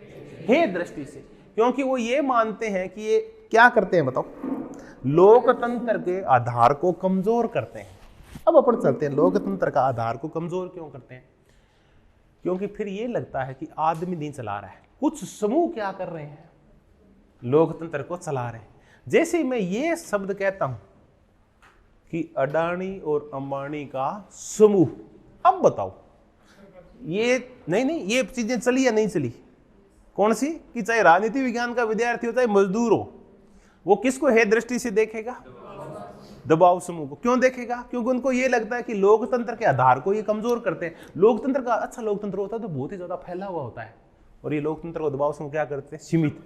हे दृष्टि से, क्योंकि वो ये मानते हैं कि ये क्या करते हैं बताओ, लोकतंत्र के आधार को कमजोर करते हैं। अब अपन चलते हैं, लोकतंत्र का आधार को कमजोर क्यों करते हैं, क्योंकि फिर ये लगता है कि आदमी नहीं चला रहा है, कुछ समूह क्या कर रहे हैं, लोकतंत्र को चला रहे हैं। जैसे मैं ये शब्द कहता हूं कि अडानी और अंबानी का समूह, अब बताओ ये नहीं ये चीजें चली या नहीं चली, कौन सी, कि चाहे राजनीति विज्ञान का विद्यार्थी हो चाहे मजदूर हो, वो किसको हे दृष्टि से देखेगा, दबाव समूह को। क्यों देखेगा, क्योंकि उनको ये लगता है कि लोकतंत्र के आधार को ये कमजोर करते हैं। लोकतंत्र का अच्छा लोकतंत्र होता है तो बहुत ही ज्यादा फैला हुआ होता है, और ये लोकतंत्र को दबाव समूह क्या करते हैं, सीमित।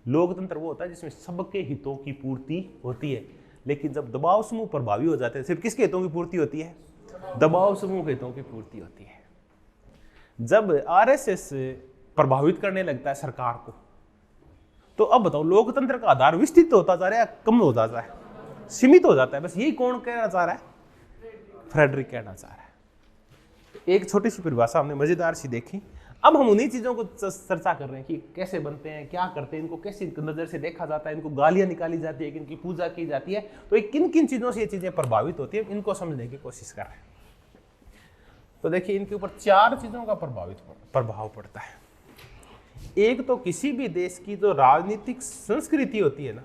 लोकतंत्र वो होता है जिसमें सबके हितों की पूर्ति होती है, लेकिन जब दबाव समूह प्रभावी हो जाते हैं, सिर्फ किसके हितों की पूर्ति होती है, दबाव समूह के हितों की पूर्ति होती है। जब आरएसएस प्रभावित करने लगता है सरकार को, तो अब बताओ लोकतंत्र का आधार विस्तृत होता जा रहा है, कम हो जाता है, सीमित हो जाता है। बस यही कौन कहना चाह रहा है, फ्रेडरिक कहना चाह रहा है। एक छोटी सी परिभाषा हमने मजेदार सी देखी। अब हम उन्हीं चीजों को चर्चा कर रहे हैं कि कैसे बनते हैं, क्या करते हैं, इनको कैसी नजर से देखा जाता है, इनको गालियां निकाली जाती है, इनकी पूजा की जाती है, तो किन किन चीजों से ये चीजें प्रभावित होती है, इनको समझने की कोशिश कर रहे हैं। तो देखिए इनके ऊपर 4 चीजों का प्रभाव पड़ता है। एक तो किसी भी देश की जो राजनीतिक संस्कृति होती है ना,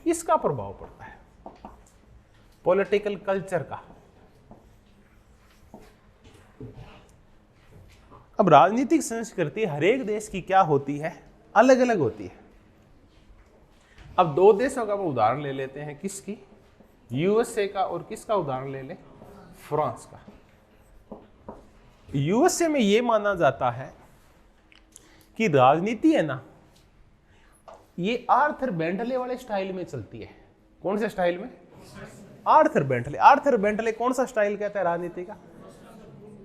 इसका प्रभाव पड़ता है, पॉलिटिकल कल्चर का। अब राजनीतिक संस्कृति हर एक देश की क्या होती है, अलग अलग होती है। अब 2 देशों का उदाहरण ले लेते हैं, किसकी, यूएसए का, और किसका उदाहरण ले लें, फ्रांस का। यूएसए में यह माना जाता है कि राजनीति है ना, ये आर्थर बेंटले वाले स्टाइल में चलती है। कौन से स्टाइल में, आर्थर बेंटले। आर्थर बेंटले कौन सा स्टाइल कहता है राजनीति का,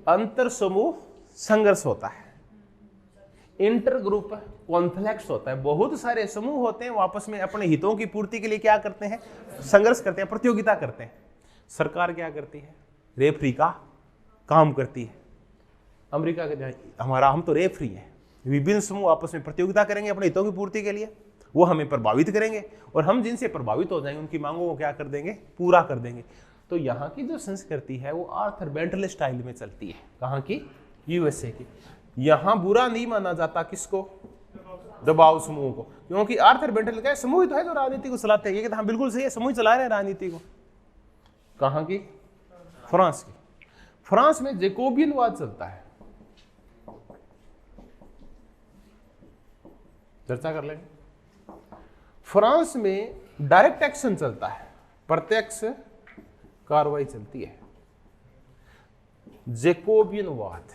अंतर समूह संघर्ष होता है, इंटर ग्रुप कॉन्फ्लिक्ट्स होता है। बहुत सारे समूह होते हैं, वो आपस में अपने हितों की पूर्ति के लिए क्या करते हैं, संघर्ष करते हैं, प्रतियोगिता करते हैं। सरकार क्या करती है, रेफरी का काम करती है। अमेरिका के हम तो रेफरी हैं, विभिन्न समूह आपस में प्रतियोगिता करेंगे अपने हितों की पूर्ति के लिए, वो हमें प्रभावित करेंगे, और हम जिनसे प्रभावित हो जाएंगे उनकी मांगों को क्या कर देंगे, पूरा कर देंगे। तो यहाँ की जो संस्कृति है वो आर्थर बेंटले स्टाइल में चलती है। कहाँ की, यूएसए की। यहाँ बुरा नहीं माना जाता किसको, दबाव समूह को, क्योंकि आर्थर बेंटले का समूह तो है जो राजनीति को चलाते हैं। ये कहते हैं बिल्कुल सही है, समूह चला रहे हैं राजनीति को। कहाँ की, फ्रांस की। फ्रांस में जैकोबियनवाद चलता है, चर्चा कर लेंगे। फ्रांस में डायरेक्ट एक्शन चलता है, प्रत्यक्ष कार्रवाई चलती है। जैकोबियनवाद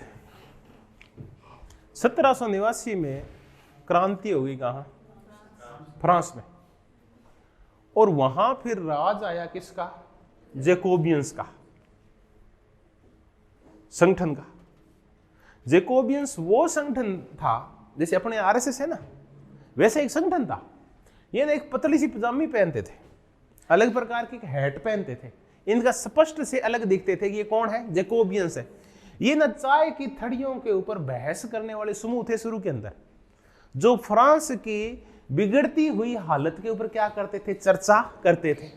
1789 में क्रांति हो गई, कहां, फ्रांस में, और वहां फिर राज आया किसका, जैकोबियंस का, संगठन का। जैकोबियंस वो संगठन था, जैसे अपने आरएसएस है ना, वैसे एक संगठन था। ये ना एक पतली सी पजामी पहनते थे, अलग प्रकार की हैट पहनते थे, इनका स्पष्ट से अलग दिखते थे कि ये कौन है, जैकोबियंस है। ये न चाय की थड़ियों के ऊपर बहस करने वाले समूह थे शुरू के अंदर, जो फ्रांस की बिगड़ती हुई हालत के ऊपर क्या करते थे, चर्चा करते थे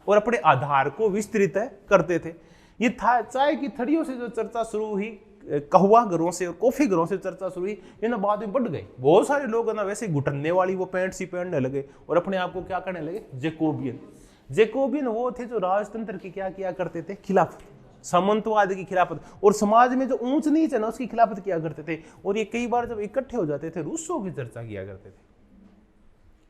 और अपने आधार को विस्तृत करते थे। ये था चाय की थड़ियों से जो चर्चा शुरू हुई, कहवा घरों से और कॉफी घरों से चर्चा शुरू हुई, ये ना बाद में बढ़ गई। बहुत सारे लोग ना वैसे घुटने वाली वो पैंट सी पहनने लगे और अपने आप को क्या करने लगे, जैकोबियन। जैकोबियन वो थे जो राजतंत्र की क्या किया करते थे, खिलाफत, सामंतवाद की खिलाफत, और समाज में जो ऊंच नीच है ना उसकी खिलाफत किया करते थे। और ये कई बार जब इकट्ठे हो जाते थे रूसों की चर्चा किया करते थे,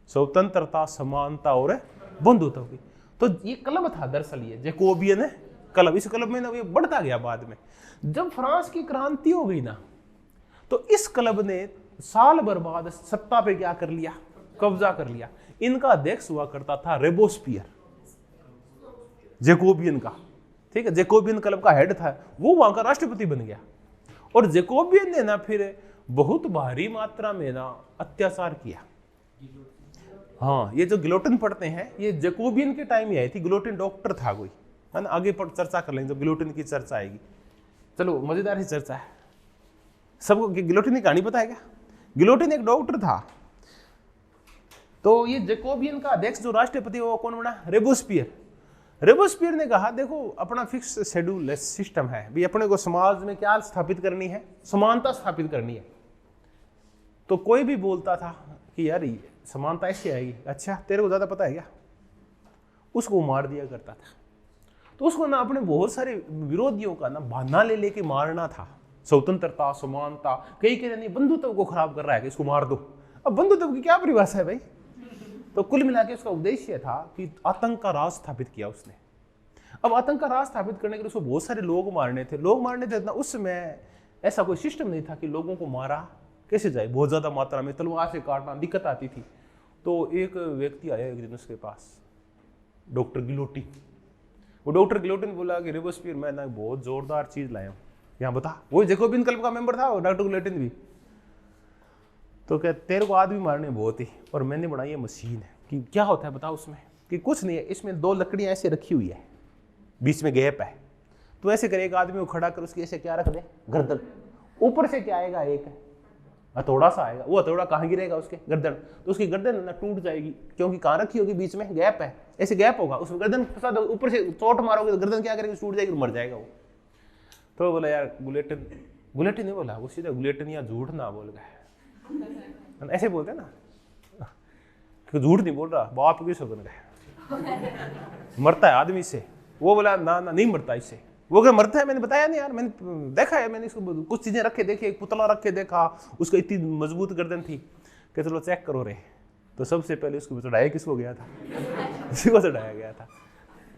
स्वतंत्रता, समानता और बंधुत्व की। तो ये क्लब था दरअसल, ये जैकोबियन है क्लब। इस क्लब में ना ये बढ़ता गया बाद में। जब फ्रांस की क्रांति हो गई ना, तो इस क्लब ने साल भर बाद सत्ता पे क्या कर लिया, कब्जा कर लिया। इनका अध्यक्ष हुआ करता था रोबेस्पियर, जैकोबियन का, ठीक है, जैकोबियन क्लब का हेड था वो, वहां का राष्ट्रपति बन गया। और जैकोबियन ने ना फिर बहुत भारी मात्रा में ना अत्याचार किया। हाँ, ये जो गिलोटिन पढ़ते हैं ये जैकोबियन के टाइम ही आई थी। गिलोटिन डॉक्टर था कोई, है ना, आगे पर चर्चा कर लेंगे जब गिलोटिन की चर्चा आएगी। चलो मजेदार ही चर्चा है। सबको गिलोटिन की कहानी पता है क्या? गिलोटिन एक डॉक्टर था। तो ये जैकोबियन का अध्यक्ष जो राष्ट्रपति वो कौन बना, रोबेस्पियर। रोबेस्पियर ने कहा देखो अपना फिक्स शेड्यूल सिस्टम है भी, अपने को समाज में क्या स्थापित करनी है, समानता स्थापित करनी है। तो कोई भी बोलता था कि यार समानता ऐसी आएगी, अच्छा तेरे को ज्यादा पता है क्या, उसको मार दिया करता था। तो उसको ना अपने बहुत सारे विरोधियों का ना बहाना ले लेके मारना था। स्वतंत्रता, समानता, कई कह रहे बंधुत्व को खराब कर रहा है कि इसको मार दो। अब बंधुत्व की क्या परिभाषा है भाई? तो कुल मिला के उसका उद्देश्य था कि आतंक का राज स्थापित किया उसने। अब आतंक का राज स्थापित करने के लिए उसको बहुत सारे लोग मारने थे ना। उस समय ऐसा कोई सिस्टम नहीं था कि लोगों को मारा कैसे जाए, बहुत ज्यादा मात्रा में तलवार से काटना, दिक्कत आती थी। तो एक व्यक्ति आया एक दिन उसके पास, डॉक्टर गिलोटिन। वो डॉक्टर गिलोटिन बोला कि रोबेस्पियर मैं ना बहुत जोरदार चीज लाया हूँ, यहाँ बता। वो जैकोबियन क्लब का मेंबर था और डॉक्टर गिलोटिन भी। तो क्या तेरे को आदमी मारने बहुत ही, और मैंने बनाई है मशीन है। कि क्या होता है बता उसमें? कि कुछ नहीं है, इसमें दो लकड़ियां ऐसे रखी हुई है, बीच में गैप है। तो ऐसे करे एक आदमी को खड़ा कर उसकी ऐसे क्या रख दे, गर्दन। ऊपर से क्या आएगा, एक हथौड़ा सा आएगा। वो हथौड़ा कहाँ गिरेगा, उसके गर्दन। तो उसकी गर्दन ना टूट जाएगी, क्योंकि कहाँ रखी होगी, बीच में गैप है, ऐसे गैप होगा, उसमें गर्दन फंसा दो, ऊपर से चोट मारोगे तो गर्दन क्या करेगी, टूट जाएगी, मर जाएगा वो। तो बोला यार गुलेटिन नहीं बोला, वो सीधा गुलेटिन या झूठ ना बोल गए, ऐसे बोलते ना, झूठ नहीं बोल रहा, बाप किस बन गए, मरता है आदमी से। वो बोला ना ना नहीं मरता इससे। वो क्या मरता है? मैंने बताया नहीं यार, मैंने देखा है, मैंने इसको कुछ चीजें रखे देखी, एक पुतला रख के देखा, उसका इतनी मजबूत गर्दन थी कि चलो चेक करो रे। तो सबसे पहले उसको चढ़ाया किसको गया था, इसी को चढ़ाया गया था।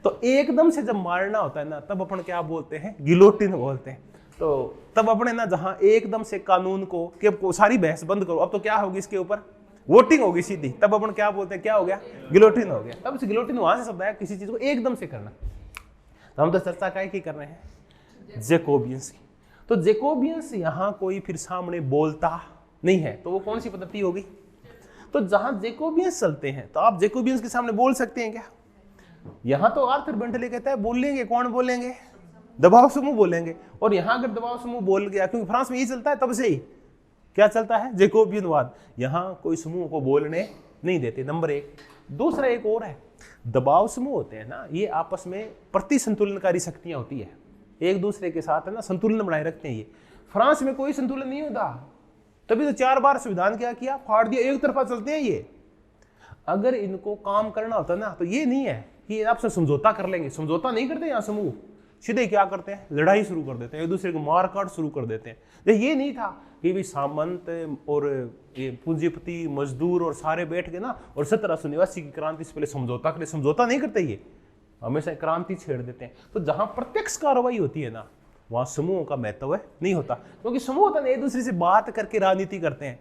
तो एकदम से जब मारना होता है ना, तब अपन क्या बोलते हैं, गिलोटिन बोलते हैं। तो तब अपने ना जहां एकदम से कानून को कि अब सारी बहस बंद करो, अब तो क्या होगी इसके ऊपर, वोटिंग होगी सीधी, तब अपन क्या बोलते हैं, क्या हो गया, गिलोटिन हो गया। तब से गिलोटिन वहां से शब्द आया, किसी चीज को एकदम से करना। तो हम तो चर्चा काय की कर रहे हैं, जैकोबियंस की। तो जैकोबियंस यहाँ कोई फिर सामने बोलता नहीं है, तो वो कौन सी पद्धति होगी? तो जहां जैकोबियंस चलते हैं तो आप जैकोबियंस के सामने बोल सकते हैं क्या? यहाँ तो आर्थर बेंटले कहता है बोलेंगे, कौन बोलेंगे, दबाव समूह बोलेंगे। और यहाँ अगर दबाव समूह बोल गया, क्योंकि फ्रांस में ये चलता है तब से ही, क्या चलता है, जैकोबियनवाद। यहाँ कोई समूह को बोलने नहीं देते, नंबर एक। दूसरा एक और है, दबाव समूह होते हैं ना, ये आपस में प्रति संतुलनकारी शक्तियां होती है, एक दूसरे के साथ है ना संतुलन बनाए रखते हैं। ये फ्रांस में कोई संतुलन नहीं होता, तभी तो 4 बार संविधान क्या किया, फाड़ दिया, एक तरफा चलते हैं ये। अगर इनको काम करना होता ना, तो ये नहीं है कि आपसे समझौता कर लेंगे, समझौता नहीं करते यहाँ समूह, सीधे क्या करते हैं, लड़ाई शुरू कर देते हैं, एक दूसरे को मार काट शुरू कर देते हैं। ये नहीं था कि भी सामंत और ये पूंजीपति, मजदूर और सारे बैठ के ना, और 1789 की क्रांति से पहले समझौता करे, समझौता नहीं करते, ये हमेशा क्रांति छेड़ देते हैं। तो जहां प्रत्यक्ष कार्रवाई होती है ना, वहां समूहों का महत्व नहीं होता, क्योंकि समूह होता है एक दूसरे से बात करके राजनीति करते हैं।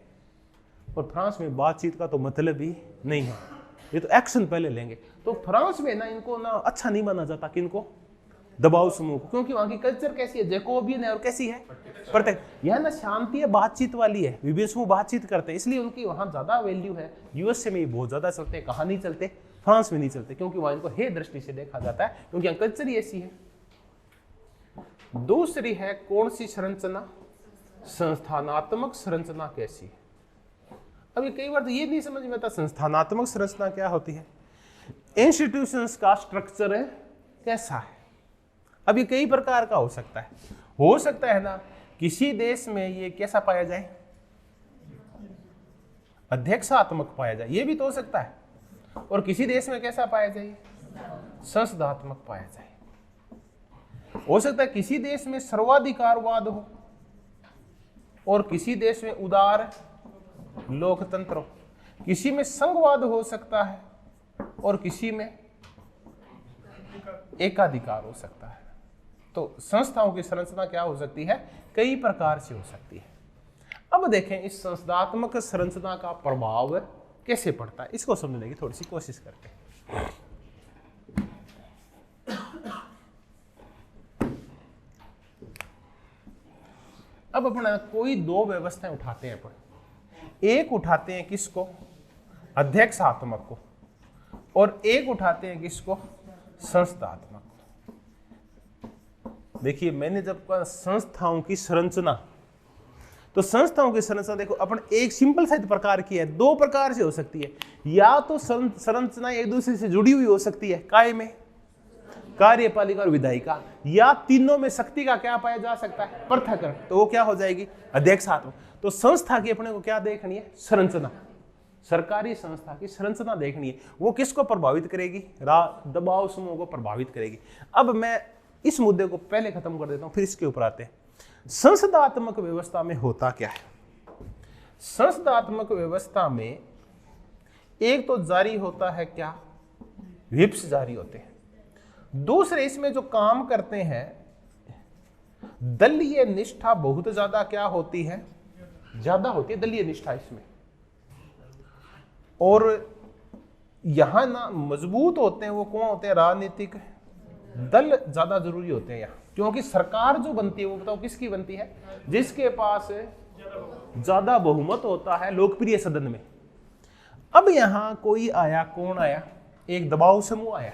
और फ्रांस में बातचीत का तो मतलब ही नहीं है, ये तो एक्शन पहले लेंगे। तो फ्रांस में ना इनको ना अच्छा नहीं माना जाता कि इनको दबाव समूह को, क्योंकि वहां की कल्चर कैसी है, जैकोबियन है और कैसी है, प्रत्यक्ष। यह ना शांति है, बातचीत वाली है, विभिन्न समूह बातचीत करते हैं, इसलिए उनकी वहां ज्यादा वैल्यू है। यूएसए में बहुत ज्यादा चलते हैं, कहाँ नहीं चलते, फ्रांस में नहीं चलते, क्योंकि वहां इनको हे दृष्टि से देखा जाता है, क्योंकि यहाँ कल्चर ही ऐसी है। दूसरी है कौन सी संरचना? संस्थानात्मक संरचना कैसी है? अभी कई बार तो ये नहीं समझ में आता संस्थानात्मक संरचना क्या होती है, इंस्टीट्यूशंस का स्ट्रक्चर कैसा है। अब ये कई प्रकार का हो सकता है ना, किसी देश में ये कैसा पाया जाए, अध्यक्षात्मक पाया जाए, ये भी तो हो सकता है, और किसी देश में कैसा पाया जाए, संसदात्मक पाया जाए। हो सकता है किसी देश में सर्वाधिकारवाद हो और किसी देश में उदार लोकतंत्र हो, किसी में संघवाद हो सकता है और किसी में एकाधिकार हो सकता है। तो संस्थाओं की संरचना क्या हो सकती है, कई प्रकार से हो सकती है। अब देखें इस संस्थात्मक संरचना का प्रभाव कैसे पड़ता है, इसको समझने की थोड़ी सी कोशिश करते हैं। अब अपना कोई दो व्यवस्थाएं उठाते हैं अपन, एक उठाते हैं किसको, अध्यक्षात्मक को, और एक उठाते हैं किसको, संस्थात्मक को। देखिए मैंने जब कहा संस्थाओं की संरचना, तो संस्थाओं की संरचना देखो अपन एक सिंपल सा प्रकार की है, दो प्रकार से हो सकती है। या तो संरचना एक दूसरे से जुड़ी हुई हो सकती है, काय में कार्यपालिका और विधायिका, या तीनों में शक्ति का क्या पाया जा सकता है, पृथक्करण, तो वो क्या हो जाएगी, अध्यक्षात्मक। तो संस्था की अपने को क्या देखनी है, संरचना, सरकारी संस्था की संरचना देखनी है। वो किसको प्रभावित करेगी, दबाव समूह को प्रभावित करेगी। अब मैं इस मुद्दे को पहले खत्म कर देता हूं, फिर इसके ऊपर आते हैं। संसदात्मक व्यवस्था में होता क्या है, संसदात्मक व्यवस्था में एक तो जारी होता है क्या, व्हिप्स जारी होते हैं। दूसरे इसमें जो काम करते हैं, दलीय निष्ठा बहुत ज्यादा क्या होती है, ज्यादा होती है दलीय निष्ठा इसमें। और यहां ना मजबूत होते हैं वो कौन होते हैं, राजनीतिक दल ज्यादा जरूरी होते हैं यहाँ, क्योंकि सरकार जो बनती है वो बताओ किसकी बनती है, जिसके पास ज्यादा बहुमत होता है लोकप्रिय सदन में। अब यहां कोई आया, कौन आया, एक दबाव समूह आया,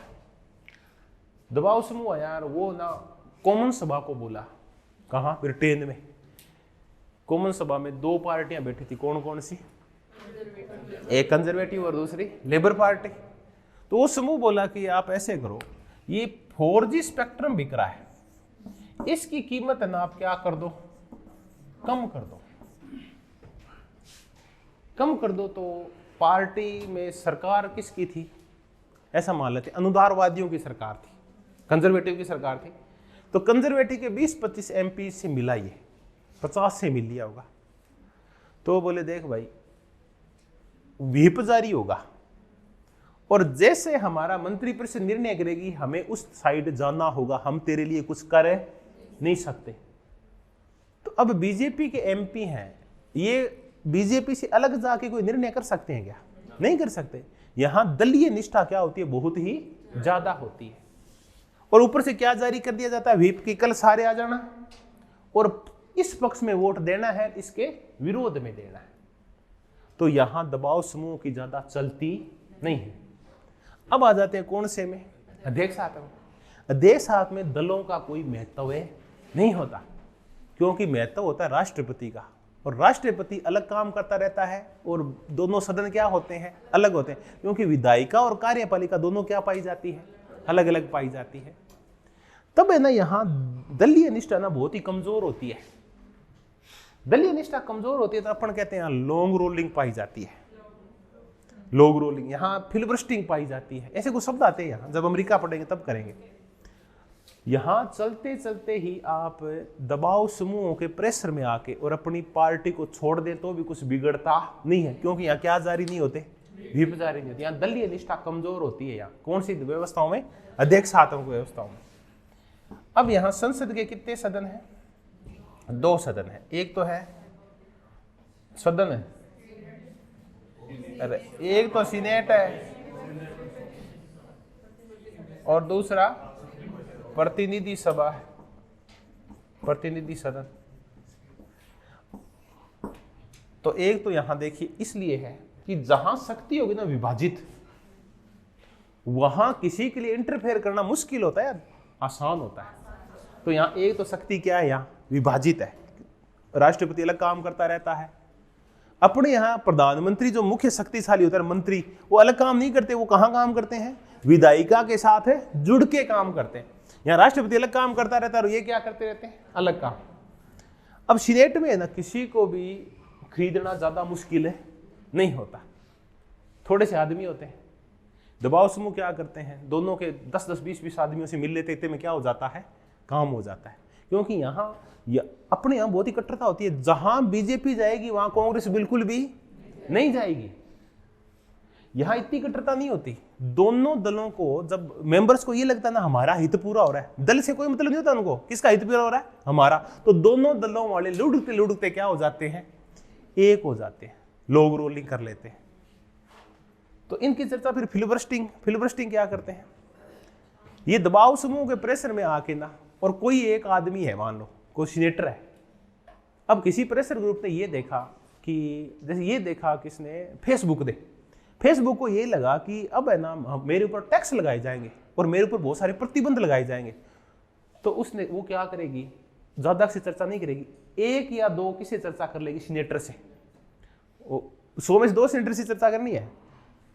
दबाव समूह आया और वो ना कॉमन सभा को बोला, कहां, ब्रिटेन में। कॉमन सभा में दो पार्टियां बैठी थी, कौन कौन सी, एक कंजर्वेटिव और दूसरी लेबर पार्टी। तो वो समूह बोला कि आप ऐसे करो, ये 4G स्पेक्ट्रम बिक रहा है, इसकी कीमत ना आप क्या कर दो, कम कर दो, कम कर दो। तो पार्टी में सरकार किसकी थी, ऐसा मान लेते, अनुदारवादियों की सरकार थी, कंजर्वेटिव की सरकार थी। तो कंजर्वेटिव के 20-25 MP से मिला, ये 50 से मिल लिया होगा। तो बोले देख भाई व्हिप जारी होगा और जैसे हमारा मंत्रिपरिषद निर्णय करेगी हमें उस साइड जाना होगा, हम तेरे लिए कुछ कर नहीं सकते। तो अब बीजेपी के MP हैं, ये बीजेपी से अलग जाके कोई निर्णय कर सकते हैं क्या, नहीं कर सकते। यहां दलीय निष्ठा क्या होती है, बहुत ही ज्यादा होती है। और ऊपर से क्या जारी कर दिया जाता है, व्हिप की, कल सारे आ जाना और इस पक्ष में वोट देना है, इसके विरोध में देना है। तो यहां दबाव समूह की ज्यादा चलती नहीं है। अब आ जाते हैं कौन से में, अध्यक्षात्मक। अध्यक्षात्मक में दलों का कोई महत्व नहीं होता, क्योंकि महत्व होता है राष्ट्रपति का, और राष्ट्रपति अलग काम करता रहता है और दोनों सदन क्या होते हैं, अलग होते हैं, क्योंकि विधायिका और कार्यपालिका दोनों क्या पाई जाती है, अलग अलग पाई जाती है। तब है ना यहां दलीय निष्ठा ना बहुत ही कमजोर होती है। दलीय निष्ठा कमजोर होती है तो अपन कहते हैं लॉन्ग रोलिंग पाई जाती है, लॉन्ग रोलिंग, यहां फिलिबस्टरिंग पाई जाती है, ऐसे कुछ शब्द आते हैं यहां, जब अमेरिका पढ़ेंगे तब करेंगे। यहां चलते चलते ही आप दबाव समूहों के प्रेशर में आके और अपनी पार्टी को छोड़ दें तो भी कुछ बिगड़ता नहीं है, क्योंकि यहाँ क्या जारी नहीं होते, व्हिप जारी नहीं होती। यहाँ दलीय निष्ठा कमजोर होती है। यहाँ कौन सी व्यवस्थाओं में, अध्यक्षात्मक व्यवस्थाओं में। अब यहाँ संसद के कितने सदन हैं, 2 सदन है। एक तो है सदन है, अरे एक तो सीनेट है और दूसरा प्रतिनिधि सभा है, प्रतिनिधि सदन। तो एक तो यहां देखिए इसलिए है कि जहां शक्ति होगी ना विभाजित, वहां किसी के लिए इंटरफेयर करना मुश्किल होता है, आसान होता है। तो यहाँ एक तो शक्ति क्या है, यहाँ विभाजित है, राष्ट्रपति अलग काम करता रहता है। अपने यहाँ प्रधानमंत्री जो मुख्य शक्तिशाली होता है, मंत्री, वो अलग काम नहीं करते, वो कहाँ काम करते हैं, विधायिका के साथ है जुड़ के काम करते हैं। यहाँ राष्ट्रपति अलग काम करता रहता है और ये क्या करते रहते हैं, अलग काम। अब सीनेट में है ना, किसी को भी खरीदना ज्यादा मुश्किल है नहीं होता, थोड़े से आदमी होते हैं। दबाव समूह क्या करते हैं, दोनों के 10-10, 20-20 आदमियों से मिल लेते, इतने में क्या हो जाता है, काम हो जाता है। क्योंकि यहाँ अपने यहाँ बहुत ही कट्टरता होती है, जहां बीजेपी जाएगी वहां कांग्रेस बिल्कुल भी नहीं जाएगी। यहां इतनी कट्टरता नहीं होती। दोनों दलों को जब मेंबर्स को ये लगता है ना हमारा हित पूरा हो रहा है, दल से कोई मतलब नहीं होता उनको, किसका हित पूरा हो रहा है, हमारा, तो दोनों दलों वाले लुढ़कते लुढ़कते क्या हो जाते हैं, एक हो जाते हैं, लोग रोलिंग कर लेते हैं। तो इनकी चर्चा फिर फिलिबस्टिंग क्या करते हैं, ये दबाव समूह के प्रेशर में आके ना, और कोई एक आदमी है, मान लो कोई सीनेटर है। अब किसी प्रेशर ग्रुप ने ये देखा कि, जैसे ये देखा किसने, फेसबुक को ये लगा कि अब है ना मेरे ऊपर टैक्स लगाए जाएंगे और मेरे ऊपर बहुत सारे प्रतिबंध लगाए जाएंगे। तो उसने वो क्या करेगी, ज्यादा से चर्चा नहीं करेगी, 1 या 2 किसी चर्चा कर लेगी सीनेटर से, 100 में से 2 सीनेटर से चर्चा करनी है।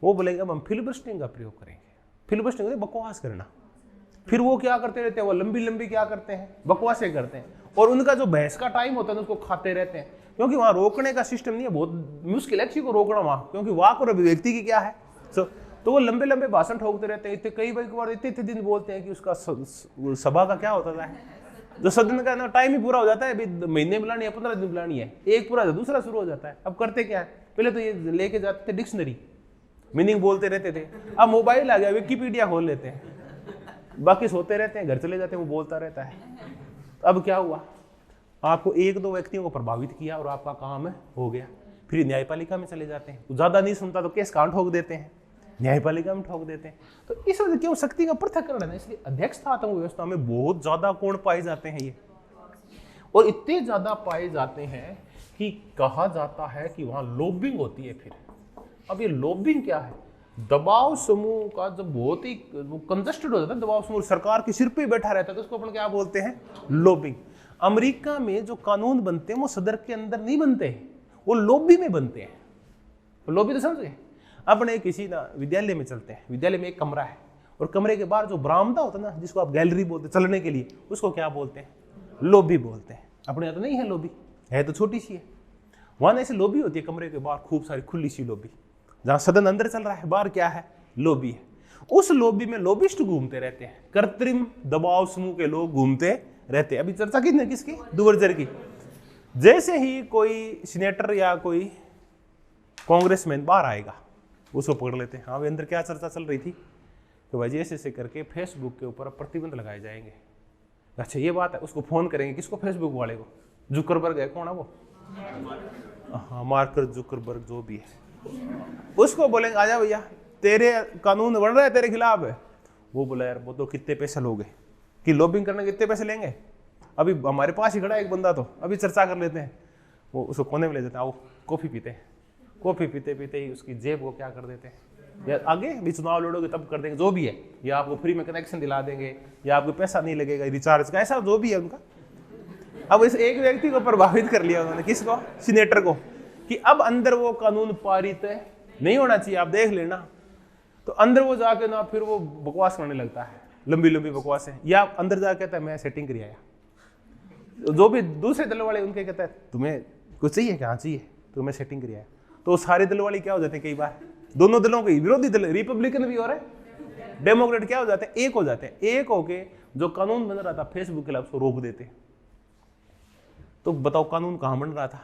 वो बोलेंगे अब हम फिलिबस्टिंग का प्रयोग करेंगे। फिलिबस्टिंग बकवास करना। फिर वो क्या करते रहते हैं, वो लंबी क्या करते हैं, बकवासें करते हैं, और उनका जो बहस का टाइम होता है उसको खाते रहते हैं। क्योंकि वहां रोकने का सिस्टम नहीं है, बहुत मुश्किल है किसी को रोकना वहां, क्योंकि वाक और अभिव्यक्ति की क्या है। तो वो लंबे भाषण ठोकते रहते हैं, इतने कई बार इतने दिन बोलते हैं कि उसका सभा का क्या होता है, जो सदन का ना टाइम ही पूरा हो जाता है, अभी महीने बुलानी है, 15 दिन बुलानी है, एक पूरा दूसरा शुरू हो जाता है। अब करते क्या है, पहले तो ये लेके जाते थे डिक्शनरी, मीनिंग बोलते रहते थे। अब मोबाइल आ गया, विकिपीडिया खोल लेते हैं, बाकी सोते रहते हैं, घर चले जाते हैं, वो बोलता रहता है। अब क्या हुआ, आपको 1-2 व्यक्तियों को प्रभावित किया और आपका काम हो गया। फिर न्यायपालिका में चले जाते हैं, ज्यादा नहीं सुनता तो केस कहाँ ठोक देते हैं, न्यायपालिका में ठोक देते हैं। तो इस वजह क्यों शक्ति का पृथक्करण है ना, इसलिए अध्यक्षता आतंक व्यवस्था में बहुत ज्यादा कोण पाए जाते हैं ये, और इतने ज्यादा पाए जाते हैं कि कहा जाता है कि वहां लॉबिंग होती है। फिर अब ये लॉबिंग क्या है, दबाव समूह का जब बहुत ही कंजस्टेड हो जाता है, दबाव समूह सरकार के सिर पे बैठा रहता है, तो उसको अपन क्या बोलते हैं, लॉबिंग। अमेरिका में जो कानून बनते हैं वो सदर के अंदर नहीं बनते, वो लॉबी में बनते हैं। तो लॉबी तो समझे, अपने किसी ना विद्यालय में चलते हैं, विद्यालय में एक कमरा है, और कमरे के बाहर जो बरामदा होता है ना, जिसको आप गैलरी बोलते हैं चलने के लिए, उसको क्या बोलते हैं, लॉबी बोलते हैं। अपने यहाँ तो नहीं है लॉबी, है तो छोटी सी है। वहां ऐसी लॉबी होती है कमरे के बाहर, खूब सारी खुली सी लॉबी, जहां सदन अंदर चल रहा है, बाहर क्या है, लॉबी है। उस लॉबी में लॉबिस्ट घूमते रहते हैं, कृत्रिम दबाव समूह के लोग घूमते रहते हैं। अभी चर्चा किसकी, दुवर्जर की। जैसे ही कोई सीनेटर या कोई कांग्रेसमैन बाहर आएगा, उसको पकड़ लेते हैं। हाँ वे अंदर क्या चर्चा चल रही थी, तो भाई ऐसे करके फेसबुक के ऊपर प्रतिबंध लगाए जाएंगे। अच्छा ये बात है, उसको फोन करेंगे, किसको, फेसबुक वाले को, जुकरबर्ग है, कौन है वो, हाँ मार्क जुकरबर्ग जो भी है, उसको बोलेंगे आजा भैया तेरे कानून बन रहा है तेरे खिलाफ है। वो बोला यार वो तो कितने पैसे लोगे, कि लॉबिंग करने के कितने पैसे लेंगे, अभी हमारे पास ही खड़ा है एक बंदा, तो अभी चर्चा कर लेते हैं। वो उसको कोने में ले जाते हैं, आओ कॉफी पीते हैं। कॉफी पीते पीते ही उसकी जेब को क्या कर देते हैं, या आगे भी चुनाव लड़ोगे तब कर देंगे, जो भी है, या आपको फ्री में कनेक्शन दिला देंगे, या आपको पैसा नहीं लगेगा रिचार्ज का, ऐसा जो भी है उनका। अब इस एक व्यक्ति को प्रभावित कर लिया उन्होंने, किसको, सीनेटर को, कि अब अंदर वो कानून पारित नहीं होना चाहिए, आप देख लेना। तो अंदर वो जाके ना फिर वो बकवास करने लगता है, लंबी बकवास है, या अंदर जाके कहता है मैं सेटिंग कर आया। जो भी दूसरे दल वाले उनके कहता है तुम्हें कुछ चाहिए, क्या चाहिए, तो मैं सेटिंग कर आया। तो सारे दल वाले क्या हो जाते हैं, कई बार दोनों दलों के विरोधी दल, रिपब्लिकन भी और डेमोक्रेट क्या हो जाते हैं, एक हो जाते हैं। एक होके जो कानून बन रहा था फेसबुक के लिए उसको रोक देते। तो बताओ कानून कहां बन रहा था,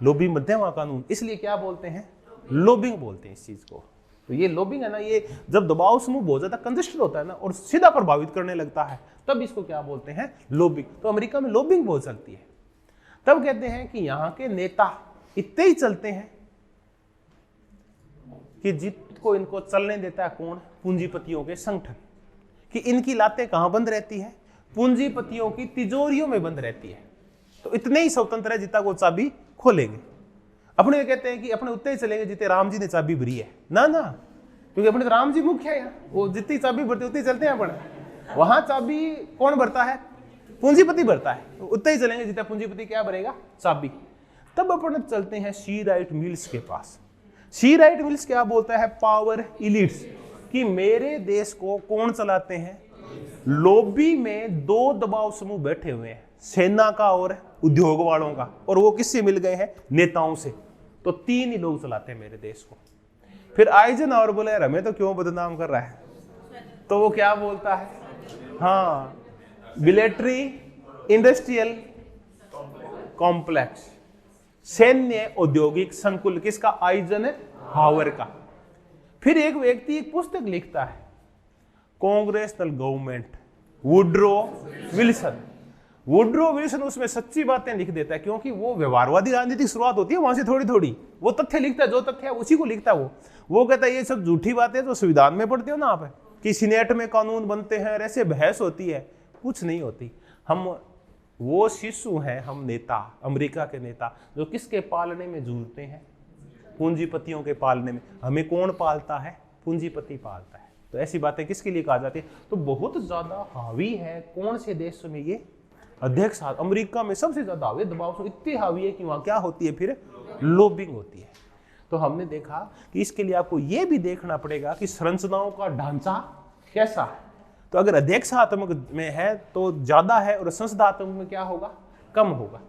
लॉबी मध्य वहां कानून, इसलिए क्या बोलते हैं, लॉबिंग बोलते हैं इस चीज को। तो ये लॉबिंग है ना, ये जब दबाव समूह बहुत ज्यादा कंजस्टेड होता है ना और सीधा प्रभावित करने लगता है, तब इसको क्या बोलते हैं, लॉबिंग। तो अमेरिका में लॉबिंग बहुत चलती है। तब कहते हैं कि यहाँ के नेता इतने ही चलते हैं कि जिसको इनको चलने देता है कौन, पूंजीपतियों के संगठन, कि इनकी लातें कहां बंद रहती है, पूंजीपतियों की तिजोरियों में बंद रहती है। तो इतने ही स्वतंत्र है जितना को चाबी खोलेंगे। अपने कहते हैं कि अपने उतने ही चलेंगे जितने राम जी ने चाबी भरी है, ना क्योंकि अपने तो राम जी मुख्य है यहाँ, वो जितनी चाबी भरते उतनी चलते हैं अपन। वहां चाबी कौन भरता है? पूंजीपति भरता है, उतना ही चलेंगे जितना पूंजीपति क्या भरेगा, चाबी। तब अपन चलते हैं शी राइट मिल्स के पास। शी राइट मिल्स क्या बोलता है? पावर इलीट्स, कि मेरे देश को कौन चलाते हैं? लॉबी में दो दबाव समूह बैठे हुए हैं, सेना का और उद्योग वालों का, और वो किससे मिल गए हैं? नेताओं से। तो तीन ही लोग चलाते हैं मेरे देश को। फिर आइजनहावर बोले यार हमें तो क्यों बदनाम कर रहा है, तो वो क्या बोलता है? हाँ, मिलिट्री इंडस्ट्रियल कॉम्प्लेक्स, सैन्य औद्योगिक संकुल, किसका? आइजनहावर का। फिर एक व्यक्ति एक पुस्तक लिखता है, congressional government, Woodrow Wilson. Woodrow Wilson उसमें सच्ची बातें लिख देता है, क्योंकि वो व्यवहारवादी राजनीति की शुरुआत होती है वहां से थोड़ी थोड़ी। वो तथ्य लिखता है, जो तथ्य है उसी को लिखता है। वो कहता है ये सब झूठी बातें जो संविधान में पढ़ते हो ना आप, कि सीनेट में कानून बनते हैं और ऐसे बहस होती है, कुछ नहीं होती। हम वो शिशु हैं, हम नेता, अमेरिका के नेता, जो किसके पालने में जूझते हैं? पूंजीपतियों के पालने में। हमें कौन पालता है? पूंजीपति पालता है। तो ऐसी बातें किसके लिए कहा जाती है? तो बहुत ज्यादा हावी है कौन से देश में? ये अध्यक्ष, अमेरिका में सबसे ज्यादा हावी, दबाव से इतनी हावी है कि वहां क्या होती है? फिर लॉबिंग होती है। तो हमने देखा कि इसके लिए आपको यह भी देखना पड़ेगा कि संरचनाओं का ढांचा कैसा है। तो अगर अध्यक्षात्मक में है तो ज्यादा है, और संसदात्मक में क्या होगा? कम होगा।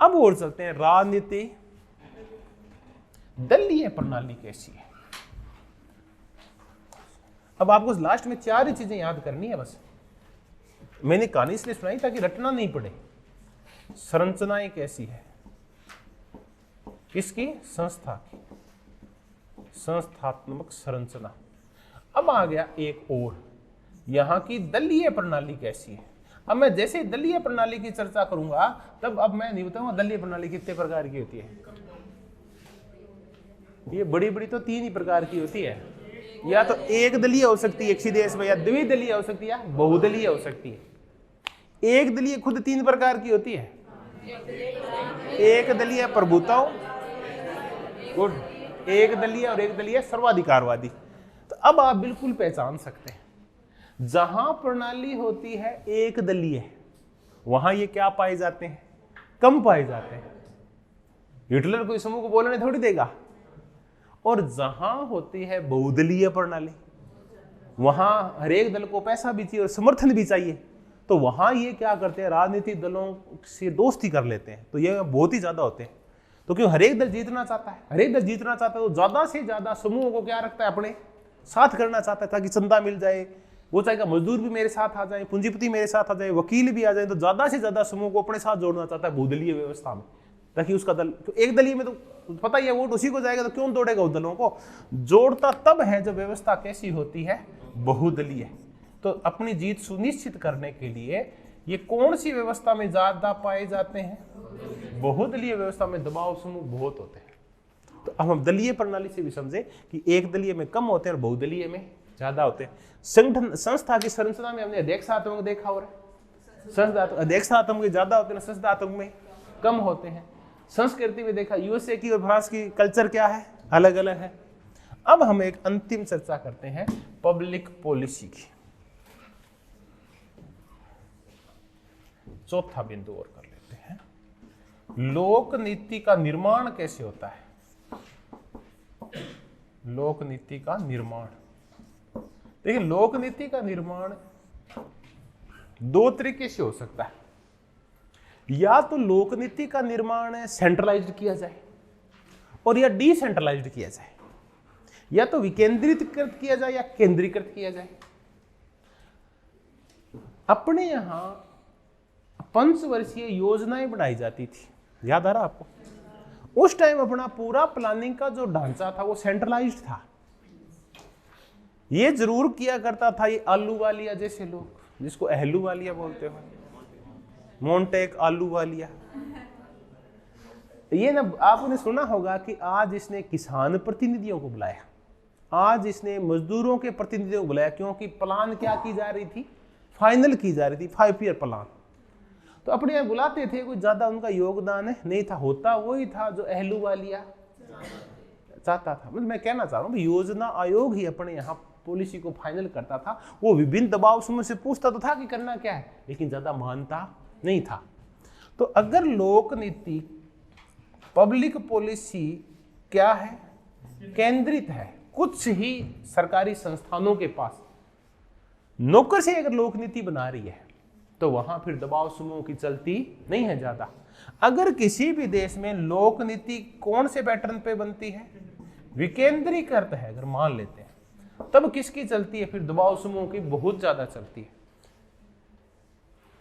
अब और चलते हैं, राजनीति दलीय प्रणाली कैसी है। अब आपको लास्ट में चार ही चीजें याद करनी है बस। मैंने कहानी इसलिए सुनाई ताकि रटना नहीं पड़े। संरचनाएं कैसी है? किसकी? संस्था की, संस्थात्मक संरचना। अब आ गया एक और, यहां की दलीय प्रणाली कैसी है। अब मैं जैसे दलीय प्रणाली की चर्चा करूंगा तब अब मैं नहीं बताऊंगा दलीय प्रणाली कितने प्रकार की होती है। ये बड़ी बड़ी तो तीन ही प्रकार की होती है, या तो एक दलीय हो सकती है एक देश में, या द्विदलीय हो सकती है, या बहुदलीय हो सकती है। एक दलीय खुद तीन प्रकार की होती है। एक दलीय प्रभुताओं, गुड, एक दलीय और एक दलीय सर्वाधिकारवादी। तो अब आप बिल्कुल पहचान सकते हैं, जहां प्रणाली होती है एक दलीय, वहां ये क्या पाए जाते हैं? कम पाए जाते हैं। हिटलर कोई समूह को बोलने थोड़ी देगा। और जहां होती है बहुदलीय प्रणाली, वहां हर एक दल को पैसा भी चाहिए और समर्थन भी चाहिए, तो वहां ये क्या करते हैं? राजनीतिक दलों से दोस्ती कर लेते हैं। तो ये बहुत ही ज्यादा होते हैं। तो क्यों? हर एक दल जीतना चाहता है, हर एक दल जीतना चाहता है, तो ज्यादा से ज्यादा समूहों को क्या रखता है? अपने साथ करना चाहता है, ताकि चंदा मिल जाए। वो चाहेगा मजदूर भी मेरे साथ आ जाए, पूंजीपति मेरे साथ आ जाए, वकील भी आ जाए। तो ज्यादा से ज्यादा समूह को अपने साथ जोड़ना चाहता है बहुदलीय व्यवस्था में, ताकि उसका दल, तो एक दलीय में तो पता ही है वोट उसी को जाएगा, तो क्यों तोड़ेगा उस दलों को? जोड़ता तब है जब व्यवस्था कैसी होती है? बहुदलीय। तो अपनी जीत सुनिश्चित करने के लिए ये कौन सी व्यवस्था में ज्यादा पाए जाते हैं? बहुदलीय व्यवस्था में दबाव समूह बहुत होते हैं। तो अब हम दलीय प्रणाली से भी समझे कि एक दलीय में कम होते हैं और बहुदलीय में ज्यादा होते हैं। संगठन, संस्था की संरचना में हमने अध्यक्षात्मक देखा हो रहा है, अध्यक्षात्मक ज्यादा होते हैं, संस्थात्मक में कम होते हैं। संस्कृति में देखा, यूएसए की और फ्रांस की कल्चर क्या है? अलग अलग है। अब हम एक अंतिम चर्चा करते हैं पब्लिक पॉलिसी की। चौथा बिंदु और कर लेते हैं, लोक नीति का निर्माण कैसे होता है? लोक नीति का निर्माण, देखिए लोक नीति का निर्माण दो तरीके से हो सकता है। या तो लोक नीति का निर्माण सेंट्रलाइज्ड किया जाए और या डिसेंट्रलाइज्ड किया जाए, या तो विकेंद्रीकृत किया जाए या केंद्रीकृत किया जाए। अपने यहां पंचवर्षीय योजनाएं बनाई जाती थी, याद आ रहा आपको? उस टाइम अपना पूरा प्लानिंग का जो ढांचा था वो सेंट्रलाइज्ड था। ये जरूर किया करता था ये आलूवालिया जैसे लोग, जिसको अहलूवालिया बोलते हो, मोन्टेक आलूवालिया। ये ना आपने सुना होगा कि आज इसने किसान प्रतिनिधियों को बुलाया, आज इसने मजदूरों के प्रतिनिधियों को बुलाया, क्योंकि प्लान क्या की जा रही थी? फाइनल की जा रही थी, 5 ईयर प्लान। तो अपने यहाँ बुलाते थे, कोई ज्यादा उनका योगदान नहीं था, होता वही था जो अहलूवालिया चाहता था। मतलब मैं कहना चाह रहा हूँ योजना आयोग ही अपने यहाँ पॉलिसी को फाइनल करता था। वो विभिन्न दबाव समूह से पूछता तो था कि करना क्या है, लेकिन ज्यादा मानता नहीं था। तो अगर लोक नीति पब्लिक पॉलिसी क्या है, केंद्रित है कुछ ही सरकारी संस्थानों के पास, नौकर से अगर लोक नीति बना रही है तो वहां फिर दबाव समूह की चलती नहीं है ज्यादा। अगर किसी भी देश में लोक नीति कौन से पैटर्न पे बनती है, विकेंद्रीकृत है अगर मान लेते हैं, तब किसकी चलती है, फिर दबाव समूह की बहुत ज्यादा चलती है।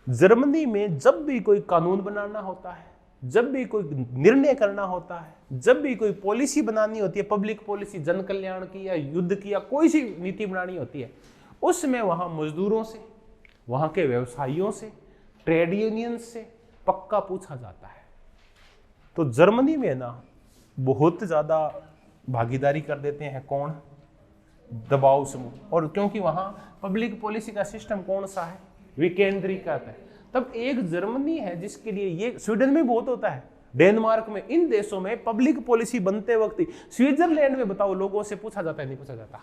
जर्मनी में जब भी कोई कानून बनाना होता है, जब भी कोई निर्णय करना होता है, जब भी कोई पॉलिसी बनानी होती है, पब्लिक पॉलिसी जन कल्याण की या युद्ध की या कोई सी नीति बनानी होती है, उसमें वहां मजदूरों से, वहां के व्यवसायियों से, ट्रेड यूनियन से पक्का पूछा जाता है। तो जर्मनी में ना बहुत ज्यादा भागीदारी कर देते हैं कौन, दबाव समूह। और क्योंकि वहां पब्लिक पॉलिसी का सिस्टम कौन सा है, विकेंद्रीकृत है। तब एक जर्मनी है जिसके लिए ये, स्वीडन में बहुत होता है, डेनमार्क में, इन देशों में पब्लिक पॉलिसी बनते वक्त ही, स्विट्जरलैंड में बताओ लोगों से पूछा जाता है नहीं पूछा जाता,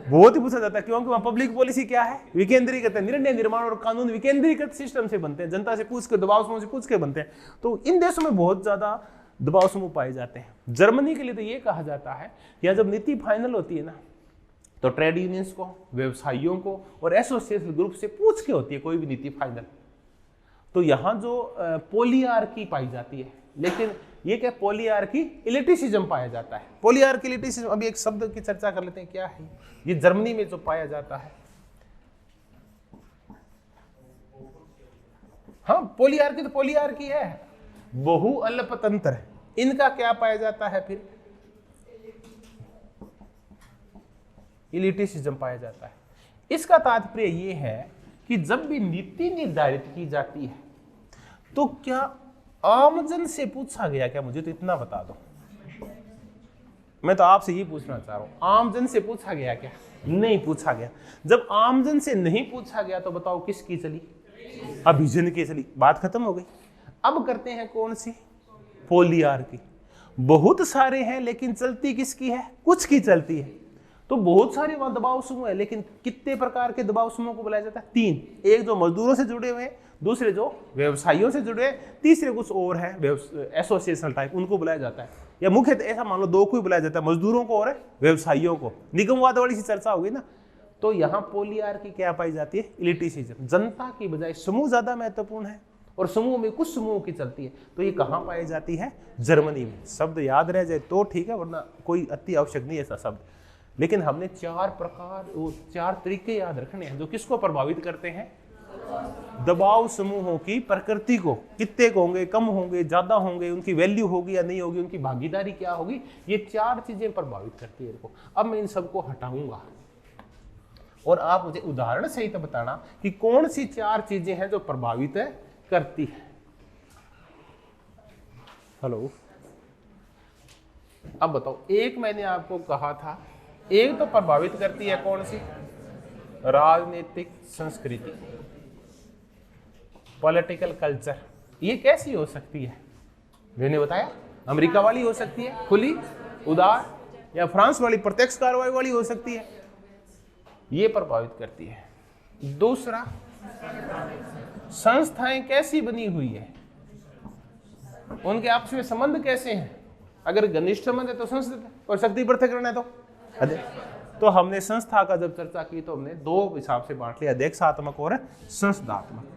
बहुत ही पूछा जाता है, क्योंकि वहां पब्लिक पॉलिसी क्या है, विकेंद्रीकृत है। निर्णय निर्माण और कानून विकेंद्रीकृत सिस्टम से बनते हैं, जनता से पूछ के, दबाव समूह से पूछ के बनते हैं। तो इन देशों में बहुत ज्यादा दबाव समूह पाए जाते हैं। जर्मनी के लिए तो ये कहा जाता है या जब नीति फाइनल होती है ना, तो ट्रेड यूनियंस को, व्यवसायियों को और एसोसिएशन ग्रुप से पूछ के होती है कोई भी नीति फाइनल। तो यहाँ जो पॉलीआर्की पाई जाती है, लेकिन ये क्या, पॉलीआर्की इलिटिसिज्म पाया जाता है। पॉलीआर्की इलिटिसिज्म, अभी एक शब्द की चर्चा कर लेते हैं, क्या है ये, जर्मनी में जो पाया जाता है। हाँ, पॉलीआर्की तो पॉलीआर्की है, बहु अल्पतंत्र, इनका क्या पाया जाता है, फिर इलिटिसिज्म पाया जाता है। इसका तात्पर्य ये है कि जब भी नीति निर्धारित की जाती है तो क्या आमजन से पूछा गया क्या, मुझे तो इतना बता दो। मैं तो आपसे ये पूछना चाह रहा हूं, आमजन से पूछा गया क्या, नहीं पूछा गया। जब आमजन से नहीं पूछा गया तो बताओ किसकी चली, अभिजन की चली, बात खत्म हो गई। अब करते हैं कौन सी, पॉलीआर्की। बहुत सारे हैं लेकिन चलती किसकी है, कुछ की चलती है। तो बहुत सारे वहां दबाव समूह है, लेकिन कितने प्रकार के दबाव समूह को बुलाया जाता है, 3। एक जो मजदूरों से जुड़े हुए हैं, दूसरे जो व्यवसायियों से जुड़े हैं, तीसरे कुछ और है एसोसिएशनल टाइप, उनको बुलाया जाता है। या मुख्य ऐसा मान लो 2 को ही बुलाया जाता है, मजदूरों को और व्यवसायियों को। निगमवाद वाली सी चर्चा होगी ना। तो यहाँ पॉलीआर्की क्या पाई जाती है, इलिटिसिज्म। जनता की बजाय समूह ज्यादा महत्वपूर्ण है और समूह में कुछ समूहों की चलती है। तो ये कहाँ पाई जाती है, जर्मनी में। शब्द याद रह जाए तो ठीक है, वरना कोई अति आवश्यक नहीं ऐसा शब्द। लेकिन हमने 4 प्रकार, 4 तरीके याद रखने हैं जो किसको प्रभावित करते हैं, दबाव समूहों की प्रकृति को। कितने होंगे, कम होंगे, ज्यादा होंगे, उनकी वैल्यू होगी या नहीं होगी, उनकी भागीदारी क्या होगी, ये 4 चीजें प्रभावित करती है इनको। अब मैं इन सबको हटाऊंगा और आप मुझे उदाहरण सहित बताना कि कौन सी 4 चीजें हैं जो प्रभावित करती है। हेलो, अब बताओ, एक मैंने आपको कहा था, एक तो प्रभावित करती है कौन सी, राजनीतिक संस्कृति, पॉलिटिकल कल्चर। ये कैसी हो सकती है, मैंने बताया, अमेरिका वाली हो सकती है खुली उदार, या फ्रांस वाली प्रत्यक्ष कार्रवाई वाली हो सकती है, ये प्रभावित करती है। दूसरा, संस्थाएं कैसी बनी हुई है, उनके आपस में संबंध कैसे हैं। अगर घनिष्ठ संबंध है तो संस्कृत, और शक्ति पृथक्करण है तो हमने संस्था का जब चर्चा की तो हमने 2 हिसाब से बांट लिया, अध्यक्षात्मक और संस्थात्मक।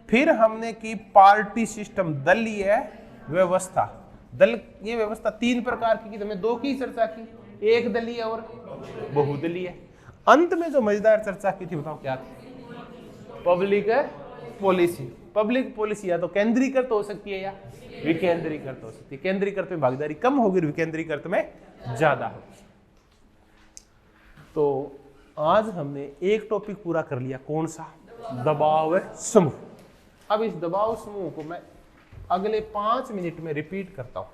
फिर हमने की पार्टी सिस्टम, दलीय व्यवस्था। दल, ये व्यवस्था 3 प्रकार की, हमने 2 की चर्चा की, एक दलीय और बहुदलीय। अंत में जो मजेदार चर्चा की थी, बताओ क्या थी, पब्लिक पॉलिसी। पब्लिक पॉलिसी या तो केंद्रीकृत हो सकती है या विकेंद्रीकृत हो सकती है। केंद्रीकृत में भागीदारी कम होगी, विकेंद्रीकृत में ज्यादा होगी। तो आज हमने एक टॉपिक पूरा कर लिया, कौन सा, दबाव समूह। अब इस दबाव समूह को मैं अगले 5 मिनट में रिपीट करता हूं।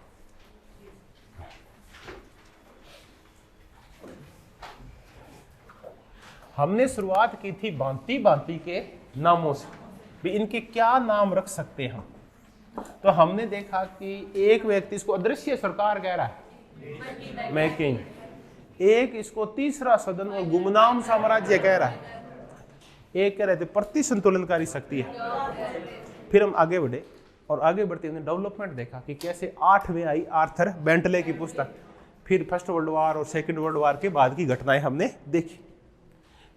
हमने शुरुआत की थी भांति भांति के नामों से, भी इनके क्या नाम रख सकते हैं हम। तो हमने देखा कि एक व्यक्ति, इसको अदृश्य सरकार कह रहा है, मैकिंग। एक इसको तीसरा सदन और गुमनाम साम्राज्य कह रहा है, एक कह रहे थे प्रति संतुलनकारी शक्ति है। फिर हम आगे बढ़े और आगे बढ़ते हमने डेवलपमेंट देखा कि कैसे 8वें आई आर्थर बेंटले की पुस्तक, फिर फर्स्ट वर्ल्ड वार और सेकंड वर्ल्ड वार के बाद की घटनाएं हमने देखी।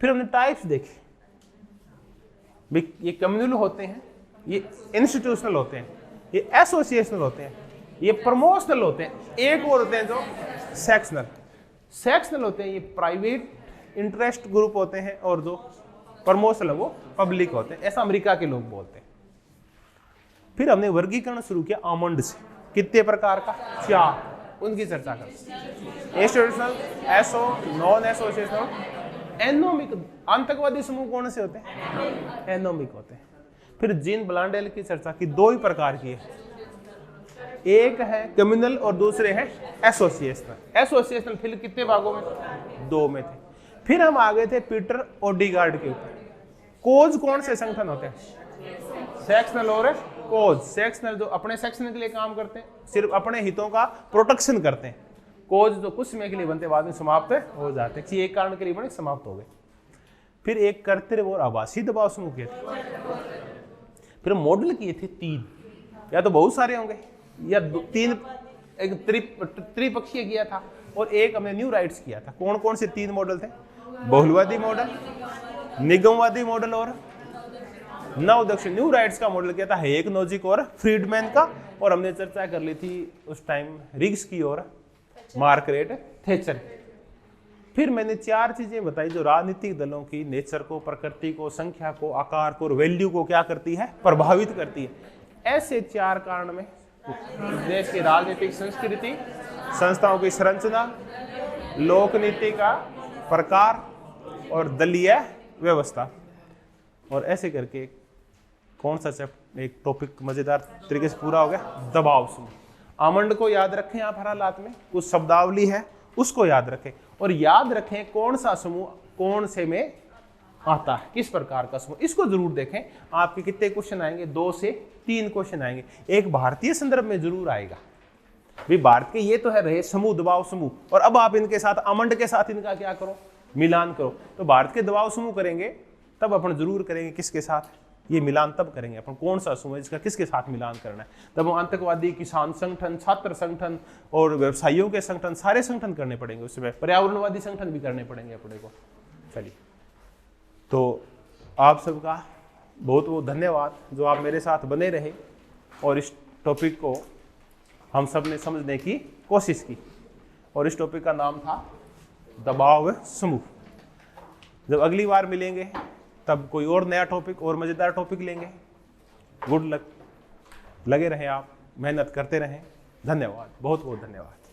फिर हमने टाइप्स देखे, ये कम्युनल होते हैं, ये इंस्टीट्यूशनल होते हैं, ये एसोसिएशनल होते हैं, ये प्रमोशनल होते हैं, एक और होते हैं जो सेक्शनल। सेक्शनल होते हैं ये प्राइवेट इंटरेस्ट ग्रुप होते हैं, और जो प्रमोशनल है वो पब्लिक होते हैं, ऐसा अमेरिका के लोग बोलते हैं। फिर हमने वर्गीकरण शुरू किया आमंड से, कितने प्रकार का, 4, उनकी चर्चा कर। इंस्टीट्यूशनल, एसो, नॉन एसोसिएशनल, एनोमिक। आतंकवादी समूह कौन से होते हैं, एनोमिक होते हैं। फिर जीन ब्लांडेल की चर्चा की, 2 ही प्रकार की है, एक है कम्युनल और दूसरे हैं एसोसिएशनल। एसोसिएशनल फिर कितने भागों में, 2 में थे। फिर हम आ गए थे पीटर ओडीगार्ड के ऊपर, कोज कौन से संगठन होते हैं, सेक्शनल और कोज। सेक्शनल जो अपने सेक्शन के लिए काम करते हैं, सिर्फ अपने हितों का प्रोटेक्शन करते हैं। कोज जो कुछ समय के लिए बनते बाद में समाप्त हो जाते हैं, किसी एक कारण के लिए बने समाप्त हो गए। फिर एक कर्तव्य और आभासी दबाव समूह किए थे। फिर मॉडल किए थे 3, या तो बहुत सारे होंगे या 3, एक त्रिपक्षीय किया था और एक हमने न्यू राइट्स किया था। कौन कौन से 3 मॉडल थे, बहुलवादी मॉडल, निगमवादी मॉडल और नवदक्षिण। न्यू राइट्स का मॉडल किया था हेग, नोजिक और फ्रीडमैन का, और हमने चर्चा कर ली थी उस टाइम रिग्स की और मार्गरेट थैचर। फिर मैंने 4 चीजें बताई जो राजनीतिक दलों की नेचर को, प्रकृति को, संख्या को, आकार को और वैल्यू को क्या करती है, प्रभावित करती है। ऐसे 4 कारण में देश की राजनीतिक संस्कृति, संस्थाओं की संरचना, लोक नीति का प्रकार और दलीय व्यवस्था, और ऐसे करके कौन सा एक टॉपिक मजेदार तरीके से पूरा हो गया, दबाव समूह। आमंड को याद रखें आप, हर हालात में कुछ शब्दावली है उसको याद रखें, और याद रखें कौन सा समूह कौन से में आता है, किस प्रकार का समूह, इसको जरूर देखें। आपके कितने क्वेश्चन आएंगे, 2 से 3 क्वेश्चन आएंगे। एक भारतीय संदर्भ में जरूर आएगा, भी भारत के ये तो है रहे समूह, दबाव समूह, और अब आप इनके साथ आमंड के साथ इनका क्या करो, मिलान करो। तो भारत के दबाव समूह करेंगे तब अपन जरूर करेंगे किसके साथ, ये मिलान तब करेंगे अपन कौन सा समूह है जिसका किसके साथ मिलान करना है। तब हम आतंकवादी, किसान संगठन, छात्र संगठन और व्यवसायियों के संगठन, सारे संगठन करने पड़ेंगे, उसमें पर्यावरणवादी संगठन भी करने पड़ेंगे अपने को। चलिए, तो आप सबका बहुत बहुत धन्यवाद जो आप मेरे साथ बने रहे और इस टॉपिक को हम सब ने समझने की कोशिश की। और इस टॉपिक का नाम था दबाव समूह। जब अगली बार मिलेंगे तब कोई और नया टॉपिक और मजेदार टॉपिक लेंगे। गुड लक, लगे रहें आप, मेहनत करते रहें। धन्यवाद, बहुत बहुत धन्यवाद।